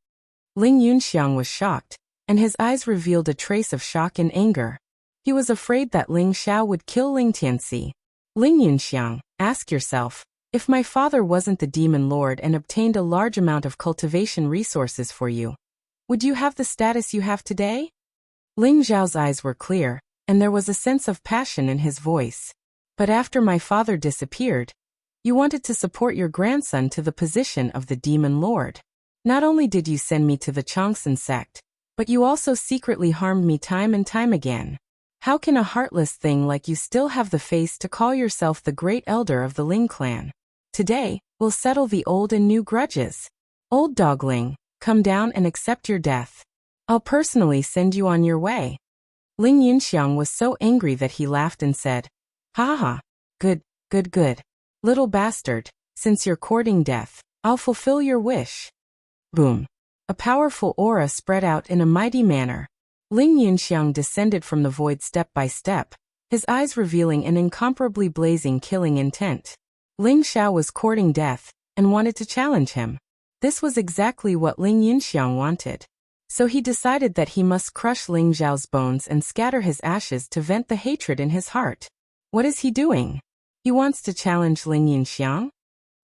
Ling Yunxiang was shocked, and his eyes revealed a trace of shock and anger. He was afraid that Ling Xiao would kill Ling Tianxi. Ling Yunxiang, ask yourself, if my father wasn't the Demon Lord and obtained a large amount of cultivation resources for you, would you have the status you have today? Ling Zhao's eyes were clear, and there was a sense of passion in his voice. But after my father disappeared, you wanted to support your grandson to the position of the Demon Lord. Not only did you send me to the Changsun sect, but you also secretly harmed me time and time again. How can a heartless thing like you still have the face to call yourself the great elder of the Ling clan? Today, we'll settle the old and new grudges. Old dog Ling, come down and accept your death. I'll personally send you on your way. Ling Yunxiang was so angry that he laughed and said, Ha ha, good. Little bastard, since you're courting death, I'll fulfill your wish. Boom. A powerful aura spread out in a mighty manner. Ling Yunxiang descended from the void step by step, his eyes revealing an incomparably blazing killing intent. Ling Xiao was courting death, and wanted to challenge him. This was exactly what Ling Yunxiang wanted. So he decided that he must crush Ling Zhao's bones and scatter his ashes to vent the hatred in his heart. What is he doing? He wants to challenge Ling Yunxiang?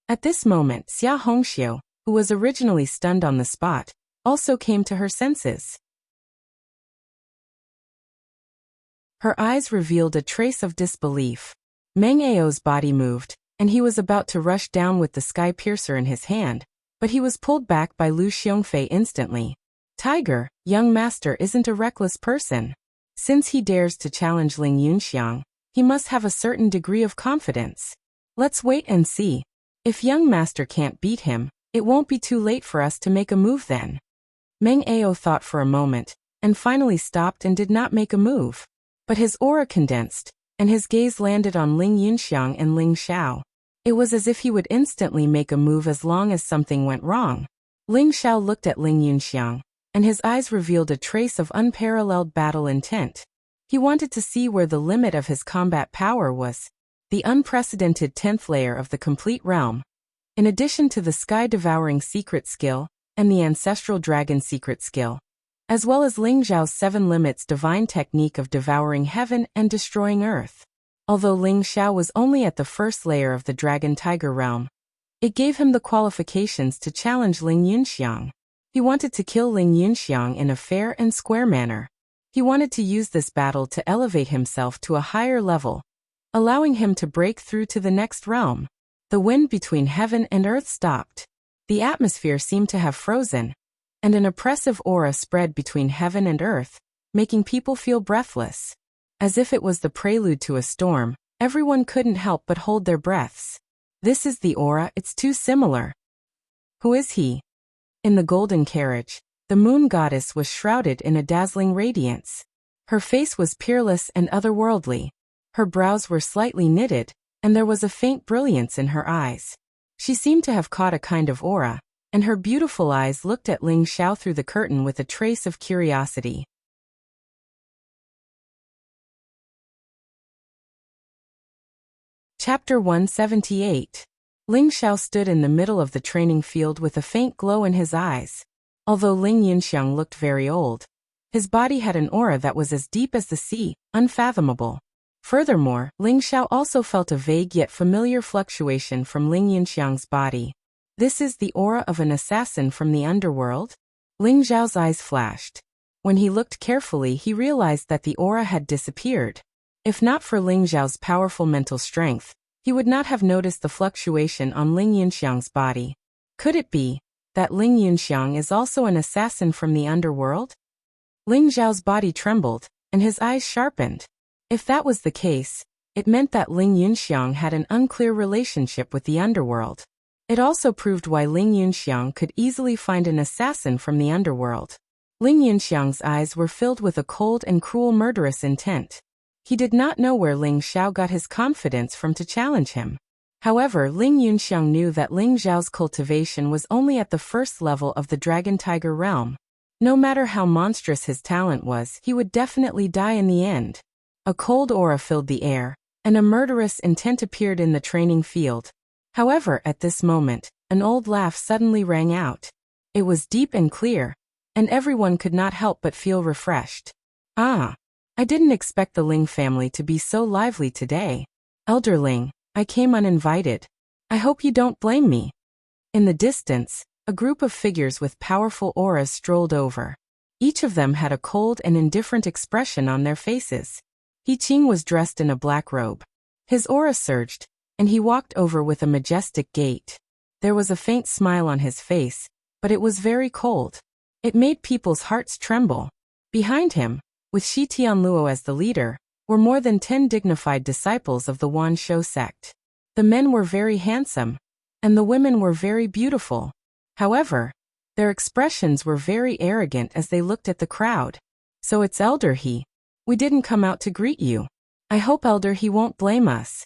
At this moment, Xia Hongxiu, who was originally stunned on the spot, also came to her senses. Her eyes revealed a trace of disbelief. Meng Ao's body moved, and he was about to rush down with the sky piercer in his hand, but he was pulled back by Lu Xiongfei instantly. Tiger, young master isn't a reckless person. Since he dares to challenge Ling Yunxiang, he must have a certain degree of confidence. Let's wait and see. If young master can't beat him, it won't be too late for us to make a move then. Meng Ao thought for a moment, and finally stopped and did not make a move. But his aura condensed, and his gaze landed on Ling Yunxiang and Ling Xiao. It was as if he would instantly make a move as long as something went wrong. Ling Xiao looked at Ling Yunxiang, and his eyes revealed a trace of unparalleled battle intent. He wanted to see where the limit of his combat power was. The unprecedented 10th layer of the complete realm. In addition to the sky-devouring secret skill and the ancestral dragon secret skill, as well as Ling Xiao's 7 limits divine technique of devouring heaven and destroying earth. Although Ling Xiao was only at the first layer of the dragon-tiger realm, it gave him the qualifications to challenge Ling Yunxiang. He wanted to kill Ling Yunxiang in a fair and square manner. He wanted to use this battle to elevate himself to a higher level, allowing him to break through to the next realm. The wind between heaven and earth stopped. The atmosphere seemed to have frozen, and an oppressive aura spread between heaven and earth, making people feel breathless. As if it was the prelude to a storm, everyone couldn't help but hold their breaths. This is the aura, it's too similar. Who is he? In the golden carriage, the moon goddess was shrouded in a dazzling radiance. Her face was peerless and otherworldly. Her brows were slightly knitted, and there was a faint brilliance in her eyes. She seemed to have caught a kind of aura, and her beautiful eyes looked at Ling Xiao through the curtain with a trace of curiosity. Chapter 178. Ling Xiao stood in the middle of the training field with a faint glow in his eyes. Although Ling Yunxiang looked very old, his body had an aura that was as deep as the sea, unfathomable. Furthermore, Ling Xiao also felt a vague yet familiar fluctuation from Ling Yunxiang's body. This is the aura of an assassin from the underworld? Ling Xiao's eyes flashed. When he looked carefully, he realized that the aura had disappeared. If not for Ling Xiao's powerful mental strength, he would not have noticed the fluctuation on Ling Yunxiang's body. Could it be that Ling Yunxiang is also an assassin from the underworld? Ling Xiao's body trembled, and his eyes sharpened. If that was the case, it meant that Ling Yunxiang had an unclear relationship with the underworld. It also proved why Ling Yunxiang could easily find an assassin from the underworld. Ling Yunxiang's eyes were filled with a cold and cruel murderous intent. He did not know where Ling Xiao got his confidence from to challenge him. However, Ling Yunxiang knew that Ling Xiao's cultivation was only at the first level of the dragon-tiger realm. No matter how monstrous his talent was, he would definitely die in the end. A cold aura filled the air, and a murderous intent appeared in the training field. However, at this moment, an old laugh suddenly rang out. It was deep and clear, and everyone could not help but feel refreshed. Ah! I didn't expect the Ling family to be so lively today. Elder Ling, I came uninvited. I hope you don't blame me. In the distance, a group of figures with powerful auras strolled over. Each of them had a cold and indifferent expression on their faces. He Qing was dressed in a black robe. His aura surged, and he walked over with a majestic gait. There was a faint smile on his face, but it was very cold. It made people's hearts tremble. Behind him, with Shi Tianluo as the leader, were more than 10 dignified disciples of the Wan Shou sect. The men were very handsome, and the women were very beautiful. However, their expressions were very arrogant as they looked at the crowd. So it's Elder He. We didn't come out to greet you. I hope Elder He won't blame us.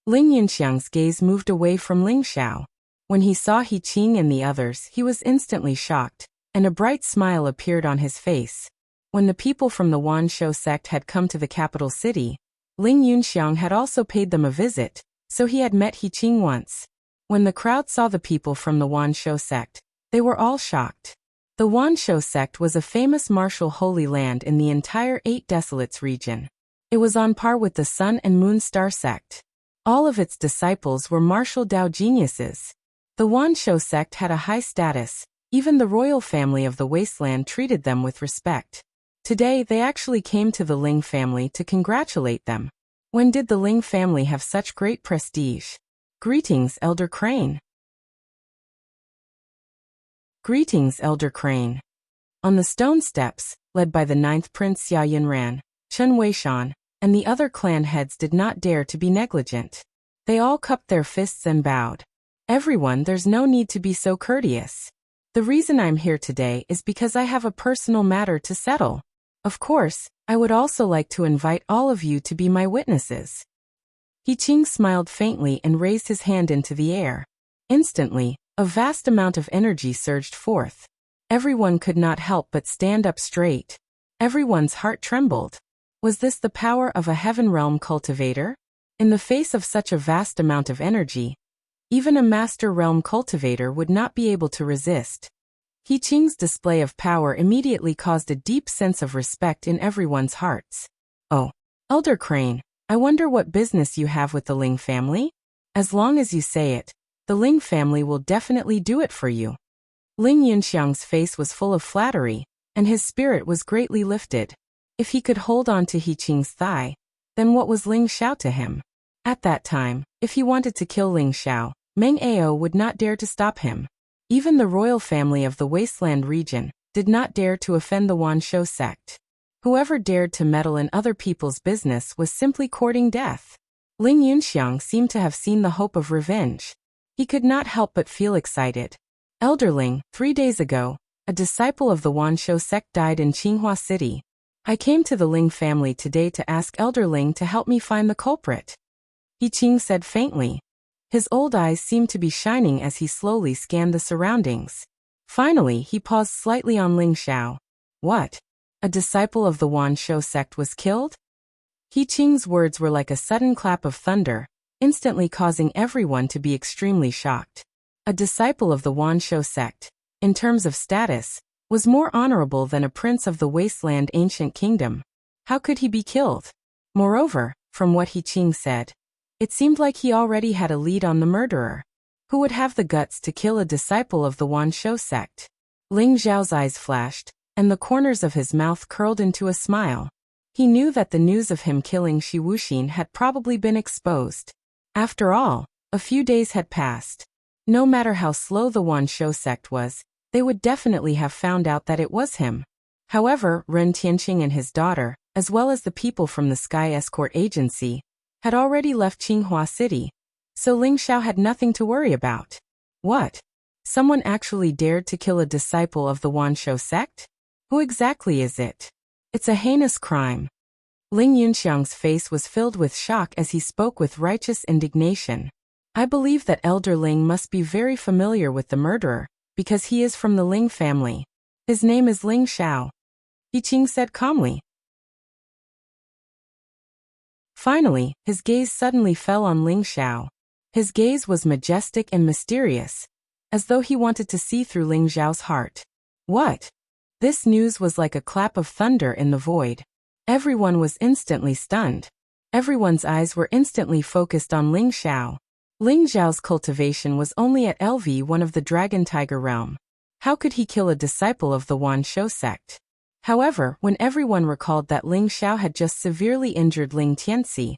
Ling Yunxiang's gaze moved away from Ling Xiao. When he saw He Qing and the others, he was instantly shocked, and a bright smile appeared on his face. When the people from the Wan Shou sect had come to the capital city, Ling Yunxiang had also paid them a visit, so he had met He Qing once. When the crowd saw the people from the Wan Shou sect, they were all shocked. The Wan Shou sect was a famous martial holy land in the entire 8 Desolates region. It was on par with the Sun and Moon Star sect. All of its disciples were martial Dao geniuses. The Wan Shou sect had a high status. Even the royal family of the wasteland treated them with respect. Today they actually came to the Ling family to congratulate them. When did the Ling family have such great prestige? Greetings, Elder Crane. Greetings, Elder Crane. On the stone steps, led by the 9th Prince Xia Yinran, Chen Weishan, and the other clan heads did not dare to be negligent. They all cupped their fists and bowed. Everyone, there's no need to be so courteous. The reason I'm here today is because I have a personal matter to settle. Of course, I would also like to invite all of you to be my witnesses. He Qing smiled faintly and raised his hand into the air. Instantly, a vast amount of energy surged forth. Everyone could not help but stand up straight. Everyone's heart trembled. Was this the power of a heaven realm cultivator? In the face of such a vast amount of energy, Even a master realm cultivator would not be able to resist. He Qing's display of power immediately caused a deep sense of respect in everyone's hearts. Oh, Elder Crane, I wonder what business you have with the Ling family? As long as you say it, the Ling family will definitely do it for you. Ling Yunxiang's face was full of flattery, and his spirit was greatly lifted. If he could hold on to He Qing's thigh, then what was Ling Xiao to him? At that time, if he wanted to kill Ling Xiao, Meng Ao would not dare to stop him. Even the royal family of the Wasteland region did not dare to offend the Wanshou sect. Whoever dared to meddle in other people's business was simply courting death. Ling Yunxiang seemed to have seen the hope of revenge. He could not help but feel excited. Elder Ling, 3 days ago, a disciple of the Wanshou sect died in Qinghua City. I came to the Ling family today to ask Elder Ling to help me find the culprit. He Qing said faintly. His old eyes seemed to be shining as he slowly scanned the surroundings. Finally, he paused slightly on Ling Xiao. What? A disciple of the Wanshou sect was killed? He Qing's words were like a sudden clap of thunder, instantly causing everyone to be extremely shocked. A disciple of the Wanshou sect, in terms of status, was more honorable than a prince of the Wasteland Ancient Kingdom. How could he be killed? Moreover, from what He Qing said, it seemed like he already had a lead on the murderer. Who would have the guts to kill a disciple of the Wanshou sect? Ling Zhao's eyes flashed, and the corners of his mouth curled into a smile. He knew that the news of him killing Shi Wuxin had probably been exposed. After all, a few days had passed. No matter how slow the Wanshou sect was, they would definitely have found out that it was him. However, Ren Tianqing and his daughter, as well as the people from the Sky Escort Agency, had already left Qinghua City, so Ling Xiao had nothing to worry about. What? Someone actually dared to kill a disciple of the Wanshou sect? Who exactly is it? It's a heinous crime. Ling Yunxiang's face was filled with shock as he spoke with righteous indignation. I believe that Elder Ling must be very familiar with the murderer, because he is from the Ling family. His name is Ling Xiao. He Qing said calmly. Finally, his gaze suddenly fell on Ling Xiao. His gaze was majestic and mysterious, as though he wanted to see through Ling Xiao's heart. What? This news was like a clap of thunder in the void. Everyone was instantly stunned. Everyone's eyes were instantly focused on Ling Xiao. Ling Xiao's cultivation was only at LV1 of the Dragon Tiger realm. How could he kill a disciple of the Wanshou sect? However, when everyone recalled that Ling Xiao had just severely injured Ling Tianxi,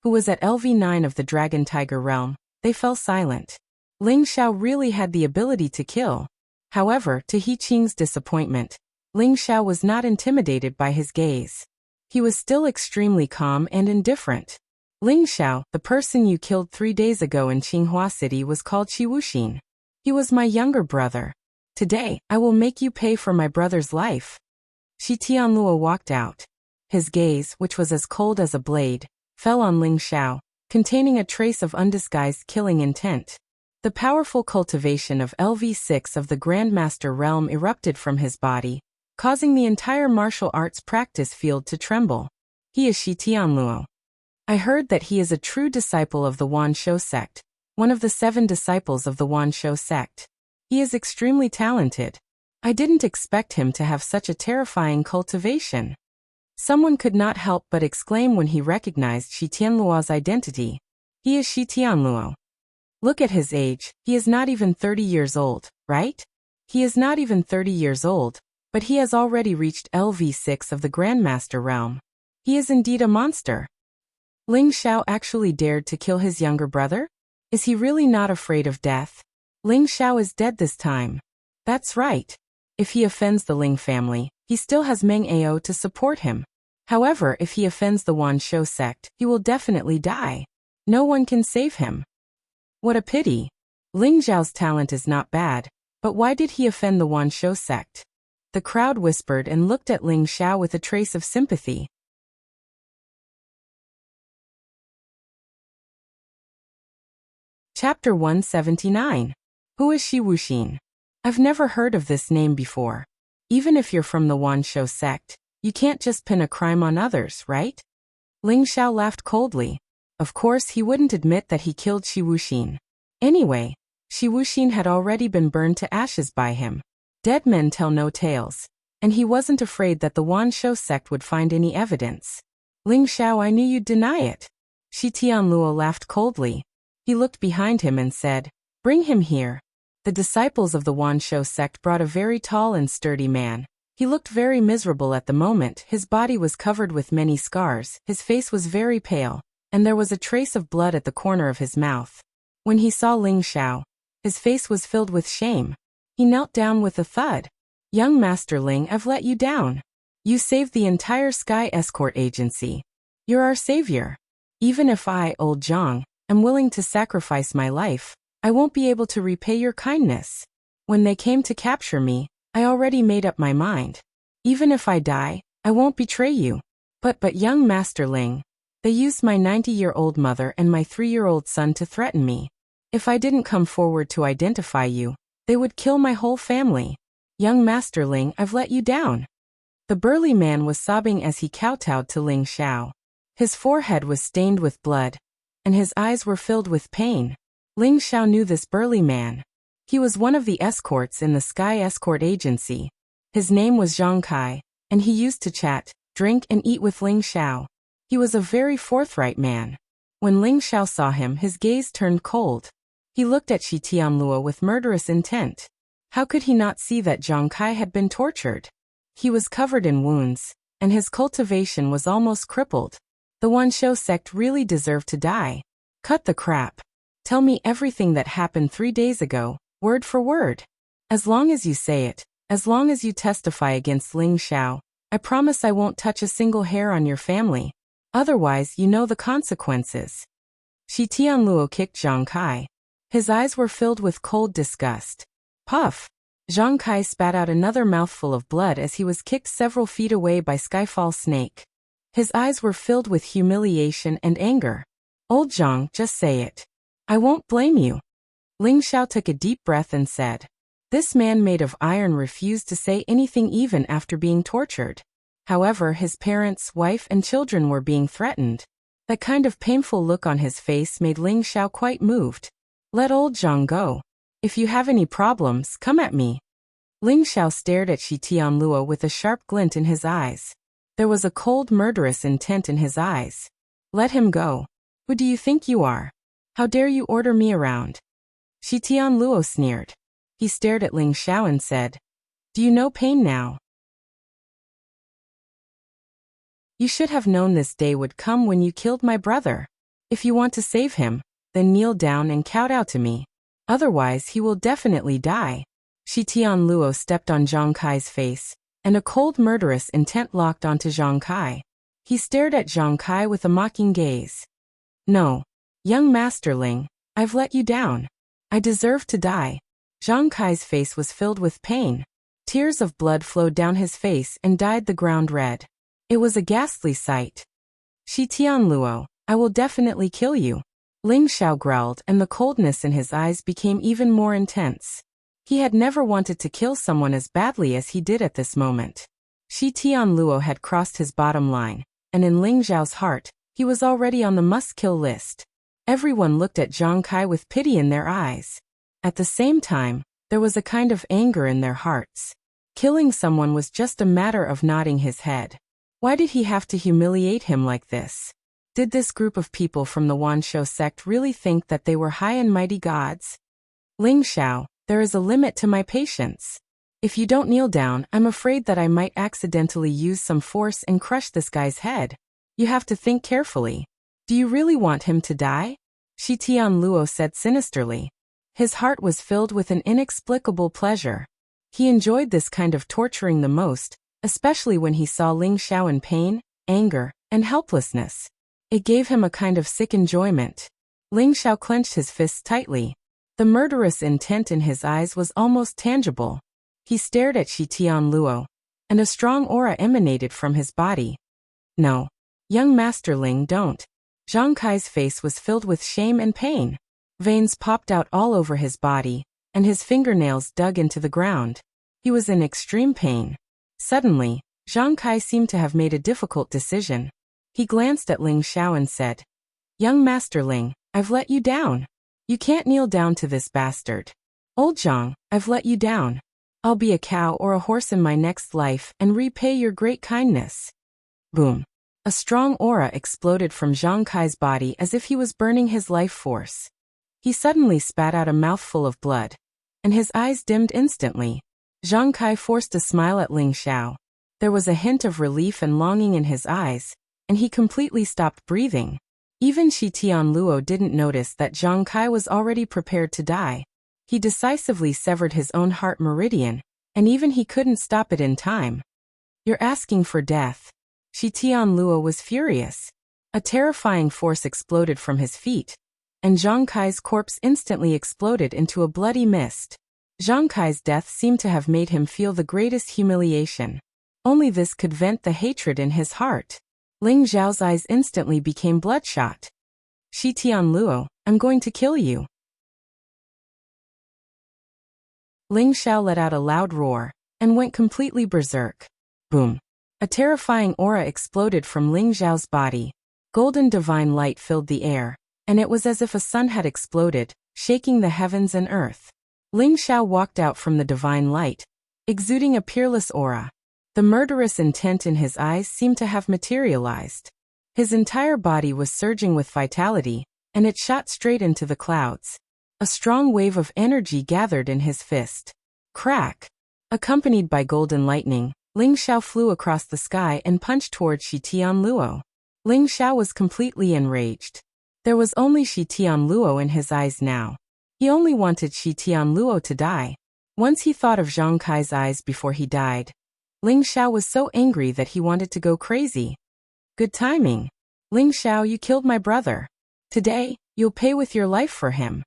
who was at LV9 of the Dragon Tiger realm, they fell silent. Ling Xiao really had the ability to kill. However, to He Qing's disappointment, Ling Xiao was not intimidated by his gaze. He was still extremely calm and indifferent. Ling Xiao, the person you killed 3 days ago in Qinghua City, was called Shi Wuxin. He was my younger brother. Today, I will make you pay for my brother's life. Shi Tianluo walked out. His gaze, which was as cold as a blade, fell on Ling Xiao, containing a trace of undisguised killing intent. The powerful cultivation of LV6 of the Grandmaster realm erupted from his body, causing the entire martial arts practice field to tremble. He is Shi Tianluo. I heard that he is a true disciple of the Wanshou sect, one of the 7 disciples of the Wanshou sect. He is extremely talented. I didn't expect him to have such a terrifying cultivation. Someone could not help but exclaim when he recognized Shi Tianluo's identity. He is Shi Tianluo. Look at his age, he is not even 30 years old, right? He is not even 30 years old, but he has already reached LV6 of the Grandmaster realm. He is indeed a monster. Ling Xiao actually dared to kill his younger brother? Is he really not afraid of death? Ling Xiao is dead this time. That's right. If he offends the Ling family, he still has Meng Ao to support him. However, if he offends the Wanshou sect, he will definitely die. No one can save him. What a pity. Ling Zhao's talent is not bad, but why did he offend the Wanshou sect? The crowd whispered and looked at Ling Xiao with a trace of sympathy. Chapter 179. Who is Shi Wuxin? I've never heard of this name before. Even if you're from the Wanshou sect, you can't just pin a crime on others, right? Ling Xiao laughed coldly. Of course he wouldn't admit that he killed Shi Wuxin. Anyway, Shi Wuxin had already been burned to ashes by him. Dead men tell no tales, and he wasn't afraid that the Wanshou sect would find any evidence. Ling Xiao, I knew you'd deny it. Shi Tianluo laughed coldly. He looked behind him and said, Bring him here. The disciples of the Wanshou sect brought a very tall and sturdy man. He looked very miserable at the moment. His body was covered with many scars, his face was very pale, and there was a trace of blood at the corner of his mouth. When he saw Ling Xiao, his face was filled with shame. He knelt down with a thud. Young Master Ling, I've let you down. You saved the entire Sky Escort Agency. You're our savior. Even if I, old Zhang, am willing to sacrifice my life, I won't be able to repay your kindness. When they came to capture me, I already made up my mind. Even if I die, I won't betray you. But young Master Ling, they used my 90-year-old mother and my 3-year-old son to threaten me. If I didn't come forward to identify you, they would kill my whole family. Young Master Ling, I've let you down. The burly man was sobbing as he kowtowed to Ling Xiao. His forehead was stained with blood, and his eyes were filled with pain. Ling Xiao knew this burly man. He was one of the escorts in the Sky Escort Agency. His name was Zhang Kai, and he used to chat, drink and eat with Ling Xiao. He was a very forthright man. When Ling Xiao saw him, his gaze turned cold. He looked at Shi Tianluo with murderous intent. How could he not see that Zhang Kai had been tortured? He was covered in wounds, and his cultivation was almost crippled. The Wanshou sect really deserved to die. Cut the crap. Tell me everything that happened 3 days ago, word for word. As long as you say it, as long as you testify against Ling Xiao, I promise I won't touch a single hair on your family. Otherwise, you know the consequences. Shi Tianluo kicked Zhang Kai. His eyes were filled with cold disgust. Puff! Zhang Kai spat out another mouthful of blood as he was kicked several feet away by Skyfall Snake. His eyes were filled with humiliation and anger. Old Zhang, just say it. I won't blame you. Ling Xiao took a deep breath and said. This man made of iron refused to say anything even after being tortured. However, his parents, wife, and children were being threatened. That kind of painful look on his face made Ling Xiao quite moved. Let old Zhang go. If you have any problems, come at me. Ling Xiao stared at Shi Tianluo with a sharp glint in his eyes. There was a cold, murderous intent in his eyes. Let him go. Who do you think you are? How dare you order me around? Shi Tianluo sneered. He stared at Ling Xiao and said, Do you know pain now? You should have known this day would come when you killed my brother. If you want to save him, then kneel down and kowtow to me. Otherwise, he will definitely die. Shi Tianluo stepped on Zhang Kai's face, and a cold murderous intent locked onto Zhang Kai. He stared at Zhang Kai with a mocking gaze. No. Young Master Ling, I've let you down. I deserve to die. Zhang Kai's face was filled with pain. Tears of blood flowed down his face and dyed the ground red. It was a ghastly sight. Shi Tianluo, I will definitely kill you. Ling Xiao growled, and the coldness in his eyes became even more intense. He had never wanted to kill someone as badly as he did at this moment. Shi Tianluo had crossed his bottom line, and in Ling Xiao's heart, he was already on the must-kill list. Everyone looked at Zhang Kai with pity in their eyes. At the same time, there was a kind of anger in their hearts. Killing someone was just a matter of nodding his head. Why did he have to humiliate him like this? Did this group of people from the Wanshou sect really think that they were high and mighty gods? Ling Xiao, there is a limit to my patience. If you don't kneel down, I'm afraid that I might accidentally use some force and crush this guy's head. You have to think carefully. Do you really want him to die? Shi Tianluo said sinisterly. His heart was filled with an inexplicable pleasure. He enjoyed this kind of torturing the most, especially when he saw Ling Xiao in pain, anger, and helplessness. It gave him a kind of sick enjoyment. Ling Xiao clenched his fists tightly. The murderous intent in his eyes was almost tangible. He stared at Shi Tianluo, and a strong aura emanated from his body. No. Young Master Ling, don't. Zhang Kai's face was filled with shame and pain. Veins popped out all over his body, and his fingernails dug into the ground. He was in extreme pain. Suddenly, Zhang Kai seemed to have made a difficult decision. He glanced at Ling Xiao and said, Young Master Ling, I've let you down. You can't kneel down to this bastard. Old Zhang, I've let you down. I'll be a cow or a horse in my next life and repay your great kindness. Boom. A strong aura exploded from Zhang Kai's body as if he was burning his life force. He suddenly spat out a mouthful of blood, and his eyes dimmed instantly. Zhang Kai forced a smile at Ling Xiao. There was a hint of relief and longing in his eyes, and he completely stopped breathing. Even Shi Tianluo didn't notice that Zhang Kai was already prepared to die. He decisively severed his own heart meridian, and even he couldn't stop it in time. You're asking for death. Shi Tianluo was furious. A terrifying force exploded from his feet, and Zhang Kai's corpse instantly exploded into a bloody mist. Zhang Kai's death seemed to have made him feel the greatest humiliation. Only this could vent the hatred in his heart. Ling Xiao's eyes instantly became bloodshot. Shi Tianluo, I'm going to kill you. Ling Xiao let out a loud roar, and went completely berserk. Boom. A terrifying aura exploded from Ling Xiao's body. Golden divine light filled the air, and it was as if a sun had exploded, shaking the heavens and earth. Ling Xiao walked out from the divine light, exuding a peerless aura. The murderous intent in his eyes seemed to have materialized. His entire body was surging with vitality, and it shot straight into the clouds. A strong wave of energy gathered in his fist. Crack! Accompanied by golden lightning, Ling Xiao flew across the sky and punched towards Shi Tianluo. Ling Xiao was completely enraged. There was only Shi Tianluo in his eyes now. He only wanted Shi Tianluo to die. Once he thought of Zhang Kai's eyes before he died. Ling Xiao was so angry that he wanted to go crazy. Good timing. Ling Xiao, you killed my brother. Today, you'll pay with your life for him.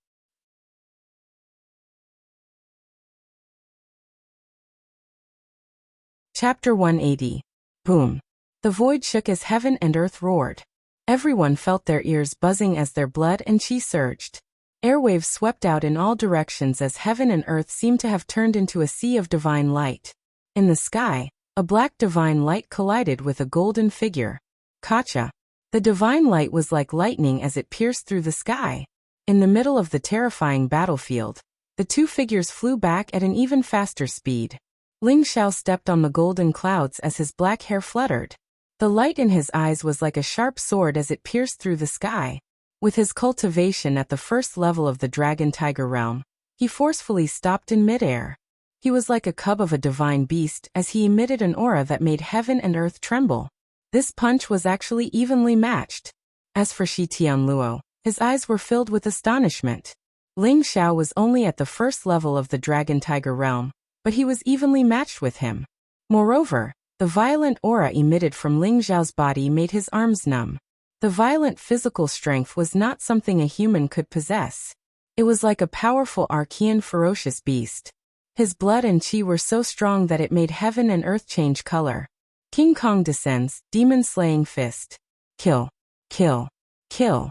Chapter 180. Boom. The void shook as heaven and earth roared. Everyone felt their ears buzzing as their blood and chi surged. Airwaves swept out in all directions as heaven and earth seemed to have turned into a sea of divine light. In the sky, a black divine light collided with a golden figure. Kacha. The divine light was like lightning as it pierced through the sky. In the middle of the terrifying battlefield, the two figures flew back at an even faster speed. Ling Xiao stepped on the golden clouds as his black hair fluttered. The light in his eyes was like a sharp sword as it pierced through the sky. With his cultivation at the first level of the dragon-tiger realm, he forcefully stopped in midair. He was like a cub of a divine beast as he emitted an aura that made heaven and earth tremble. This punch was actually evenly matched. As for Shi Tianluo, his eyes were filled with astonishment. Ling Xiao was only at the first level of the dragon-tiger realm, but he was evenly matched with him. Moreover, the violent aura emitted from Ling Xiao's body made his arms numb. The violent physical strength was not something a human could possess. It was like a powerful archean ferocious beast. His blood and chi were so strong that it made heaven and earth change color. King Kong descends, demon-slaying fist. Kill. Kill. Kill.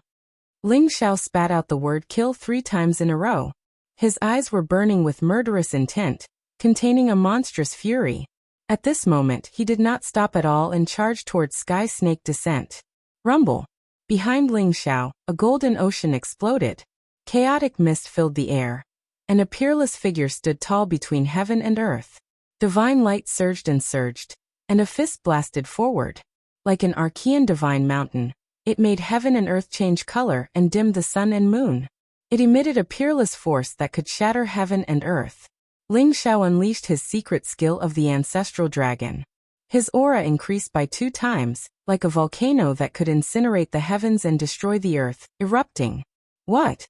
Ling Xiao spat out the word kill 3 times in a row. His eyes were burning with murderous intent, containing a monstrous fury. At this moment he did not stop at all and charged towards Sky Snake descent. Rumble. Behind Ling Xiao, a golden ocean exploded. Chaotic mist filled the air, and a peerless figure stood tall between heaven and earth. Divine light surged, and a fist blasted forward. Like an archean divine mountain, it made heaven and earth change color and dimmed the sun and moon. It emitted a peerless force that could shatter heaven and earth. Ling Xiao unleashed his secret skill of the ancestral dragon. His aura increased by 2 times, like a volcano that could incinerate the heavens and destroy the earth, erupting. What?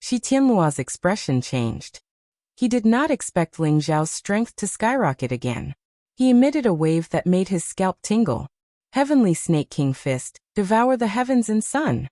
Shi Tianluo's expression changed. He did not expect Ling Xiao's strength to skyrocket again. He emitted a wave that made his scalp tingle. Heavenly Snake King Fist, devour the heavens and sun.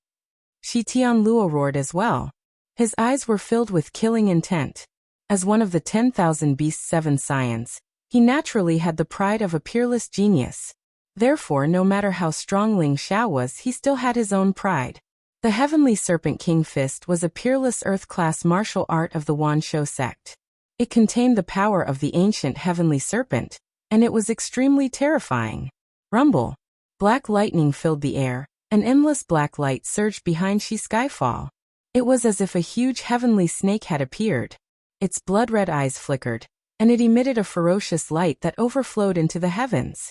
Shi Tianluo roared as well. His eyes were filled with killing intent. As one of the 10,000 Beasts' 7 scions, he naturally had the pride of a peerless genius. Therefore, no matter how strong Ling Xiao was, he still had his own pride. The Heavenly Serpent King Fist was a peerless earth-class martial art of the Wanshou sect. It contained the power of the ancient Heavenly Serpent, and it was extremely terrifying. Rumble. Black lightning filled the air, an endless black light surged behind Shi Skyfall. It was as if a huge heavenly snake had appeared. Its blood-red eyes flickered, and it emitted a ferocious light that overflowed into the heavens.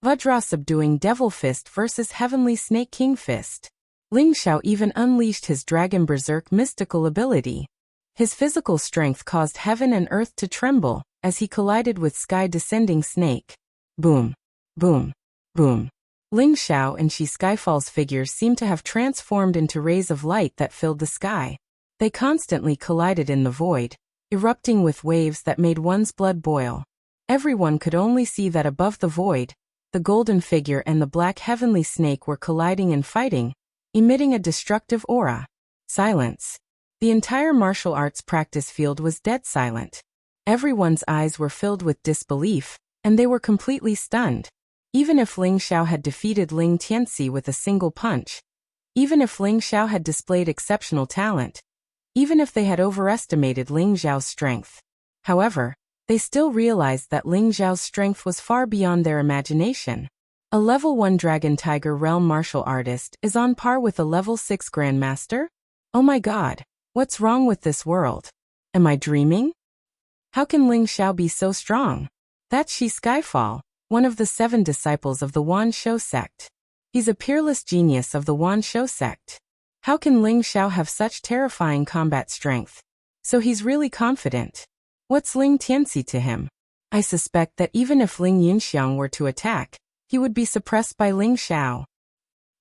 Vajra subduing Devil Fist versus Heavenly Snake King Fist. Ling Xiao even unleashed his Dragon Berserk mystical ability. His physical strength caused heaven and earth to tremble as he collided with Sky Descending Snake. Boom. Boom. Boom. Ling Xiao and Shi Skyfall's figures seemed to have transformed into rays of light that filled the sky. They constantly collided in the void, erupting with waves that made one's blood boil. Everyone could only see that above the void, the golden figure and the black heavenly snake were colliding and fighting, emitting a destructive aura. Silence. The entire martial arts practice field was dead silent. Everyone's eyes were filled with disbelief, and they were completely stunned. Even if Ling Xiao had defeated Ling Tianxi with a single punch, even if Ling Xiao had displayed exceptional talent, even if they had overestimated Ling Xiao's strength. However, they still realized that Ling Xiao's strength was far beyond their imagination. A level 1 Dragon Tiger Realm martial artist is on par with a level 6 Grandmaster? Oh my god, what's wrong with this world? Am I dreaming? How can Ling Xiao be so strong? That's Shi Skyfall, one of the 7 disciples of the Wan Shou sect. He's a peerless genius of the Wan Shou sect. How can Ling Xiao have such terrifying combat strength? So he's really confident. What's Ling Tianxi to him? I suspect that even if Ling Yunxiang were to attack, he would be suppressed by Ling Xiao.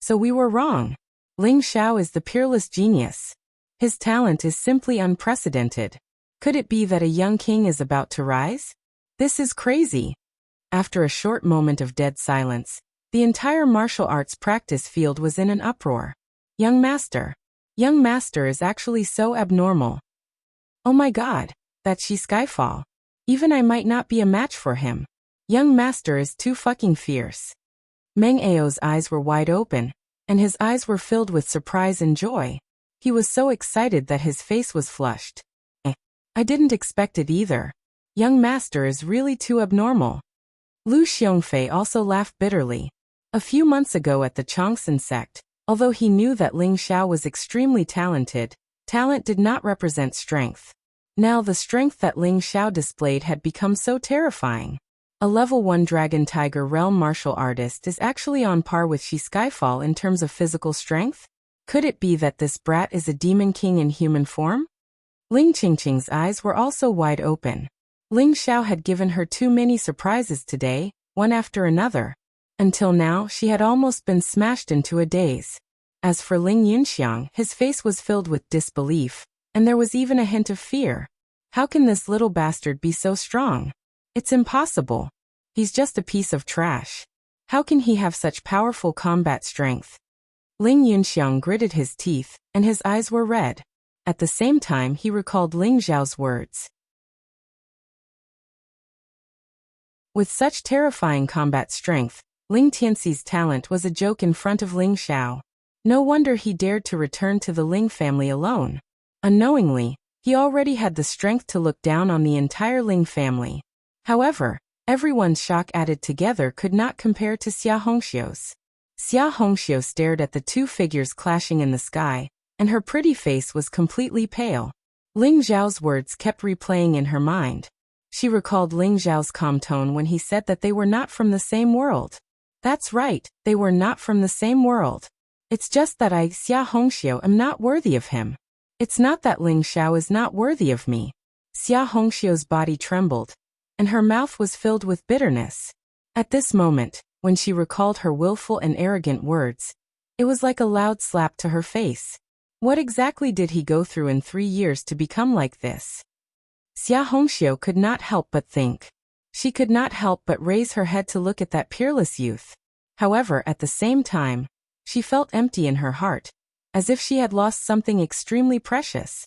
So we were wrong. Ling Xiao is the peerless genius. His talent is simply unprecedented. Could it be that a young king is about to rise? This is crazy. After a short moment of dead silence, the entire martial arts practice field was in an uproar. Young Master is actually so abnormal. Oh my god, that's Shi Skyfall. Even I might not be a match for him. Young Master is too fucking fierce. Meng Ao's eyes were wide open, and his eyes were filled with surprise and joy. He was so excited that his face was flushed. I didn't expect it either. Young Master is really too abnormal. Lu Xiongfei also laughed bitterly. A few months ago at the Changsun sect, although he knew that Ling Xiao was extremely talented, talent did not represent strength. Now the strength that Ling Xiao displayed had become so terrifying. A level 1 Dragon Tiger Realm martial artist is actually on par with Shi Skyfall in terms of physical strength? Could it be that this brat is a demon king in human form? Ling Qingqing's eyes were also wide open. Ling Xiao had given her too many surprises today, one after another. Until now, she had almost been smashed into a daze. As for Ling Yunxiang, his face was filled with disbelief, and there was even a hint of fear. How can this little bastard be so strong? It's impossible. He's just a piece of trash. How can he have such powerful combat strength? Ling Yunxiang gritted his teeth, and his eyes were red. At the same time, he recalled Ling Xiao's words. With such terrifying combat strength, Ling Tianxi's talent was a joke in front of Ling Xiao. No wonder he dared to return to the Ling family alone. Unknowingly, he already had the strength to look down on the entire Ling family. However, everyone's shock added together could not compare to Xia Hongxiu's. Xia Hongxiu stared at the two figures clashing in the sky, and her pretty face was completely pale. Ling Zhao's words kept replaying in her mind. She recalled Ling Zhao's calm tone when he said that they were not from the same world. That's right, they were not from the same world. It's just that I, Xia Hongxiu, am not worthy of him. It's not that Ling Xiao is not worthy of me. Xia Hongxiu's body trembled, and her mouth was filled with bitterness. At this moment, when she recalled her willful and arrogant words, it was like a loud slap to her face. What exactly did he go through in 3 years to become like this? Xia Hongxiu could not help but think. She could not help but raise her head to look at that peerless youth. However, at the same time, she felt empty in her heart, as if she had lost something extremely precious.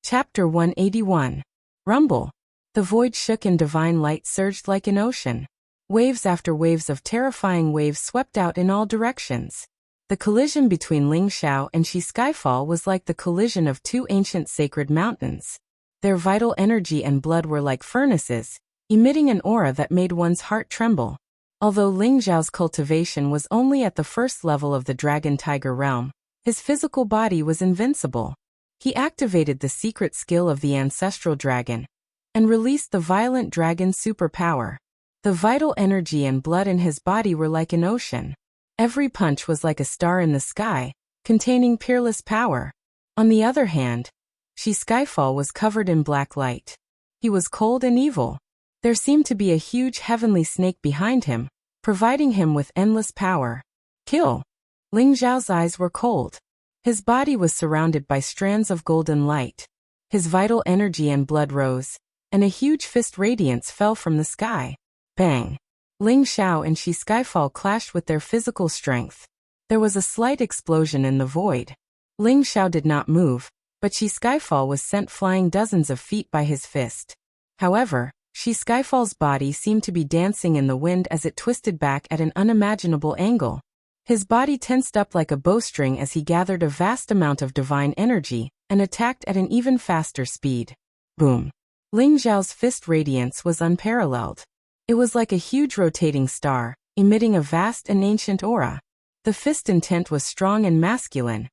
Chapter 181. Rumble. The void shook and divine light surged like an ocean. Waves after waves of terrifying waves swept out in all directions. The collision between Ling Xiao and Shi Skyfall was like the collision of two ancient sacred mountains. Their vital energy and blood were like furnaces, emitting an aura that made one's heart tremble. Although Ling Xiao's cultivation was only at the first level of the dragon-tiger realm, his physical body was invincible. He activated the secret skill of the ancestral dragon and released the violent dragon superpower. The vital energy and blood in his body were like an ocean. Every punch was like a star in the sky, containing peerless power. On the other hand, Shi Skyfall was covered in black light. He was cold and evil. There seemed to be a huge heavenly snake behind him, providing him with endless power. Kill! Ling Xiao's eyes were cold. His body was surrounded by strands of golden light. His vital energy and blood rose, and a huge fist radiance fell from the sky. Bang! Ling Xiao and Shi Skyfall clashed with their physical strength. There was a slight explosion in the void. Ling Xiao did not move, but Shi Skyfall was sent flying dozens of feet by his fist. However, Shi Skyfall's body seemed to be dancing in the wind as it twisted back at an unimaginable angle. His body tensed up like a bowstring as he gathered a vast amount of divine energy and attacked at an even faster speed. Boom! Ling Xiao's fist radiance was unparalleled. It was like a huge rotating star, emitting a vast and ancient aura. The fist intent was strong and masculine,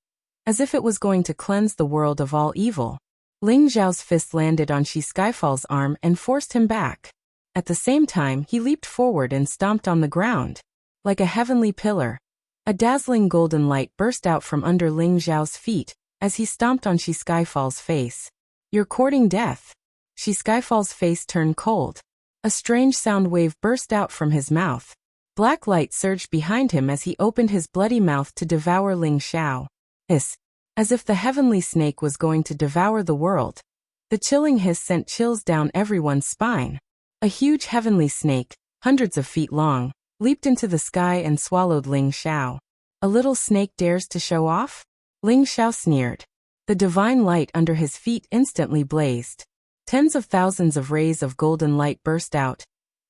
as if it was going to cleanse the world of all evil. Ling Xiao's fist landed on Shi Skyfall's arm and forced him back. At the same time, he leaped forward and stomped on the ground. Like a heavenly pillar, a dazzling golden light burst out from under Ling Xiao's feet as he stomped on Shi Skyfall's face. "You're courting death." Shi Skyfall's face turned cold. A strange sound wave burst out from his mouth. Black light surged behind him as he opened his bloody mouth to devour Ling Xiao. Hiss! As if the heavenly snake was going to devour the world. The chilling hiss sent chills down everyone's spine. A huge heavenly snake, hundreds of feet long, leaped into the sky and swallowed Ling Xiao. "A little snake dares to show off?" Ling Xiao sneered. The divine light under his feet instantly blazed. Tens of thousands of rays of golden light burst out,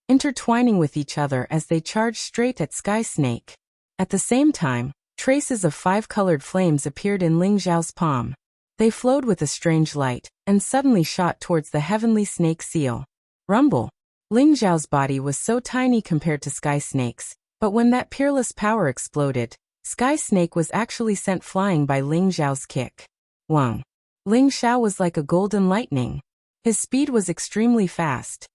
intertwining with each other as they charged straight at Sky Snake. At the same time, traces of 5-colored flames appeared in Ling Xiao's palm. They flowed with a strange light, and suddenly shot towards the heavenly snake seal. Rumble! Ling Xiao's body was so tiny compared to Sky Snake's, but when that peerless power exploded, Sky Snake was actually sent flying by Ling Xiao's kick. Wang! Ling Xiao was like a golden lightning. His speed was extremely fast.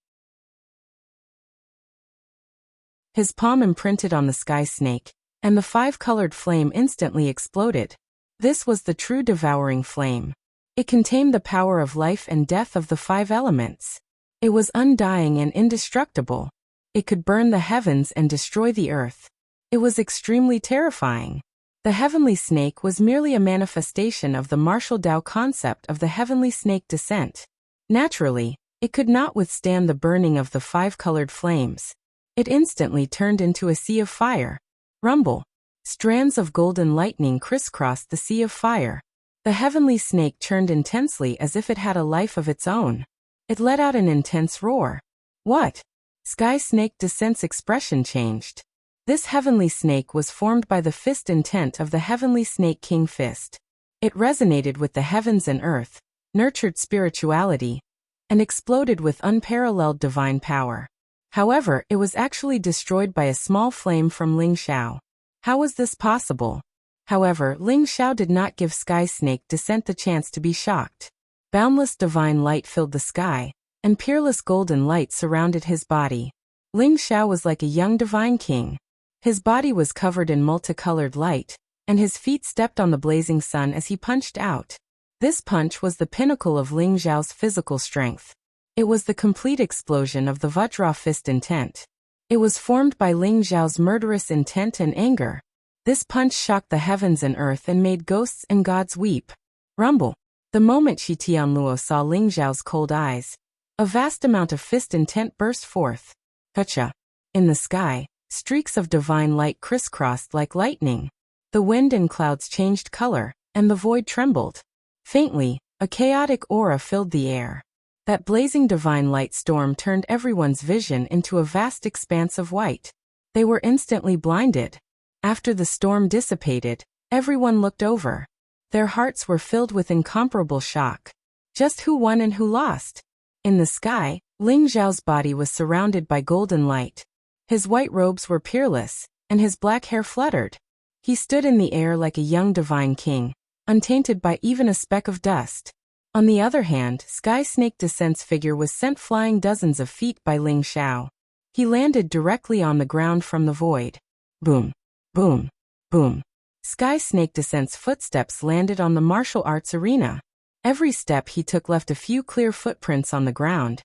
His palm imprinted on the Sky Snake, and the 5-colored flame instantly exploded. This was the true devouring flame. It contained the power of life and death of the 5 elements. It was undying and indestructible. It could burn the heavens and destroy the earth. It was extremely terrifying. The heavenly snake was merely a manifestation of the martial Tao concept of the heavenly snake descent. Naturally, it could not withstand the burning of the 5-colored flames. It instantly turned into a sea of fire. Rumble! Strands of golden lightning crisscrossed the sea of fire. The heavenly snake churned intensely as if it had a life of its own. It let out an intense roar. What? Sky Snake Descent's expression changed. This heavenly snake was formed by the fist intent of the heavenly snake king fist. It resonated with the heavens and earth, nurtured spirituality, and exploded with unparalleled divine power. However, it was actually destroyed by a small flame from Ling Xiao. How was this possible? However, Ling Xiao did not give Sky Snake Descent the chance to be shocked. Boundless divine light filled the sky, and peerless golden light surrounded his body. Ling Xiao was like a young divine king. His body was covered in multicolored light, and his feet stepped on the blazing sun as he punched out. This punch was the pinnacle of Ling Xiao's physical strength. It was the complete explosion of the Vajra fist intent. It was formed by Ling Xiao's murderous intent and anger. This punch shocked the heavens and earth and made ghosts and gods weep. Rumble! The moment Shi Tianluo saw Ling Xiao's cold eyes, a vast amount of fist intent burst forth. Kacha! In the sky, streaks of divine light crisscrossed like lightning. The wind and clouds changed color, and the void trembled. Faintly, a chaotic aura filled the air. That blazing divine light storm turned everyone's vision into a vast expanse of white. They were instantly blinded. After the storm dissipated, everyone looked over. Their hearts were filled with incomparable shock. Just who won and who lost? In the sky, Ling Xiao's body was surrounded by golden light. His white robes were peerless, and his black hair fluttered. He stood in the air like a young divine king, untainted by even a speck of dust. On the other hand, Sky Snake Descent's figure was sent flying dozens of feet by Ling Xiao. He landed directly on the ground from the void. Boom, boom, boom. Sky Snake Descent's footsteps landed on the martial arts arena. Every step he took left a few clear footprints on the ground,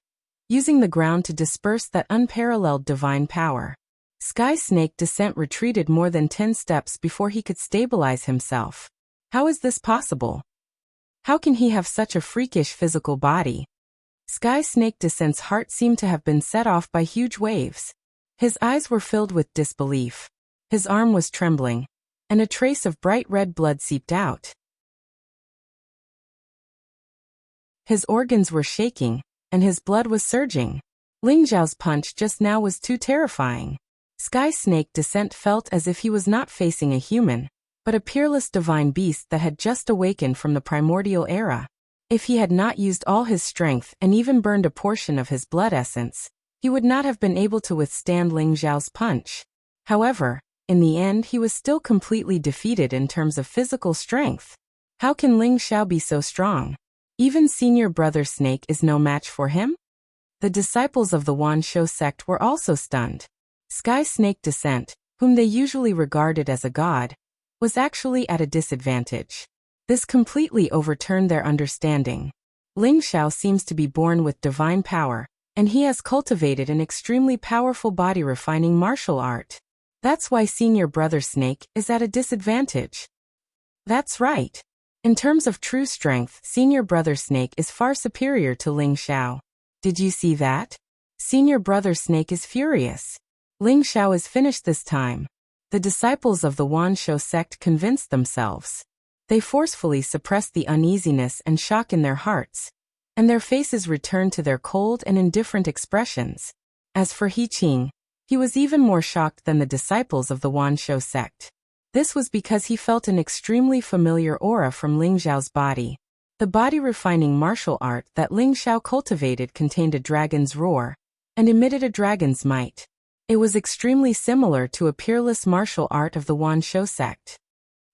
using the ground to disperse that unparalleled divine power. Sky Snake Descent retreated more than 10 steps before he could stabilize himself. How is this possible? How can he have such a freakish physical body? Sky Snake Descent's heart seemed to have been set off by huge waves. His eyes were filled with disbelief. His arm was trembling, and a trace of bright red blood seeped out. His organs were shaking, and his blood was surging. Ling Xiao's punch just now was too terrifying. Sky Snake Descent felt as if he was not facing a human, but a peerless divine beast that had just awakened from the primordial era. If he had not used all his strength and even burned a portion of his blood essence, he would not have been able to withstand Ling Xiao's punch. However, in the end he was still completely defeated in terms of physical strength. How can Ling Xiao be so strong? Even senior brother Snake is no match for him? The disciples of the Wanshou sect were also stunned. Sky Snake Descent, whom they usually regarded as a god, was actually at a disadvantage. This completely overturned their understanding. Ling Xiao seems to be born with divine power, and he has cultivated an extremely powerful body-refining martial art. That's why senior brother Snake is at a disadvantage. That's right. In terms of true strength, senior brother Snake is far superior to Ling Xiao. Did you see that? Senior brother Snake is furious. Ling Xiao is finished this time. The disciples of the Wanshou sect convinced themselves. They forcefully suppressed the uneasiness and shock in their hearts, and their faces returned to their cold and indifferent expressions. As for He Qing, he was even more shocked than the disciples of the Wanshou sect. This was because he felt an extremely familiar aura from Ling Xiao's body. The body-refining martial art that Ling Xiao cultivated contained a dragon's roar, and emitted a dragon's might. It was extremely similar to a peerless martial art of the Wanshou sect.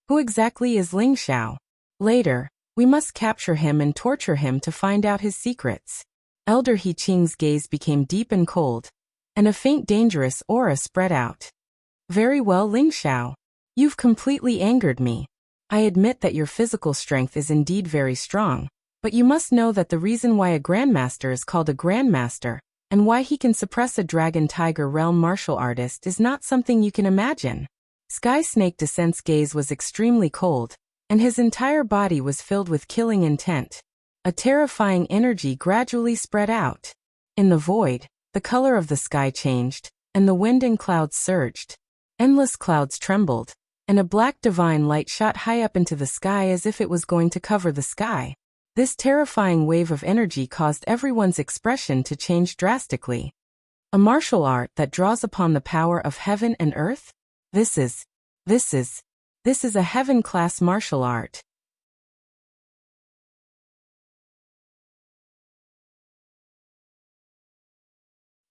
Who exactly is Ling Xiao? Later, we must capture him and torture him to find out his secrets. Elder He Qing's gaze became deep and cold, and a faint dangerous aura spread out. Very well, Ling Xiao. You've completely angered me. I admit that your physical strength is indeed very strong, but you must know that the reason why a grandmaster is called a grandmaster, and why he can suppress a dragon tiger realm martial artist is not something you can imagine. Sky Snake Descent's gaze was extremely cold, and his entire body was filled with killing intent. A terrifying energy gradually spread out. In the void, the color of the sky changed, and the wind and clouds surged. Endless clouds trembled, and a black divine light shot high up into the sky as if it was going to cover the sky. This terrifying wave of energy caused everyone's expression to change drastically. A martial art that draws upon the power of heaven and earth? This is a heaven-class martial art.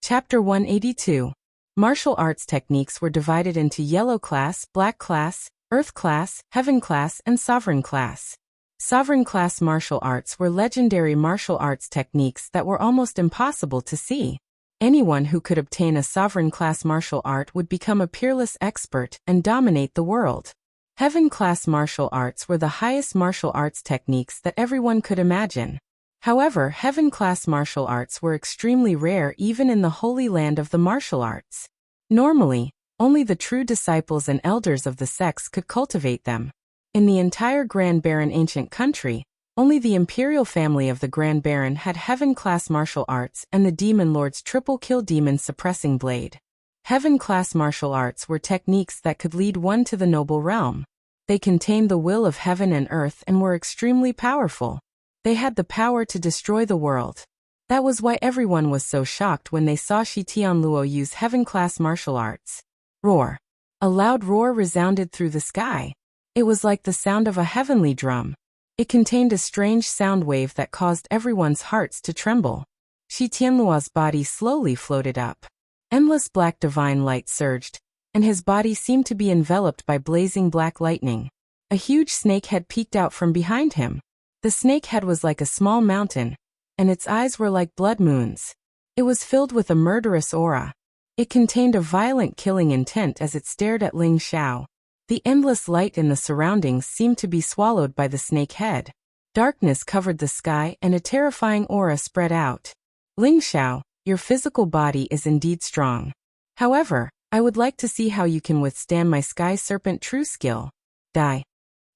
Chapter 182. Martial arts techniques were divided into yellow class, black class, earth class, heaven class, and sovereign class. Sovereign class martial arts were legendary martial arts techniques that were almost impossible to see. Anyone who could obtain a sovereign class martial art would become a peerless expert and dominate the world. Heaven class martial arts were the highest martial arts techniques that everyone could imagine. However, heaven class martial arts were extremely rare even in the holy land of the martial arts. Normally, only the true disciples and elders of the sects could cultivate them. In the entire Grand Baron ancient country, only the imperial family of the Grand Baron had heaven class martial arts and the Demon Lord's triple kill demon suppressing blade. Heaven class martial arts were techniques that could lead one to the noble realm. They contained the will of heaven and earth and were extremely powerful. They had the power to destroy the world. That was why everyone was so shocked when they saw Shi Tianluo use heaven-class martial arts. Roar. A loud roar resounded through the sky. It was like the sound of a heavenly drum. It contained a strange sound wave that caused everyone's hearts to tremble. Shi Tianluo's body slowly floated up. Endless black divine light surged, and his body seemed to be enveloped by blazing black lightning. A huge snake head peeked out from behind him. The snake head was like a small mountain, and its eyes were like blood moons. It was filled with a murderous aura. It contained a violent killing intent as it stared at Ling Xiao. The endless light in the surroundings seemed to be swallowed by the snake head. Darkness covered the sky and a terrifying aura spread out. Ling Xiao, your physical body is indeed strong. However, I would like to see how you can withstand my Sky Serpent true skill. Die.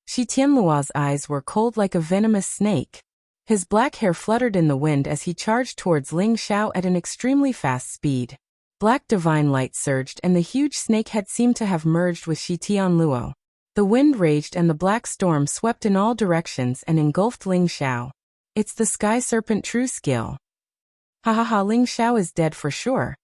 Shi Tianluo's eyes were cold like a venomous snake. His black hair fluttered in the wind as he charged towards Ling Xiao at an extremely fast speed. Black divine light surged and the huge snake head seemed to have merged with Shi Tianluo. The wind raged and the black storm swept in all directions and engulfed Ling Xiao. It's the Sky Serpent true skill. Ha, Ling Xiao is dead for sure.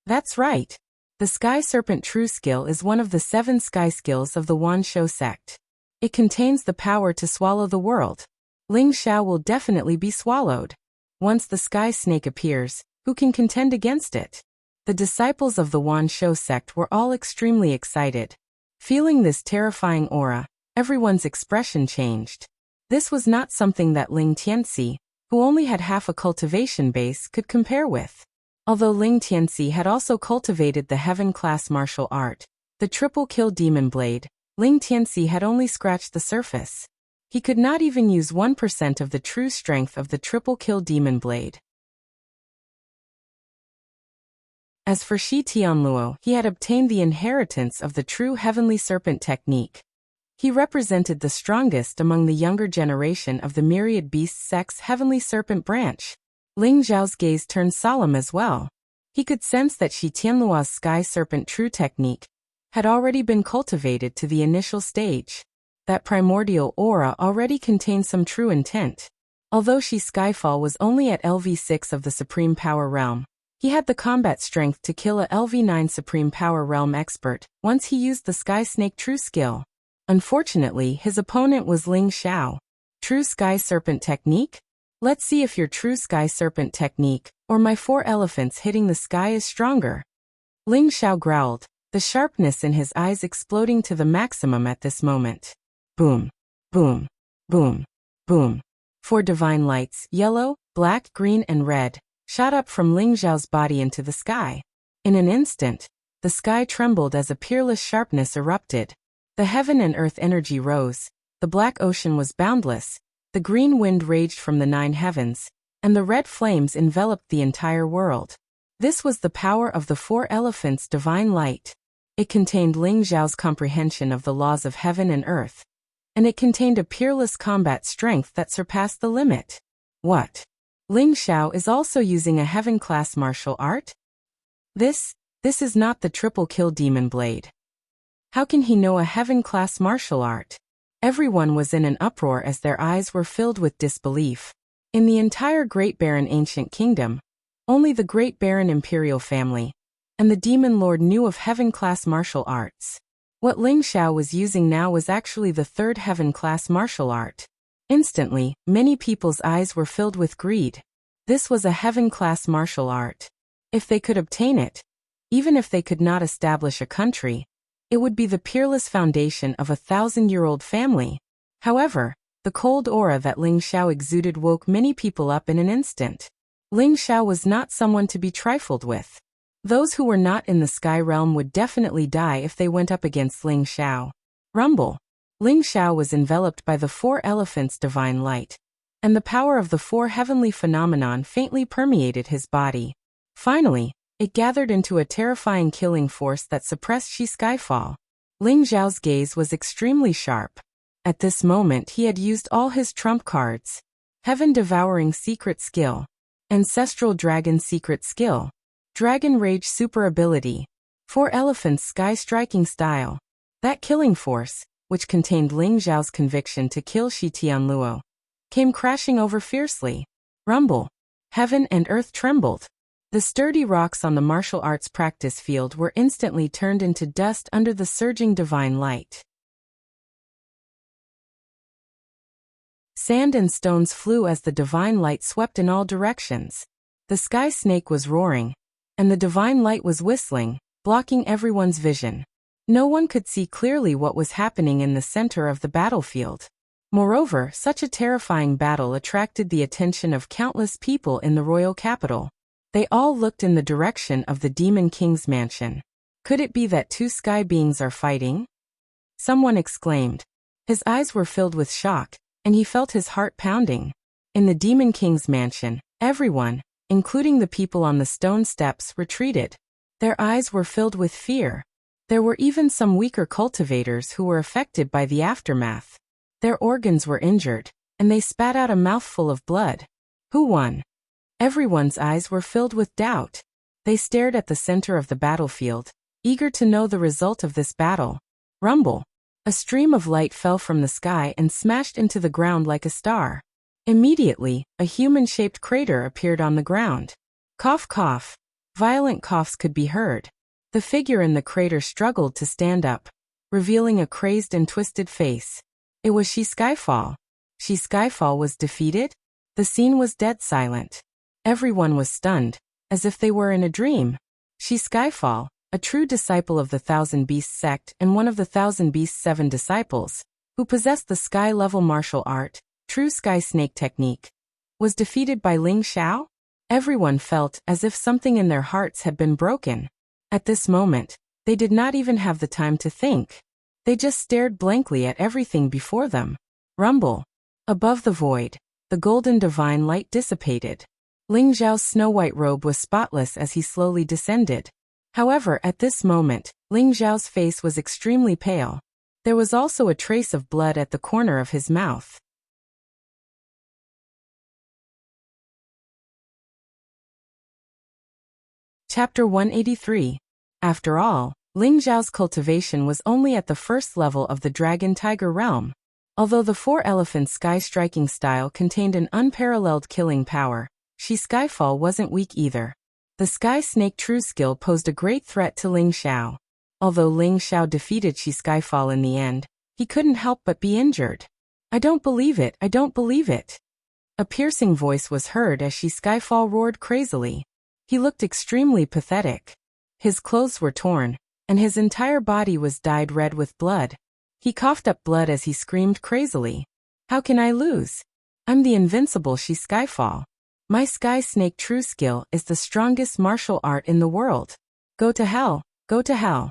That's right. The Sky Serpent true skill is one of the 7 sky skills of the Wanshou sect. It contains the power to swallow the world. Ling Xiao will definitely be swallowed. Once the sky snake appears, who can contend against it? The disciples of the Wanshou sect were all extremely excited. Feeling this terrifying aura, everyone's expression changed. This was not something that Ling Tianxi, who only had half a cultivation base, could compare with. Although Ling Tianxi had also cultivated the heaven-class martial art, the triple-kill demon blade, Ling Tianxi had only scratched the surface. He could not even use 1% of the true strength of the triple-kill demon blade. As for Shi Tianluo, he had obtained the inheritance of the true heavenly serpent technique. He represented the strongest among the younger generation of the myriad beast sect's heavenly serpent branch. Ling Zhao's gaze turned solemn as well. He could sense that Shi Tianluo's sky serpent true technique had already been cultivated to the initial stage. That primordial aura already contained some true intent. Although Shi Skyfall was only at LV6 of the Supreme Power Realm, he had the combat strength to kill a LV9 Supreme Power Realm expert once he used the Sky Snake true skill. Unfortunately, his opponent was Ling Xiao. True Sky Serpent technique? Let's see if your true Sky Serpent technique, or my 4 elephants hitting the sky, is stronger. Ling Xiao growled, the sharpness in his eyes exploding to the maximum at this moment. Boom, boom, boom, boom. 4 divine lights, yellow, black, green, and red, shot up from Ling Xiao's body into the sky. In an instant, the sky trembled as a peerless sharpness erupted. The heaven and earth energy rose, the black ocean was boundless, the green wind raged from the 9 heavens, and the red flames enveloped the entire world. This was the power of the 4 elephants' divine light. It contained Ling Xiao's comprehension of the laws of heaven and earth, and it contained a peerless combat strength that surpassed the limit. What? Ling Xiao is also using a heaven-class martial art? This is not the triple-kill demon blade. How can he know a heaven-class martial art? Everyone was in an uproar as their eyes were filled with disbelief. In the entire Great Baron Ancient Kingdom, only the Great Baron Imperial family and the Demon Lord knew of heaven-class martial arts. What Ling Xiao was using now was actually the 3rd heaven-class martial art. Instantly, many people's eyes were filled with greed. This was a heaven-class martial art. If they could obtain it, even if they could not establish a country, it would be the peerless foundation of a 1,000-year-old family. However, the cold aura that Ling Xiao exuded woke many people up in an instant. Ling Xiao was not someone to be trifled with. Those who were not in the sky realm would definitely die if they went up against Ling Xiao. Rumble. Ling Xiao was enveloped by the 4 elephants' divine light, and the power of the 4 heavenly phenomenon faintly permeated his body. Finally, it gathered into a terrifying killing force that suppressed Shi Skyfall. Ling Xiao's gaze was extremely sharp. At this moment he had used all his trump cards. Heaven-devouring secret skill. Ancestral dragon secret skill. Dragon Rage super ability. 4 elephants sky-striking style. That killing force, which contained Ling Xiao's conviction to kill Shi Tianluo, came crashing over fiercely. Rumble. Heaven and earth trembled. The sturdy rocks on the martial arts practice field were instantly turned into dust under the surging divine light. Sand and stones flew as the divine light swept in all directions. The sky snake was roaring, and the divine light was whistling, blocking everyone's vision. No one could see clearly what was happening in the center of the battlefield. Moreover, such a terrifying battle attracted the attention of countless people in the royal capital. They all looked in the direction of the Demon King's mansion. Could it be that two sky beings are fighting? Someone exclaimed. His eyes were filled with shock, and he felt his heart pounding. In the Demon King's mansion, everyone, including the people on the stone steps, retreated. Their eyes were filled with fear. There were even some weaker cultivators who were affected by the aftermath. Their organs were injured, and they spat out a mouthful of blood. Who won? Everyone's eyes were filled with doubt. They stared at the center of the battlefield, eager to know the result of this battle. Rumble. A stream of light fell from the sky and smashed into the ground like a star. Immediately, a human-shaped crater appeared on the ground. Cough, cough. Violent coughs could be heard. The figure in the crater struggled to stand up, revealing a crazed and twisted face. It was She Skyfall. She Skyfall was defeated? The scene was dead silent. Everyone was stunned, as if they were in a dream. She Skyfall, a true disciple of the Thousand Beasts sect and one of the Thousand Beasts' 7 disciples, who possessed the sky-level martial art, true sky snake technique, was defeated by Ling Xiao? Everyone felt as if something in their hearts had been broken. At this moment, they did not even have the time to think. They just stared blankly at everything before them. Rumble. Above the void, the golden divine light dissipated. Ling Xiao's snow-white robe was spotless as he slowly descended. However, at this moment, Ling Xiao's face was extremely pale. There was also a trace of blood at the corner of his mouth. Chapter 183. After all, Ling Xiao's cultivation was only at the first level of the Dragon Tiger realm. Although the 4 elephant sky striking style contained an unparalleled killing power, She Skyfall wasn't weak either. The Sky Snake True skill posed a great threat to Ling Xiao. Although Ling Xiao defeated She Skyfall in the end, he couldn't help but be injured. I don't believe it, I don't believe it. A piercing voice was heard as She Skyfall roared crazily. He looked extremely pathetic. His clothes were torn, and his entire body was dyed red with blood. He coughed up blood as he screamed crazily. How can I lose? I'm the invincible She Skyfall. My Sky Snake True skill is the strongest martial art in the world. Go to hell, go to hell.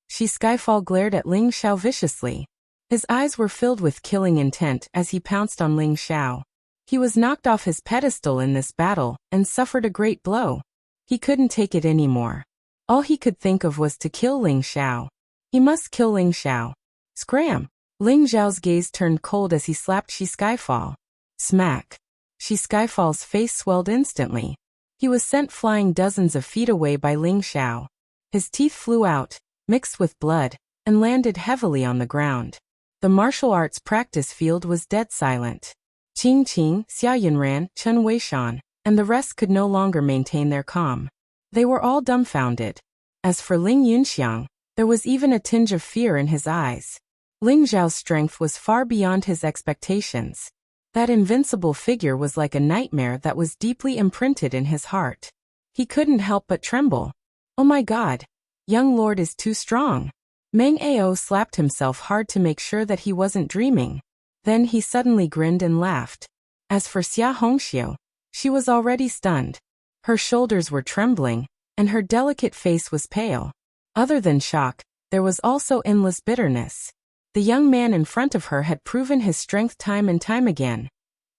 She Skyfall glared at Ling Xiao viciously. His eyes were filled with killing intent as he pounced on Ling Xiao. He was knocked off his pedestal in this battle and suffered a great blow. He couldn't take it anymore. All he could think of was to kill Ling Xiao. He must kill Ling Xiao. Scram! Ling Xiao's gaze turned cold as he slapped She Skyfall. Smack! She Skyfall's face swelled instantly. He was sent flying dozens of feet away by Ling Xiao. His teeth flew out, mixed with blood, and landed heavily on the ground. The martial arts practice field was dead silent. Qing Qing, Xia Yunran, Chen Weishan, and the rest could no longer maintain their calm. They were all dumbfounded. As for Ling Yunxiang, there was even a tinge of fear in his eyes. Ling Xiao's strength was far beyond his expectations. That invincible figure was like a nightmare that was deeply imprinted in his heart. He couldn't help but tremble. Oh my God! Young Lord is too strong. Meng Ao slapped himself hard to make sure that he wasn't dreaming. Then he suddenly grinned and laughed. As for Xia Hongxiu, she was already stunned. Her shoulders were trembling, and her delicate face was pale. Other than shock, there was also endless bitterness. The young man in front of her had proven his strength time and time again,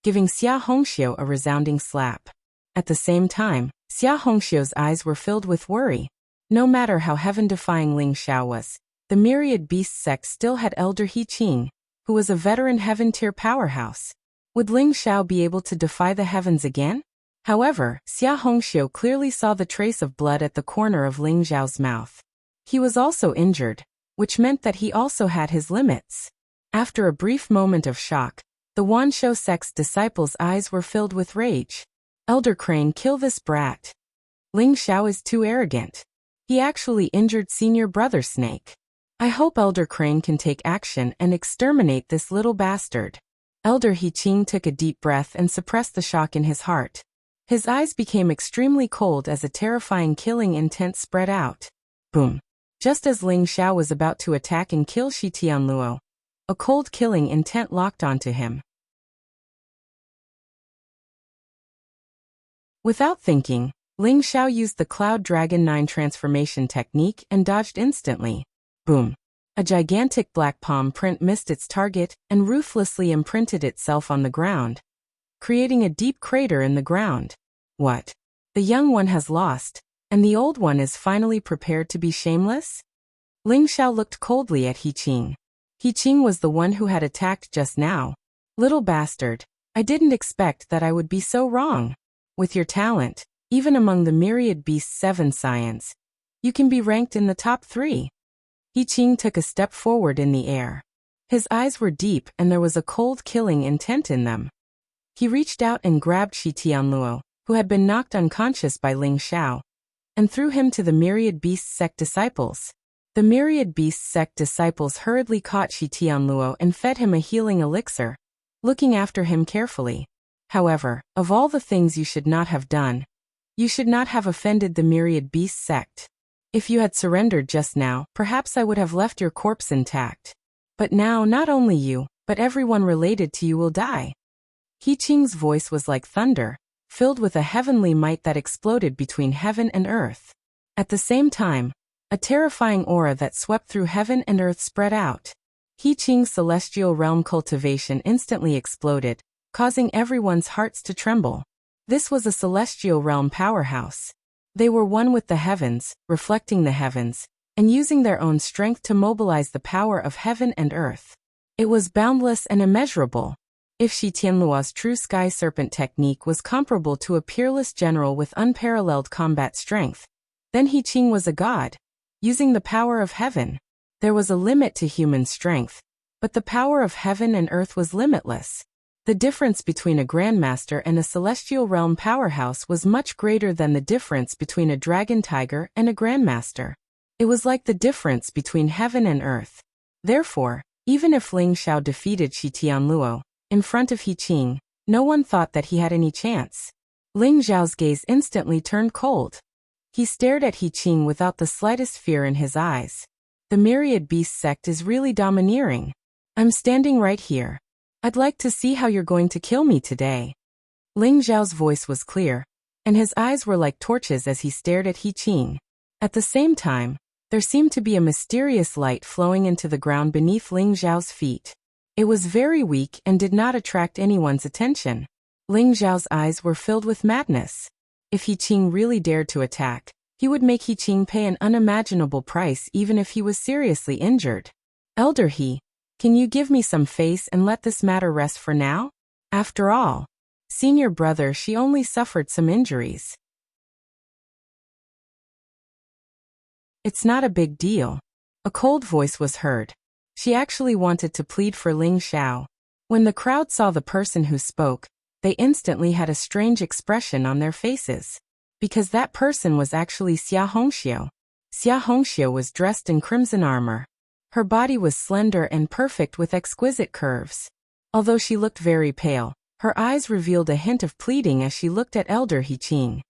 giving Xia Hongxiu a resounding slap. At the same time, Xia Hongxiu's eyes were filled with worry. No matter how heaven-defying Ling Xiao was, the myriad beast sect still had Elder He Qing, who was a veteran heaven-tier powerhouse. Would Ling Xiao be able to defy the heavens again? However, Xia Hongxiu clearly saw the trace of blood at the corner of Ling Xiao's mouth. He was also injured, which meant that he also had his limits. After a brief moment of shock, the Wanshou sect's disciples' eyes were filled with rage. Elder Crane, kill this brat. Ling Xiao is too arrogant. He actually injured Senior Brother Snake. I hope Elder Crane can take action and exterminate this little bastard. Elder He Qing took a deep breath and suppressed the shock in his heart. His eyes became extremely cold as a terrifying killing intent spread out. Boom. Just as Ling Xiao was about to attack and kill Shi Tianluo, a cold killing intent locked onto him. Without thinking, Ling Xiao used the Cloud Dragon 9 transformation technique and dodged instantly. Boom. A gigantic black palm print missed its target and ruthlessly imprinted itself on the ground, creating a deep crater in the ground. What? The young one has lost, and the old one is finally prepared to be shameless? Ling Xiao looked coldly at He Qing. He Qing was the one who had attacked just now. Little bastard, I didn't expect that I would be so wrong. With your talent, even among the myriad beasts 7 science, you can be ranked in the top 3. He Qing took a step forward in the air. His eyes were deep and there was a cold killing intent in them. He reached out and grabbed Shi Tianluo, who had been knocked unconscious by Ling Xiao, and threw him to the myriad beast sect disciples. The myriad beast sect disciples hurriedly caught Shi Tianluo and fed him a healing elixir, looking after him carefully. However, of all the things you should not have done, you should not have offended the myriad beast sect. If you had surrendered just now, perhaps I would have left your corpse intact. But now not only you, but everyone related to you will die. He Qing's voice was like thunder, filled with a heavenly might that exploded between heaven and earth. At the same time, a terrifying aura that swept through heaven and earth spread out. He Qing's celestial realm cultivation instantly exploded, causing everyone's hearts to tremble. This was a celestial realm powerhouse. They were one with the heavens, reflecting the heavens, and using their own strength to mobilize the power of heaven and earth. It was boundless and immeasurable. If Shi Tianluo's true sky serpent technique was comparable to a peerless general with unparalleled combat strength, then He Qing was a god, using the power of heaven. There was a limit to human strength, but the power of heaven and earth was limitless. The difference between a grandmaster and a celestial realm powerhouse was much greater than the difference between a dragon tiger and a grandmaster. It was like the difference between heaven and earth. Therefore, even if Ling Xiao defeated Shi Tianluo in front of He Qing, no one thought that he had any chance. Ling Xiao's gaze instantly turned cold. He stared at He Qing without the slightest fear in his eyes. The myriad beast sect is really domineering. I'm standing right here. I'd like to see how you're going to kill me today. Ling Xiao's voice was clear, and his eyes were like torches as he stared at He Qing. At the same time, there seemed to be a mysterious light flowing into the ground beneath Ling Xiao's feet. It was very weak and did not attract anyone's attention. Ling Xiao's eyes were filled with madness. If He Qing really dared to attack, he would make He Qing pay an unimaginable price even if he was seriously injured. Elder He, can you give me some face and let this matter rest for now? After all, senior brother, she only suffered some injuries. It's not a big deal. A cold voice was heard. She actually wanted to plead for Ling Xiao. When the crowd saw the person who spoke, they instantly had a strange expression on their faces. Because that person was actually Xia Hongxiu. Xia Hongxiu was dressed in crimson armor. Her body was slender and perfect with exquisite curves. Although she looked very pale, her eyes revealed a hint of pleading as she looked at Elder He Qing.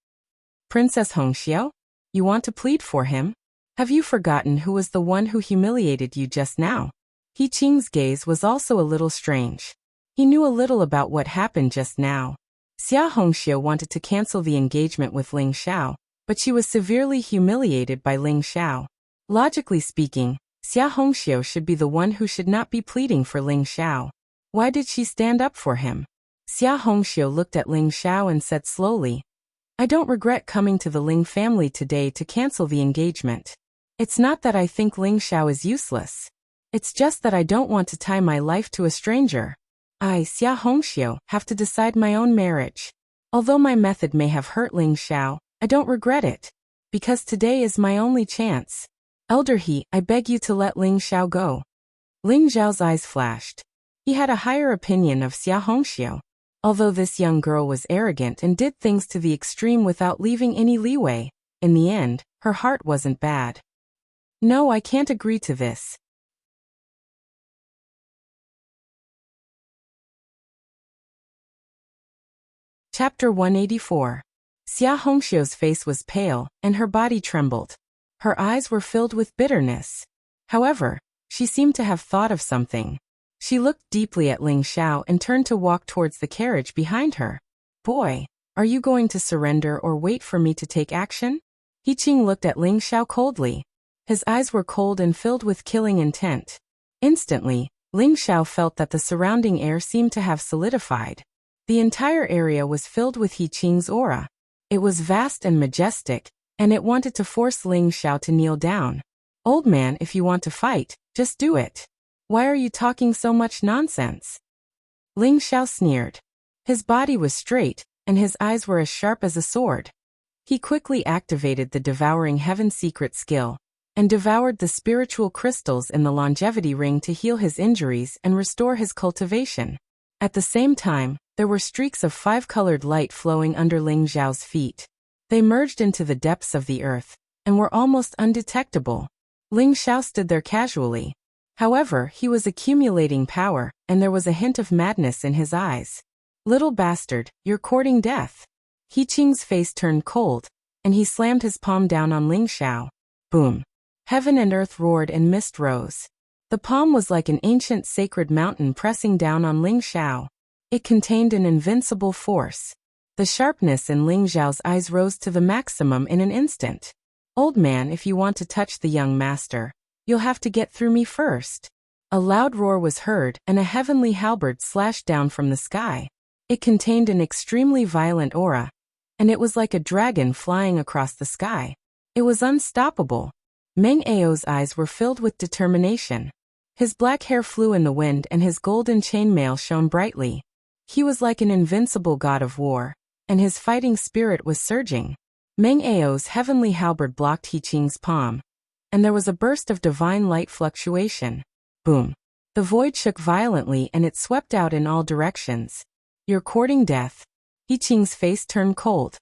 Princess Hongxiu? You want to plead for him? Have you forgotten who was the one who humiliated you just now? He Qing's gaze was also a little strange. He knew a little about what happened just now. Xia Hongxiu wanted to cancel the engagement with Ling Xiao, but she was severely humiliated by Ling Xiao. Logically speaking, Xia Hongxiu should be the one who should not be pleading for Ling Xiao. Why did she stand up for him? Xia Hongxiu looked at Ling Xiao and said slowly, I don't regret coming to the Ling family today to cancel the engagement. It's not that I think Ling Xiao is useless. It's just that I don't want to tie my life to a stranger. I, Xia Hongxiu, have to decide my own marriage. Although my method may have hurt Ling Xiao, I don't regret it. Because today is my only chance. Elder He, I beg you to let Ling Xiao go. Ling Xiao's eyes flashed. He had a higher opinion of Xia Hongxiu. Although this young girl was arrogant and did things to the extreme without leaving any leeway, in the end, her heart wasn't bad. No, I can't agree to this. Chapter 184. Xia Hongxiu's face was pale, and her body trembled. Her eyes were filled with bitterness. However, she seemed to have thought of something. She looked deeply at Ling Xiao and turned to walk towards the carriage behind her. Boy, are you going to surrender or wait for me to take action? He Qing looked at Ling Xiao coldly. His eyes were cold and filled with killing intent. Instantly, Ling Xiao felt that the surrounding air seemed to have solidified. The entire area was filled with He Qing's aura. It was vast and majestic, and it wanted to force Ling Xiao to kneel down. Old man, if you want to fight, just do it. Why are you talking so much nonsense? Ling Xiao sneered. His body was straight, and his eyes were as sharp as a sword. He quickly activated the Devouring Heaven secret skill, and devoured the spiritual crystals in the longevity ring to heal his injuries and restore his cultivation. At the same time, there were streaks of five-colored light flowing under Ling Xiao's feet. They merged into the depths of the earth, and were almost undetectable. Ling Xiao stood there casually. However, he was accumulating power, and there was a hint of madness in his eyes. Little bastard, you're courting death. He Qing's face turned cold, and he slammed his palm down on Ling Xiao. Boom. Heaven and earth roared and mist rose. The palm was like an ancient sacred mountain pressing down on Ling Xiao. It contained an invincible force. The sharpness in Ling Xiao's eyes rose to the maximum in an instant. Old man, if you want to touch the young master, you'll have to get through me first. A loud roar was heard, and a heavenly halberd slashed down from the sky. It contained an extremely violent aura, and it was like a dragon flying across the sky. It was unstoppable. Meng Ao's eyes were filled with determination. His black hair flew in the wind and his golden chainmail shone brightly. He was like an invincible god of war, and his fighting spirit was surging. Meng Ao's heavenly halberd blocked He Qing's palm, and there was a burst of divine light fluctuation. Boom. The void shook violently and it swept out in all directions. You're courting death. He Qing's face turned cold.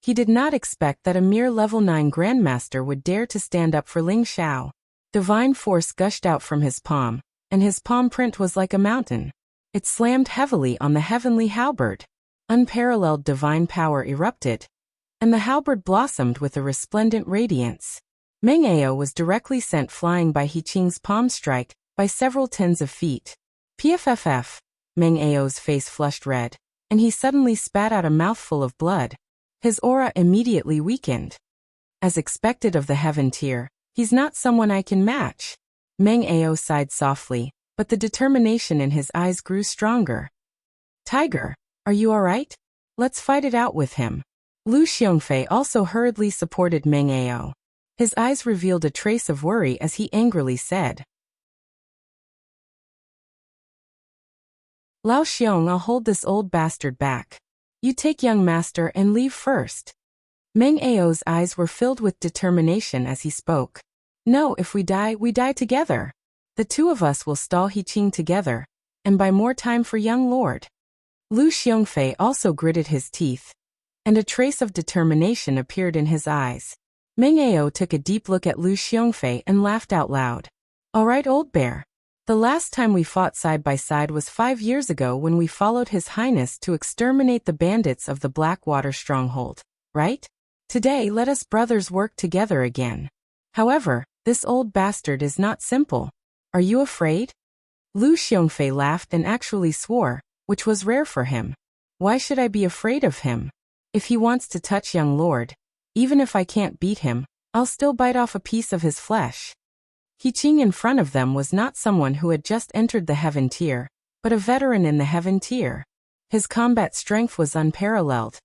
He did not expect that a mere level 9 grandmaster would dare to stand up for Ling Xiao. Divine force gushed out from his palm, and his palm print was like a mountain. It slammed heavily on the heavenly halberd. Unparalleled divine power erupted, and the halberd blossomed with a resplendent radiance. Meng Ao was directly sent flying by He Qing's palm strike, by several tens of feet. PFFF. Meng Ao's face flushed red, and he suddenly spat out a mouthful of blood. His aura immediately weakened. As expected of the Heaven tier, he's not someone I can match. Meng Ao sighed softly, but the determination in his eyes grew stronger. Tiger, are you alright? Let's fight it out with him. Lu Xiongfei also hurriedly supported Meng Ao. His eyes revealed a trace of worry as he angrily said, Lao Xiong, I'll hold this old bastard back. You take young master and leave first. Meng Ao's eyes were filled with determination as he spoke. No, if we die together. The two of us will stall He Qing together, and buy more time for young lord. Lu Xiongfei also gritted his teeth, and a trace of determination appeared in his eyes. Meng Ao took a deep look at Lu Xiongfei and laughed out loud. All right, old bear. The last time we fought side by side was 5 years ago when we followed His Highness to exterminate the bandits of the Blackwater stronghold, right? Today let us brothers work together again. However, this old bastard is not simple. Are you afraid? Lu Xiongfei laughed and actually swore, which was rare for him. Why should I be afraid of him? If he wants to touch young lord, even if I can't beat him, I'll still bite off a piece of his flesh. He Qing in front of them was not someone who had just entered the Heaven tier, but a veteran in the Heaven tier. His combat strength was unparalleled,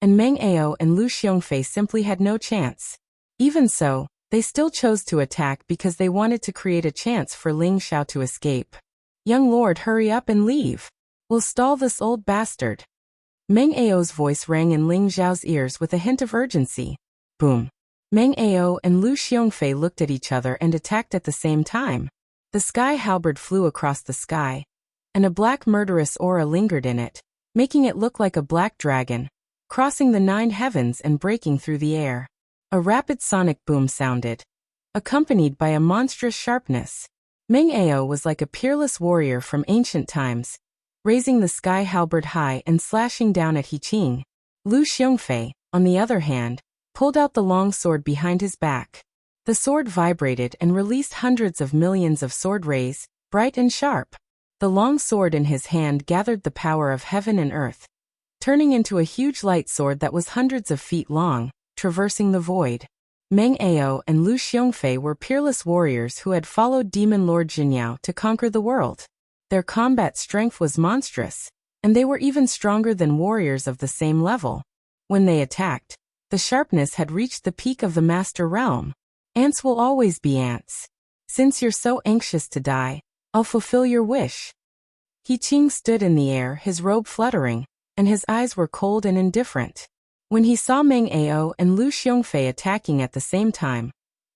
and Meng Ao and Lu Xiongfei simply had no chance. Even so, they still chose to attack because they wanted to create a chance for Ling Xiao to escape. Young lord, hurry up and leave. We'll stall this old bastard. Meng Ao's voice rang in Ling Xiao's ears with a hint of urgency. Boom. Meng Ao and Lu Xiongfei looked at each other and attacked at the same time. The sky halberd flew across the sky, and a black murderous aura lingered in it, making it look like a black dragon, crossing the 9 heavens and breaking through the air. A rapid sonic boom sounded, accompanied by a monstrous sharpness. Meng Ao was like a peerless warrior from ancient times, raising the sky halberd high and slashing down at He Qing. Lu Xiongfei, on the other hand, pulled out the long sword behind his back. The sword vibrated and released hundreds of millions of sword rays, bright and sharp. The long sword in his hand gathered the power of heaven and earth, turning into a huge light sword that was hundreds of feet long, traversing the void. Meng Ao and Lu Xiongfei were peerless warriors who had followed Demon Lord Jinyao to conquer the world. Their combat strength was monstrous, and they were even stronger than warriors of the same level. When they attacked, the sharpness had reached the peak of the Master Realm. Ants will always be ants. Since you're so anxious to die, I'll fulfill your wish. He Qing stood in the air, his robe fluttering, and his eyes were cold and indifferent. When he saw Meng Ao and Lu Xiongfei attacking at the same time,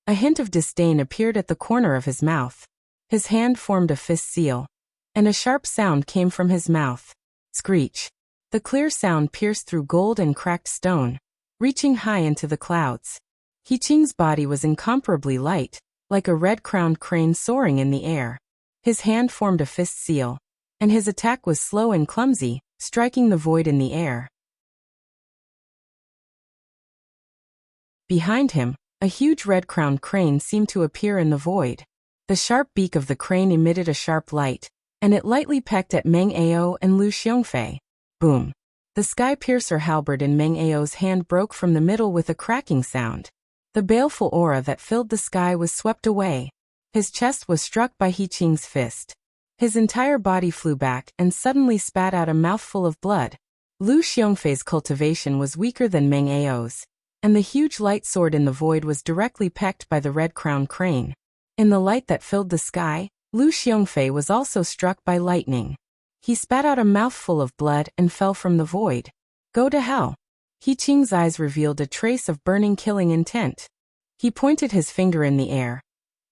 a hint of disdain appeared at the corner of his mouth. His hand formed a fist seal, and a sharp sound came from his mouth. Screech. The clear sound pierced through gold and cracked stone, reaching high into the clouds. He Qing's body was incomparably light, like a red-crowned crane soaring in the air. His hand formed a fist seal, and his attack was slow and clumsy, striking the void in the air. Behind him, a huge red-crowned crane seemed to appear in the void. The sharp beak of the crane emitted a sharp light, and it lightly pecked at Meng Ao and Lu Xiongfei. Boom! The sky-piercer halberd in Meng Ao's hand broke from the middle with a cracking sound. The baleful aura that filled the sky was swept away. His chest was struck by He Qing's fist. His entire body flew back and suddenly spat out a mouthful of blood. Lu Xiongfei's cultivation was weaker than Meng Ao's, and the huge light sword in the void was directly pecked by the red-crowned crane. In the light that filled the sky, Lu Xiongfei was also struck by lightning. He spat out a mouthful of blood and fell from the void. Go to hell. He Qing's eyes revealed a trace of burning killing intent. He pointed his finger in the air,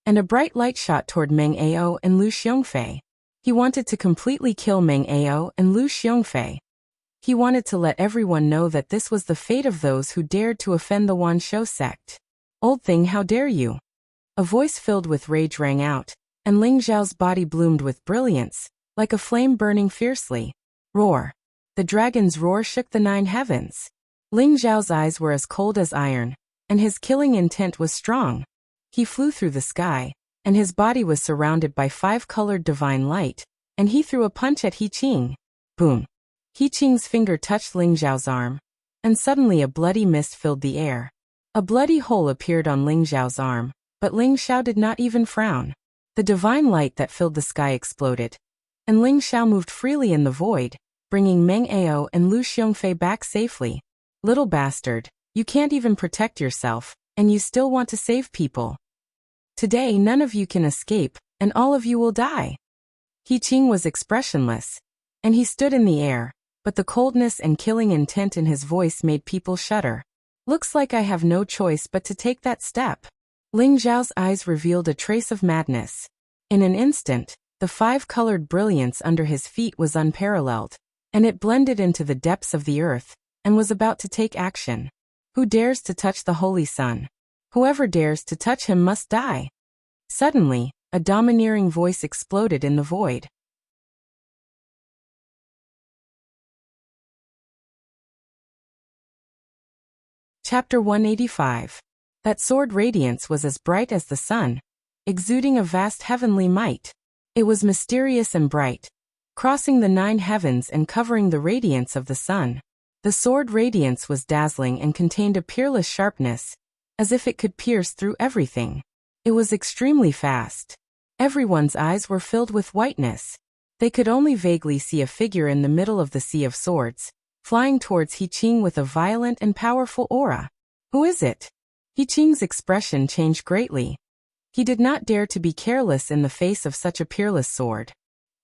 and a bright light shot toward Meng Ao and Lu Xiongfei. He wanted to completely kill Meng Ao and Lu Xiongfei. He wanted to let everyone know that this was the fate of those who dared to offend the Wanshou sect. Old thing, how dare you? A voice filled with rage rang out, and Ling Zhao's body bloomed with brilliance, like a flame burning fiercely. Roar! The dragon's roar shook the 9 heavens. Ling Zhao's eyes were as cold as iron, and his killing intent was strong. He flew through the sky, and his body was surrounded by 5-colored divine light, and he threw a punch at He Qing. Boom! He Qing's finger touched Ling Zhao's arm, and suddenly a bloody mist filled the air. A bloody hole appeared on Ling Zhao's arm, but Ling Zhao did not even frown. The divine light that filled the sky exploded, and Ling Zhao moved freely in the void, bringing Meng Ao and Lu Xiongfei back safely. Little bastard, you can't even protect yourself, and you still want to save people. Today none of you can escape, and all of you will die. He Qing was expressionless, and he stood in the air, but the coldness and killing intent in his voice made people shudder. Looks like I have no choice but to take that step. Ling Zhao's eyes revealed a trace of madness. In an instant, the 5-colored brilliance under his feet was unparalleled, and it blended into the depths of the earth, and was about to take action. Who dares to touch the Holy Sun? Whoever dares to touch him must die. Suddenly, a domineering voice exploded in the void. Chapter 185. That sword radiance was as bright as the sun, exuding a vast heavenly might. It was mysterious and bright, crossing the 9 heavens and covering the radiance of the sun. The sword radiance was dazzling and contained a peerless sharpness, as if it could pierce through everything. It was extremely fast. Everyone's eyes were filled with whiteness. They could only vaguely see a figure in the middle of the sea of swords, flying towards He Qing with a violent and powerful aura. Who is it? He Qing's expression changed greatly. He did not dare to be careless in the face of such a peerless sword.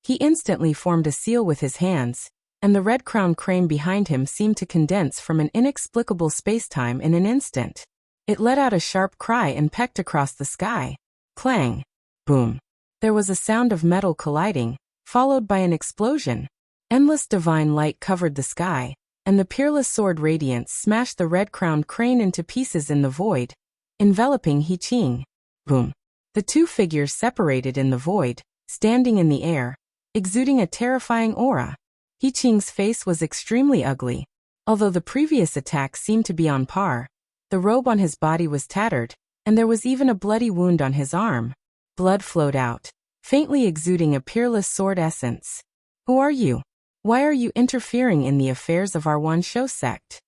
He instantly formed a seal with his hands, and the red-crowned crane behind him seemed to condense from an inexplicable spacetime in an instant. It let out a sharp cry and pecked across the sky. Clang! Boom! There was a sound of metal colliding, followed by an explosion. Endless divine light covered the sky, and the peerless sword radiance smashed the red-crowned crane into pieces in the void, enveloping He Qing. Boom! The 2 figures separated in the void, standing in the air, exuding a terrifying aura. He Qing's face was extremely ugly, Although the previous attack seemed to be on par, the robe on his body was tattered, and there was even a bloody wound on his arm. Blood flowed out, faintly exuding a peerless sword essence. Who are you? Why are you interfering in the affairs of our Wuxia sect?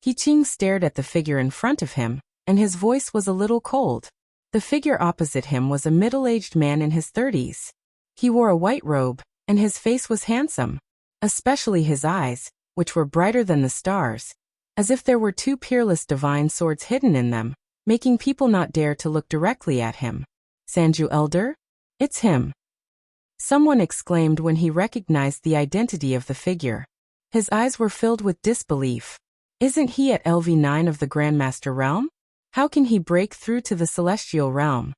He Qing stared at the figure in front of him, and his voice was a little cold. The figure opposite him was a middle-aged man in his 30s. He wore a white robe, and his face was handsome, especially his eyes, which were brighter than the stars, as if there were two peerless divine swords hidden in them, making people not dare to look directly at him. Sanju Elder? It's him. Someone exclaimed when he recognized the identity of the figure. His eyes were filled with disbelief. Isn't he at LV9 of the Grandmaster realm? How can he break through to the celestial realm?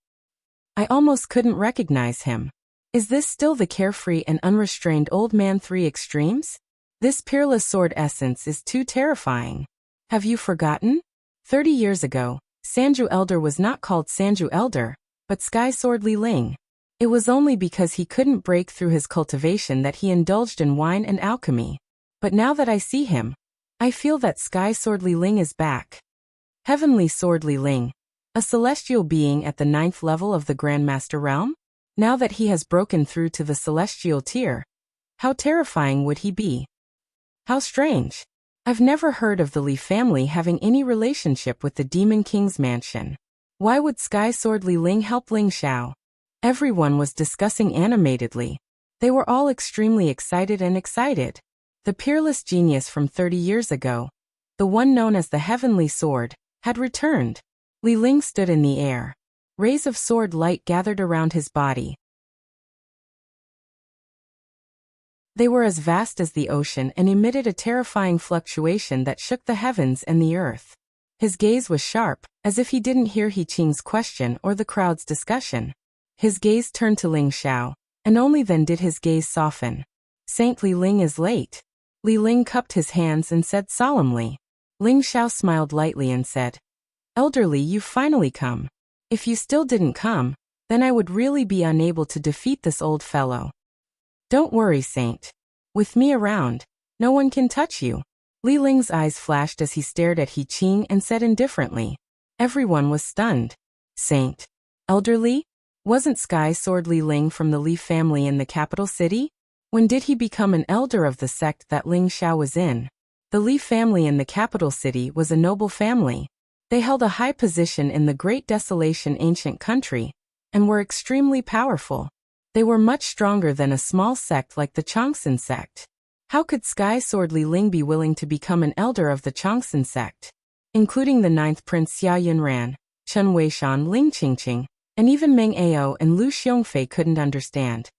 I almost couldn't recognize him. Is this still the carefree and unrestrained old man 3 extremes? This peerless sword essence is too terrifying. Have you forgotten? 30 years ago, Sanju Elder was not called Sanju Elder, but Sky Sword Li Ling. It was only because he couldn't break through his cultivation that he indulged in wine and alchemy. But now that I see him, I feel that Sky Sword Li Ling is back. Heavenly Sword Li Ling, a celestial being at the 9th level of the Grandmaster realm? Now that he has broken through to the celestial tier, how terrifying would he be? How strange. I've never heard of the Li family having any relationship with the Demon King's mansion. Why would Sky Sword Li Ling help Ling Xiao? Everyone was discussing animatedly. They were all extremely excited. The peerless genius from 30 years ago, the one known as the Heavenly Sword, had returned. Li Ling stood in the air. Rays of sword light gathered around his body. They were as vast as the ocean and emitted a terrifying fluctuation that shook the heavens and the earth. His gaze was sharp, as if he didn't hear He Qing's question or the crowd's discussion. His gaze turned to Ling Xiao, and only then did his gaze soften. Saint Li Ling is late. Li Ling cupped his hands and said solemnly. Ling Xiao smiled lightly and said, Elderly, you've finally come. If you still didn't come, then I would really be unable to defeat this old fellow. Don't worry, Saint. With me around, no one can touch you. Li Ling's eyes flashed as he stared at He Qing and said indifferently. Everyone was stunned. Saint. Elderly? Wasn't Sky Sword Li Ling from the Li family in the capital city? When did he become an elder of the sect that Ling Xiao was in? The Li family in the capital city was a noble family. They held a high position in the Great Desolation ancient country, and were extremely powerful. They were much stronger than a small sect like the Changsun sect. How could Sky Sword Li Ling be willing to become an elder of the Changsun sect? Including the 9th Prince Xia Yunran, Chen Weishan, Ling Qingqing, and even Meng Ao and Lu Xiongfei couldn't understand.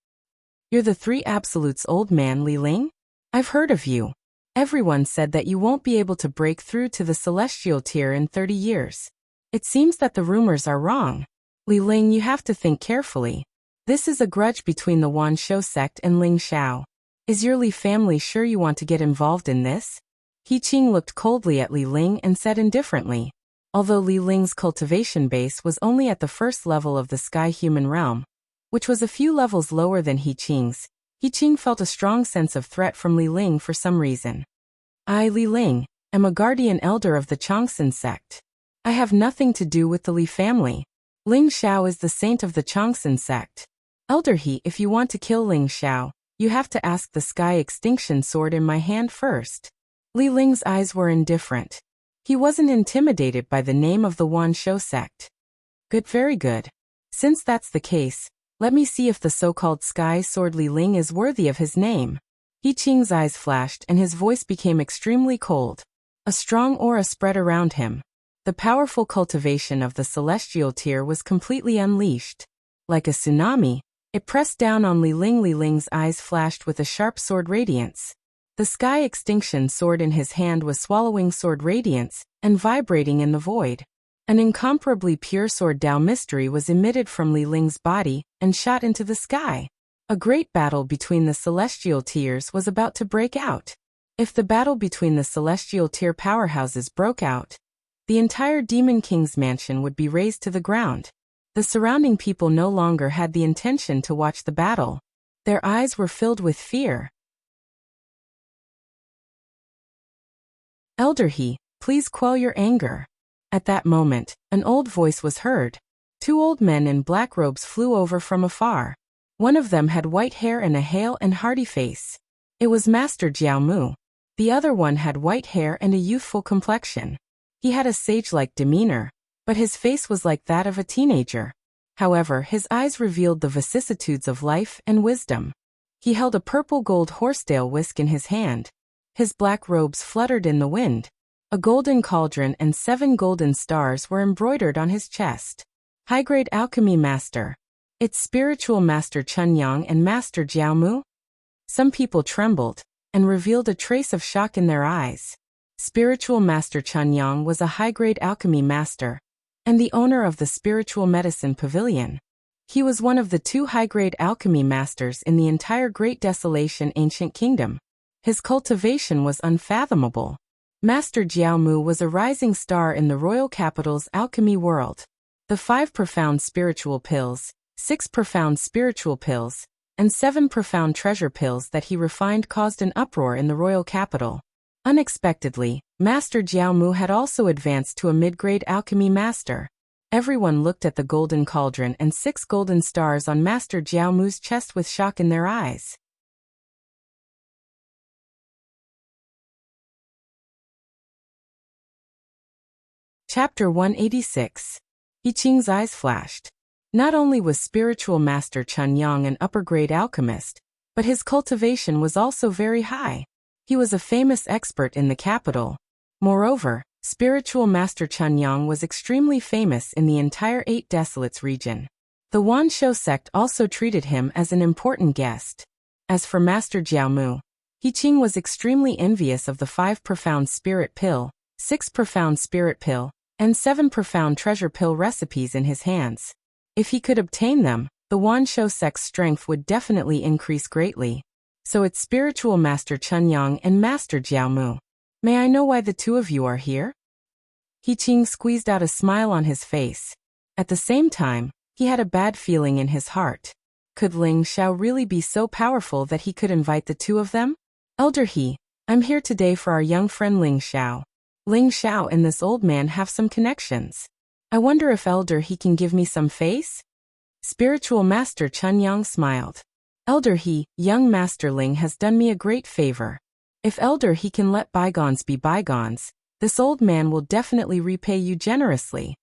You're the 3 absolutes old man, Li Ling? I've heard of you. Everyone said that you won't be able to break through to the celestial tier in 30 years. It seems that the rumors are wrong. Li Ling, you have to think carefully. This is a grudge between the Wuxia sect and Ling Xiao. Is your Li family sure you want to get involved in this? He Qing looked coldly at Li Ling and said indifferently. Although Li Ling's cultivation base was only at the 1st level of the sky human realm, which was a few levels lower than He Qing's, He Qing felt a strong sense of threat from Li Ling for some reason. I, Li Ling, am a guardian elder of the Changsun sect. I have nothing to do with the Li family. Ling Xiao is the saint of the Changsun sect. Elder He, if you want to kill Ling Xiao, you have to ask the Sky Extinction Sword in my hand first. Li Ling's eyes were indifferent. He wasn't intimidated by the name of the Wuxia sect. Good, very good. Since that's the case, let me see if the so-called Sky Sword Li Ling is worthy of his name. He Qing's eyes flashed and his voice became extremely cold. A strong aura spread around him. The powerful cultivation of the celestial tier was completely unleashed. Like a tsunami, it pressed down on Li Ling. Li Ling's eyes flashed with a sharp sword radiance. The Sky Extinction Sword in his hand was swallowing sword radiance and vibrating in the void. An incomparably pure sword Dao mystery was emitted from Li Ling's body and shot into the sky. A great battle between the celestial tiers was about to break out. If the battle between the celestial tier powerhouses broke out, the entire Demon King's mansion would be razed to the ground. The surrounding people no longer had the intention to watch the battle. Their eyes were filled with fear. "Elder He, please quell your anger." At that moment, an old voice was heard. Two old men in black robes flew over from afar. One of them had white hair and a hale and hearty face. It was Master Jiao Mu. The other one had white hair and a youthful complexion. He had a sage-like demeanor, but his face was like that of a teenager. However, his eyes revealed the vicissitudes of life and wisdom. He held a purple gold horsetail whisk in his hand. His black robes fluttered in the wind. A golden cauldron and 7 golden stars were embroidered on his chest. High-grade alchemy master. It's spiritual master Chun Yang and master Jiao Mu? Some people trembled and revealed a trace of shock in their eyes. Spiritual master Chun Yang was a high-grade alchemy master and the owner of the spiritual medicine pavilion. He was one of the 2 high-grade alchemy masters in the entire Great Desolation Ancient Kingdom. His cultivation was unfathomable. Master Jiao Mu was a rising star in the royal capital's alchemy world. The 5 profound spiritual pills, 6 profound spiritual pills, and 7 profound treasure pills that he refined caused an uproar in the royal capital. Unexpectedly, Master Jiao Mu had also advanced to a mid-grade alchemy master. Everyone looked at the golden cauldron and 6 golden stars on Master Jiao Mu's chest with shock in their eyes. Chapter 186. Yi Qing's eyes flashed. Not only was spiritual master Chun Yang an upper-grade alchemist, but his cultivation was also very high. He was a famous expert in the capital. Moreover, spiritual master Chun Yang was extremely famous in the entire 8 Desolates region. The Wanshou sect also treated him as an important guest. As for Master Jiao Mu, Yi Qing was extremely envious of the 5 profound spirit pill, 6 profound spirit pill, and 7 profound treasure pill recipes in his hands. If he could obtain them, the Wanshou sect's strength would definitely increase greatly. So it's spiritual master Chun Yang and master Jiao Mu. May I know why the 2 of you are here? Yi Qing squeezed out a smile on his face. At the same time, he had a bad feeling in his heart. Could Ling Xiao really be so powerful that he could invite the 2 of them? Elder He, I'm here today for our young friend Ling Xiao. Ling Xiao and this old man have some connections. I wonder if Elder He can give me some face? Spiritual master Chun Yang smiled. Elder He, young master Ling has done me a great favor. If Elder He can let bygones be bygones, this old man will definitely repay you generously.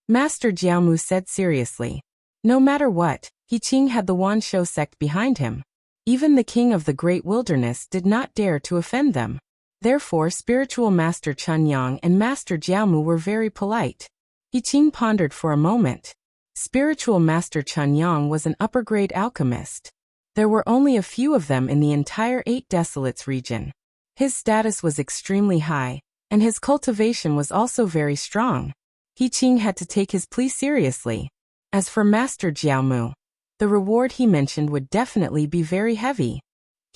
Master Jiao Mu said seriously. No matter what, Yi Qing had the Wanshou sect behind him. Even the king of the great wilderness did not dare to offend them. Therefore spiritual master Chun Yang and master Jiao Mu were very polite. Yi Qing pondered for a moment. Spiritual master Chun Yang was an upper-grade alchemist. There were only a few of them in the entire 8 Desolates region. His status was extremely high, and his cultivation was also very strong. Yi Qing had to take his plea seriously. As for Master Jiao Mu, the reward he mentioned would definitely be very heavy.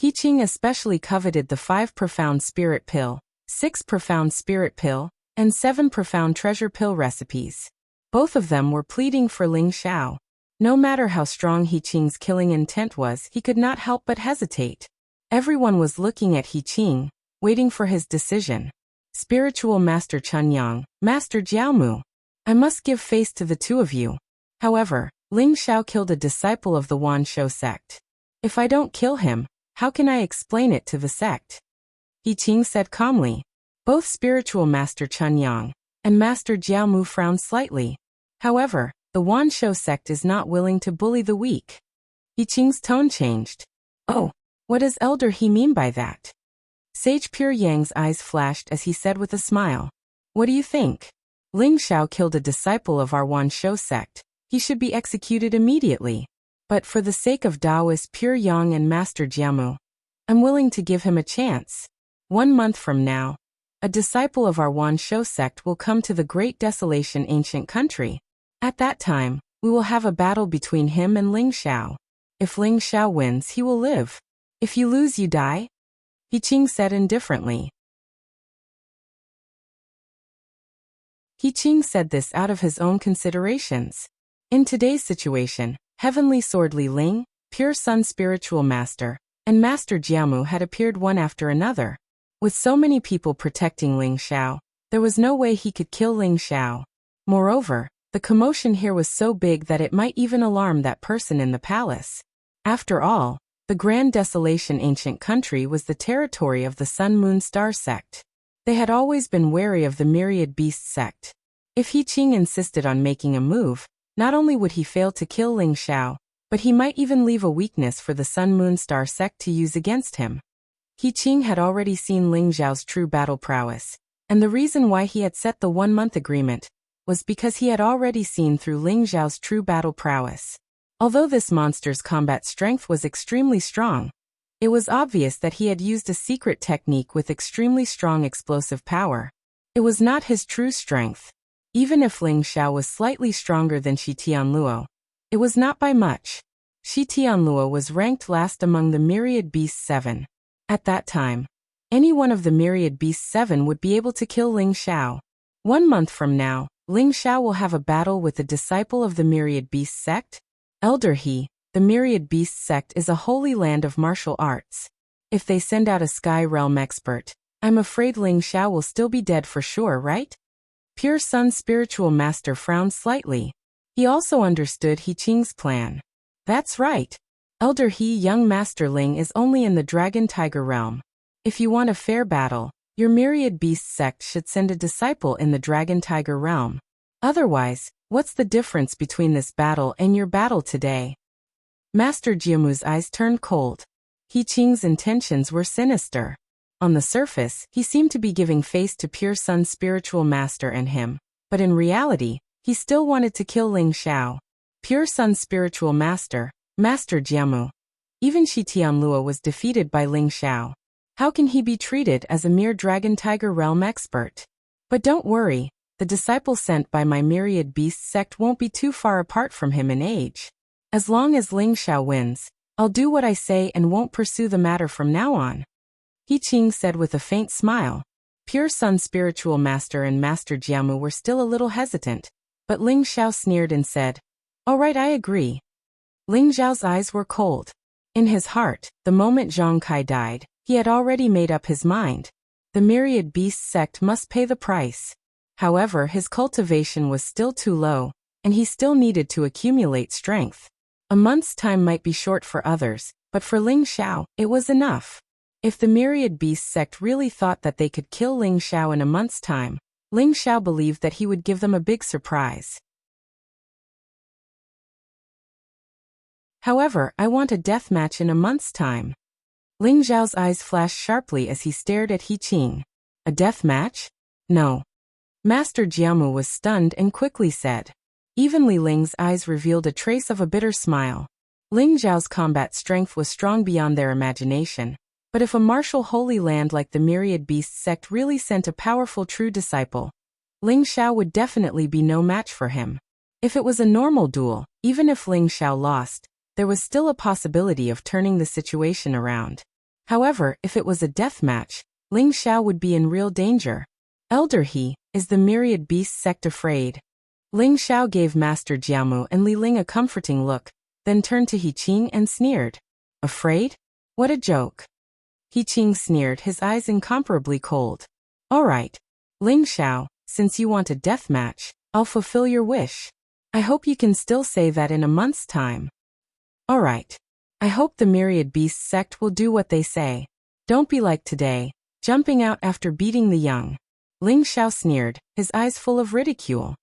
Yi Qing especially coveted the 5 profound spirit pill, 6 profound spirit pill, and 7 profound treasure pill recipes. Both of them were pleading for Ling Xiao. No matter how strong Yi Qing's killing intent was, he could not help but hesitate. Everyone was looking at Yi Qing, waiting for his decision. Spiritual Master Chun Yang, Master Jiao Mu. I must give face to the 2 of you. However, Ling Xiao killed a disciple of the Wanshou sect. If I don't kill him, how can I explain it to the sect? Yi Qing said calmly. Both spiritual Master Chun Yang and Master Jiao Mu frowned slightly. However, the Wanshou sect is not willing to bully the weak. Yi Qing's tone changed. Oh, what does Elder He mean by that? Sage Pure Yang's eyes flashed as he said with a smile. What do you think? Ling Xiao killed a disciple of our Wanshou sect. He should be executed immediately. But for the sake of Taoist Pure Yang and Master Jiao Mu, I'm willing to give him a chance. 1 month from now, a disciple of our Wanshou sect will come to the Great Desolation Ancient Country. At that time, we will have a battle between him and Ling Xiao. If Ling Xiao wins, he will live. If you lose, you die. Yi Qing said indifferently. Yi Qing said this out of his own considerations. In today's situation, Heavenly Sword Li Ling, Pure Sun Spiritual Master, and Master Jiao Mu had appeared one after another. With so many people protecting Ling Xiao, there was no way he could kill Ling Xiao. Moreover, the commotion here was so big that it might even alarm that person in the palace. After all, the Grand Desolation ancient country was the territory of the Sun Moon Star sect. They had always been wary of the Myriad Beast sect. If He Qing insisted on making a move, not only would he fail to kill Ling Xiao, but he might even leave a weakness for the Sun Moon Star sect to use against him. He Qing had already seen Ling Xiao's true battle prowess, and the reason why he had set the 1-month agreement was because he had already seen through Ling Xiao's true battle prowess. Although this monster's combat strength was extremely strong, it was obvious that he had used a secret technique with extremely strong explosive power. It was not his true strength. Even if Ling Xiao was slightly stronger than Shi Tianluo, it was not by much. Shi Tianluo was ranked last among the Myriad Beasts 7. At that time, any one of the Myriad Beasts 7 would be able to kill Ling Xiao. 1 month from now, Ling Xiao will have a battle with a disciple of the Myriad Beast sect. Elder He, the Myriad Beast sect is a holy land of martial arts. If they send out a Sky Realm expert, I'm afraid Ling Xiao will still be dead for sure, right? Pure Sun's spiritual master frowned slightly. He also understood He Qing's plan. That's right. Elder He, young Master Ling is only in the Dragon Tiger realm. If you want a fair battle, your Myriad Beast sect should send a disciple in the Dragon Tiger realm. Otherwise, what's the difference between this battle and your battle today? Master Jiamu's eyes turned cold. He Qing's intentions were sinister. On the surface, he seemed to be giving face to Pure Sun's spiritual master and him, but in reality, he still wanted to kill Ling Xiao. Pure Sun's spiritual master, Master Jiamu. Even Shi Tianluo was defeated by Ling Xiao. How can he be treated as a mere Dragon Tiger realm expert? But don't worry, the disciple sent by my Myriad Beast sect won't be too far apart from him in age. As long as Ling Xiao wins, I'll do what I say and won't pursue the matter from now on. He Qing said with a faint smile. Pure Sun's spiritual master and Master Jiamu were still a little hesitant, but Ling Xiao sneered and said, "All right, I agree." Ling Xiao's eyes were cold. In his heart, the moment Zhang Kai died, he had already made up his mind. The Myriad Beast sect must pay the price. However, his cultivation was still too low, and he still needed to accumulate strength. A month's time might be short for others, but for Ling Xiao, it was enough. If the Myriad Beast sect really thought that they could kill Ling Xiao in a month's time, Ling Xiao believed that he would give them a big surprise. However, I want a death match in a month's time. Ling Xiao's eyes flashed sharply as he stared at He Qing. A death match? No. Master Jiamu was stunned and quickly said. Even Li Ling's eyes revealed a trace of a bitter smile. Ling Xiao's combat strength was strong beyond their imagination, but if a martial holy land like the Myriad Beast sect really sent a powerful true disciple, Ling Xiao would definitely be no match for him. If it was a normal duel, even if Ling Xiao lost, there was still a possibility of turning the situation around. However, if it was a death match, Ling Xiao would be in real danger. Elder He, is the Myriad Beast sect afraid? Ling Xiao gave Master Jiamu and Li Ling a comforting look, then turned to He Qing and sneered. Afraid? What a joke. He Qing sneered, his eyes incomparably cold. All right, Ling Xiao, since you want a death match, I'll fulfill your wish. I hope you can still say that in a month's time. All right. I hope the Myriad Beast sect will do what they say. Don't be like today, jumping out after beating the young. Ling Xiao sneered, his eyes full of ridicule.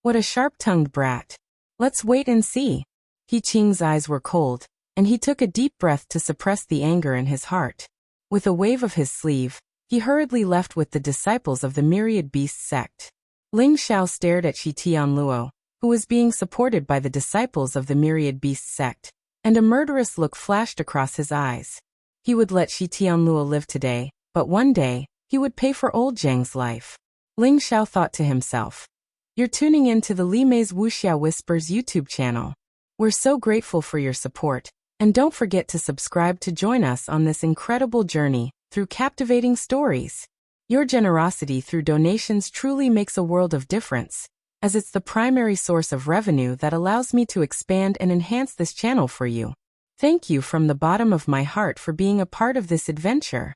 What a sharp-tongued brat. Let's wait and see. He Qing's eyes were cold, and he took a deep breath to suppress the anger in his heart. With a wave of his sleeve, he hurriedly left with the disciples of the Myriad Beast sect. Ling Xiao stared at Shi Tianluo, who was being supported by the disciples of the Myriad Beast sect, and a murderous look flashed across his eyes. He would let Shi Tianluo live today, but one day, he would pay for old Zhang's life. Ling Xiao thought to himself. You're tuning in to the Li Mei's Wuxia Whispers YouTube channel. We're so grateful for your support, and don't forget to subscribe to join us on this incredible journey through captivating stories. Your generosity through donations truly makes a world of difference, as it's the primary source of revenue that allows me to expand and enhance this channel for you. Thank you from the bottom of my heart for being a part of this adventure.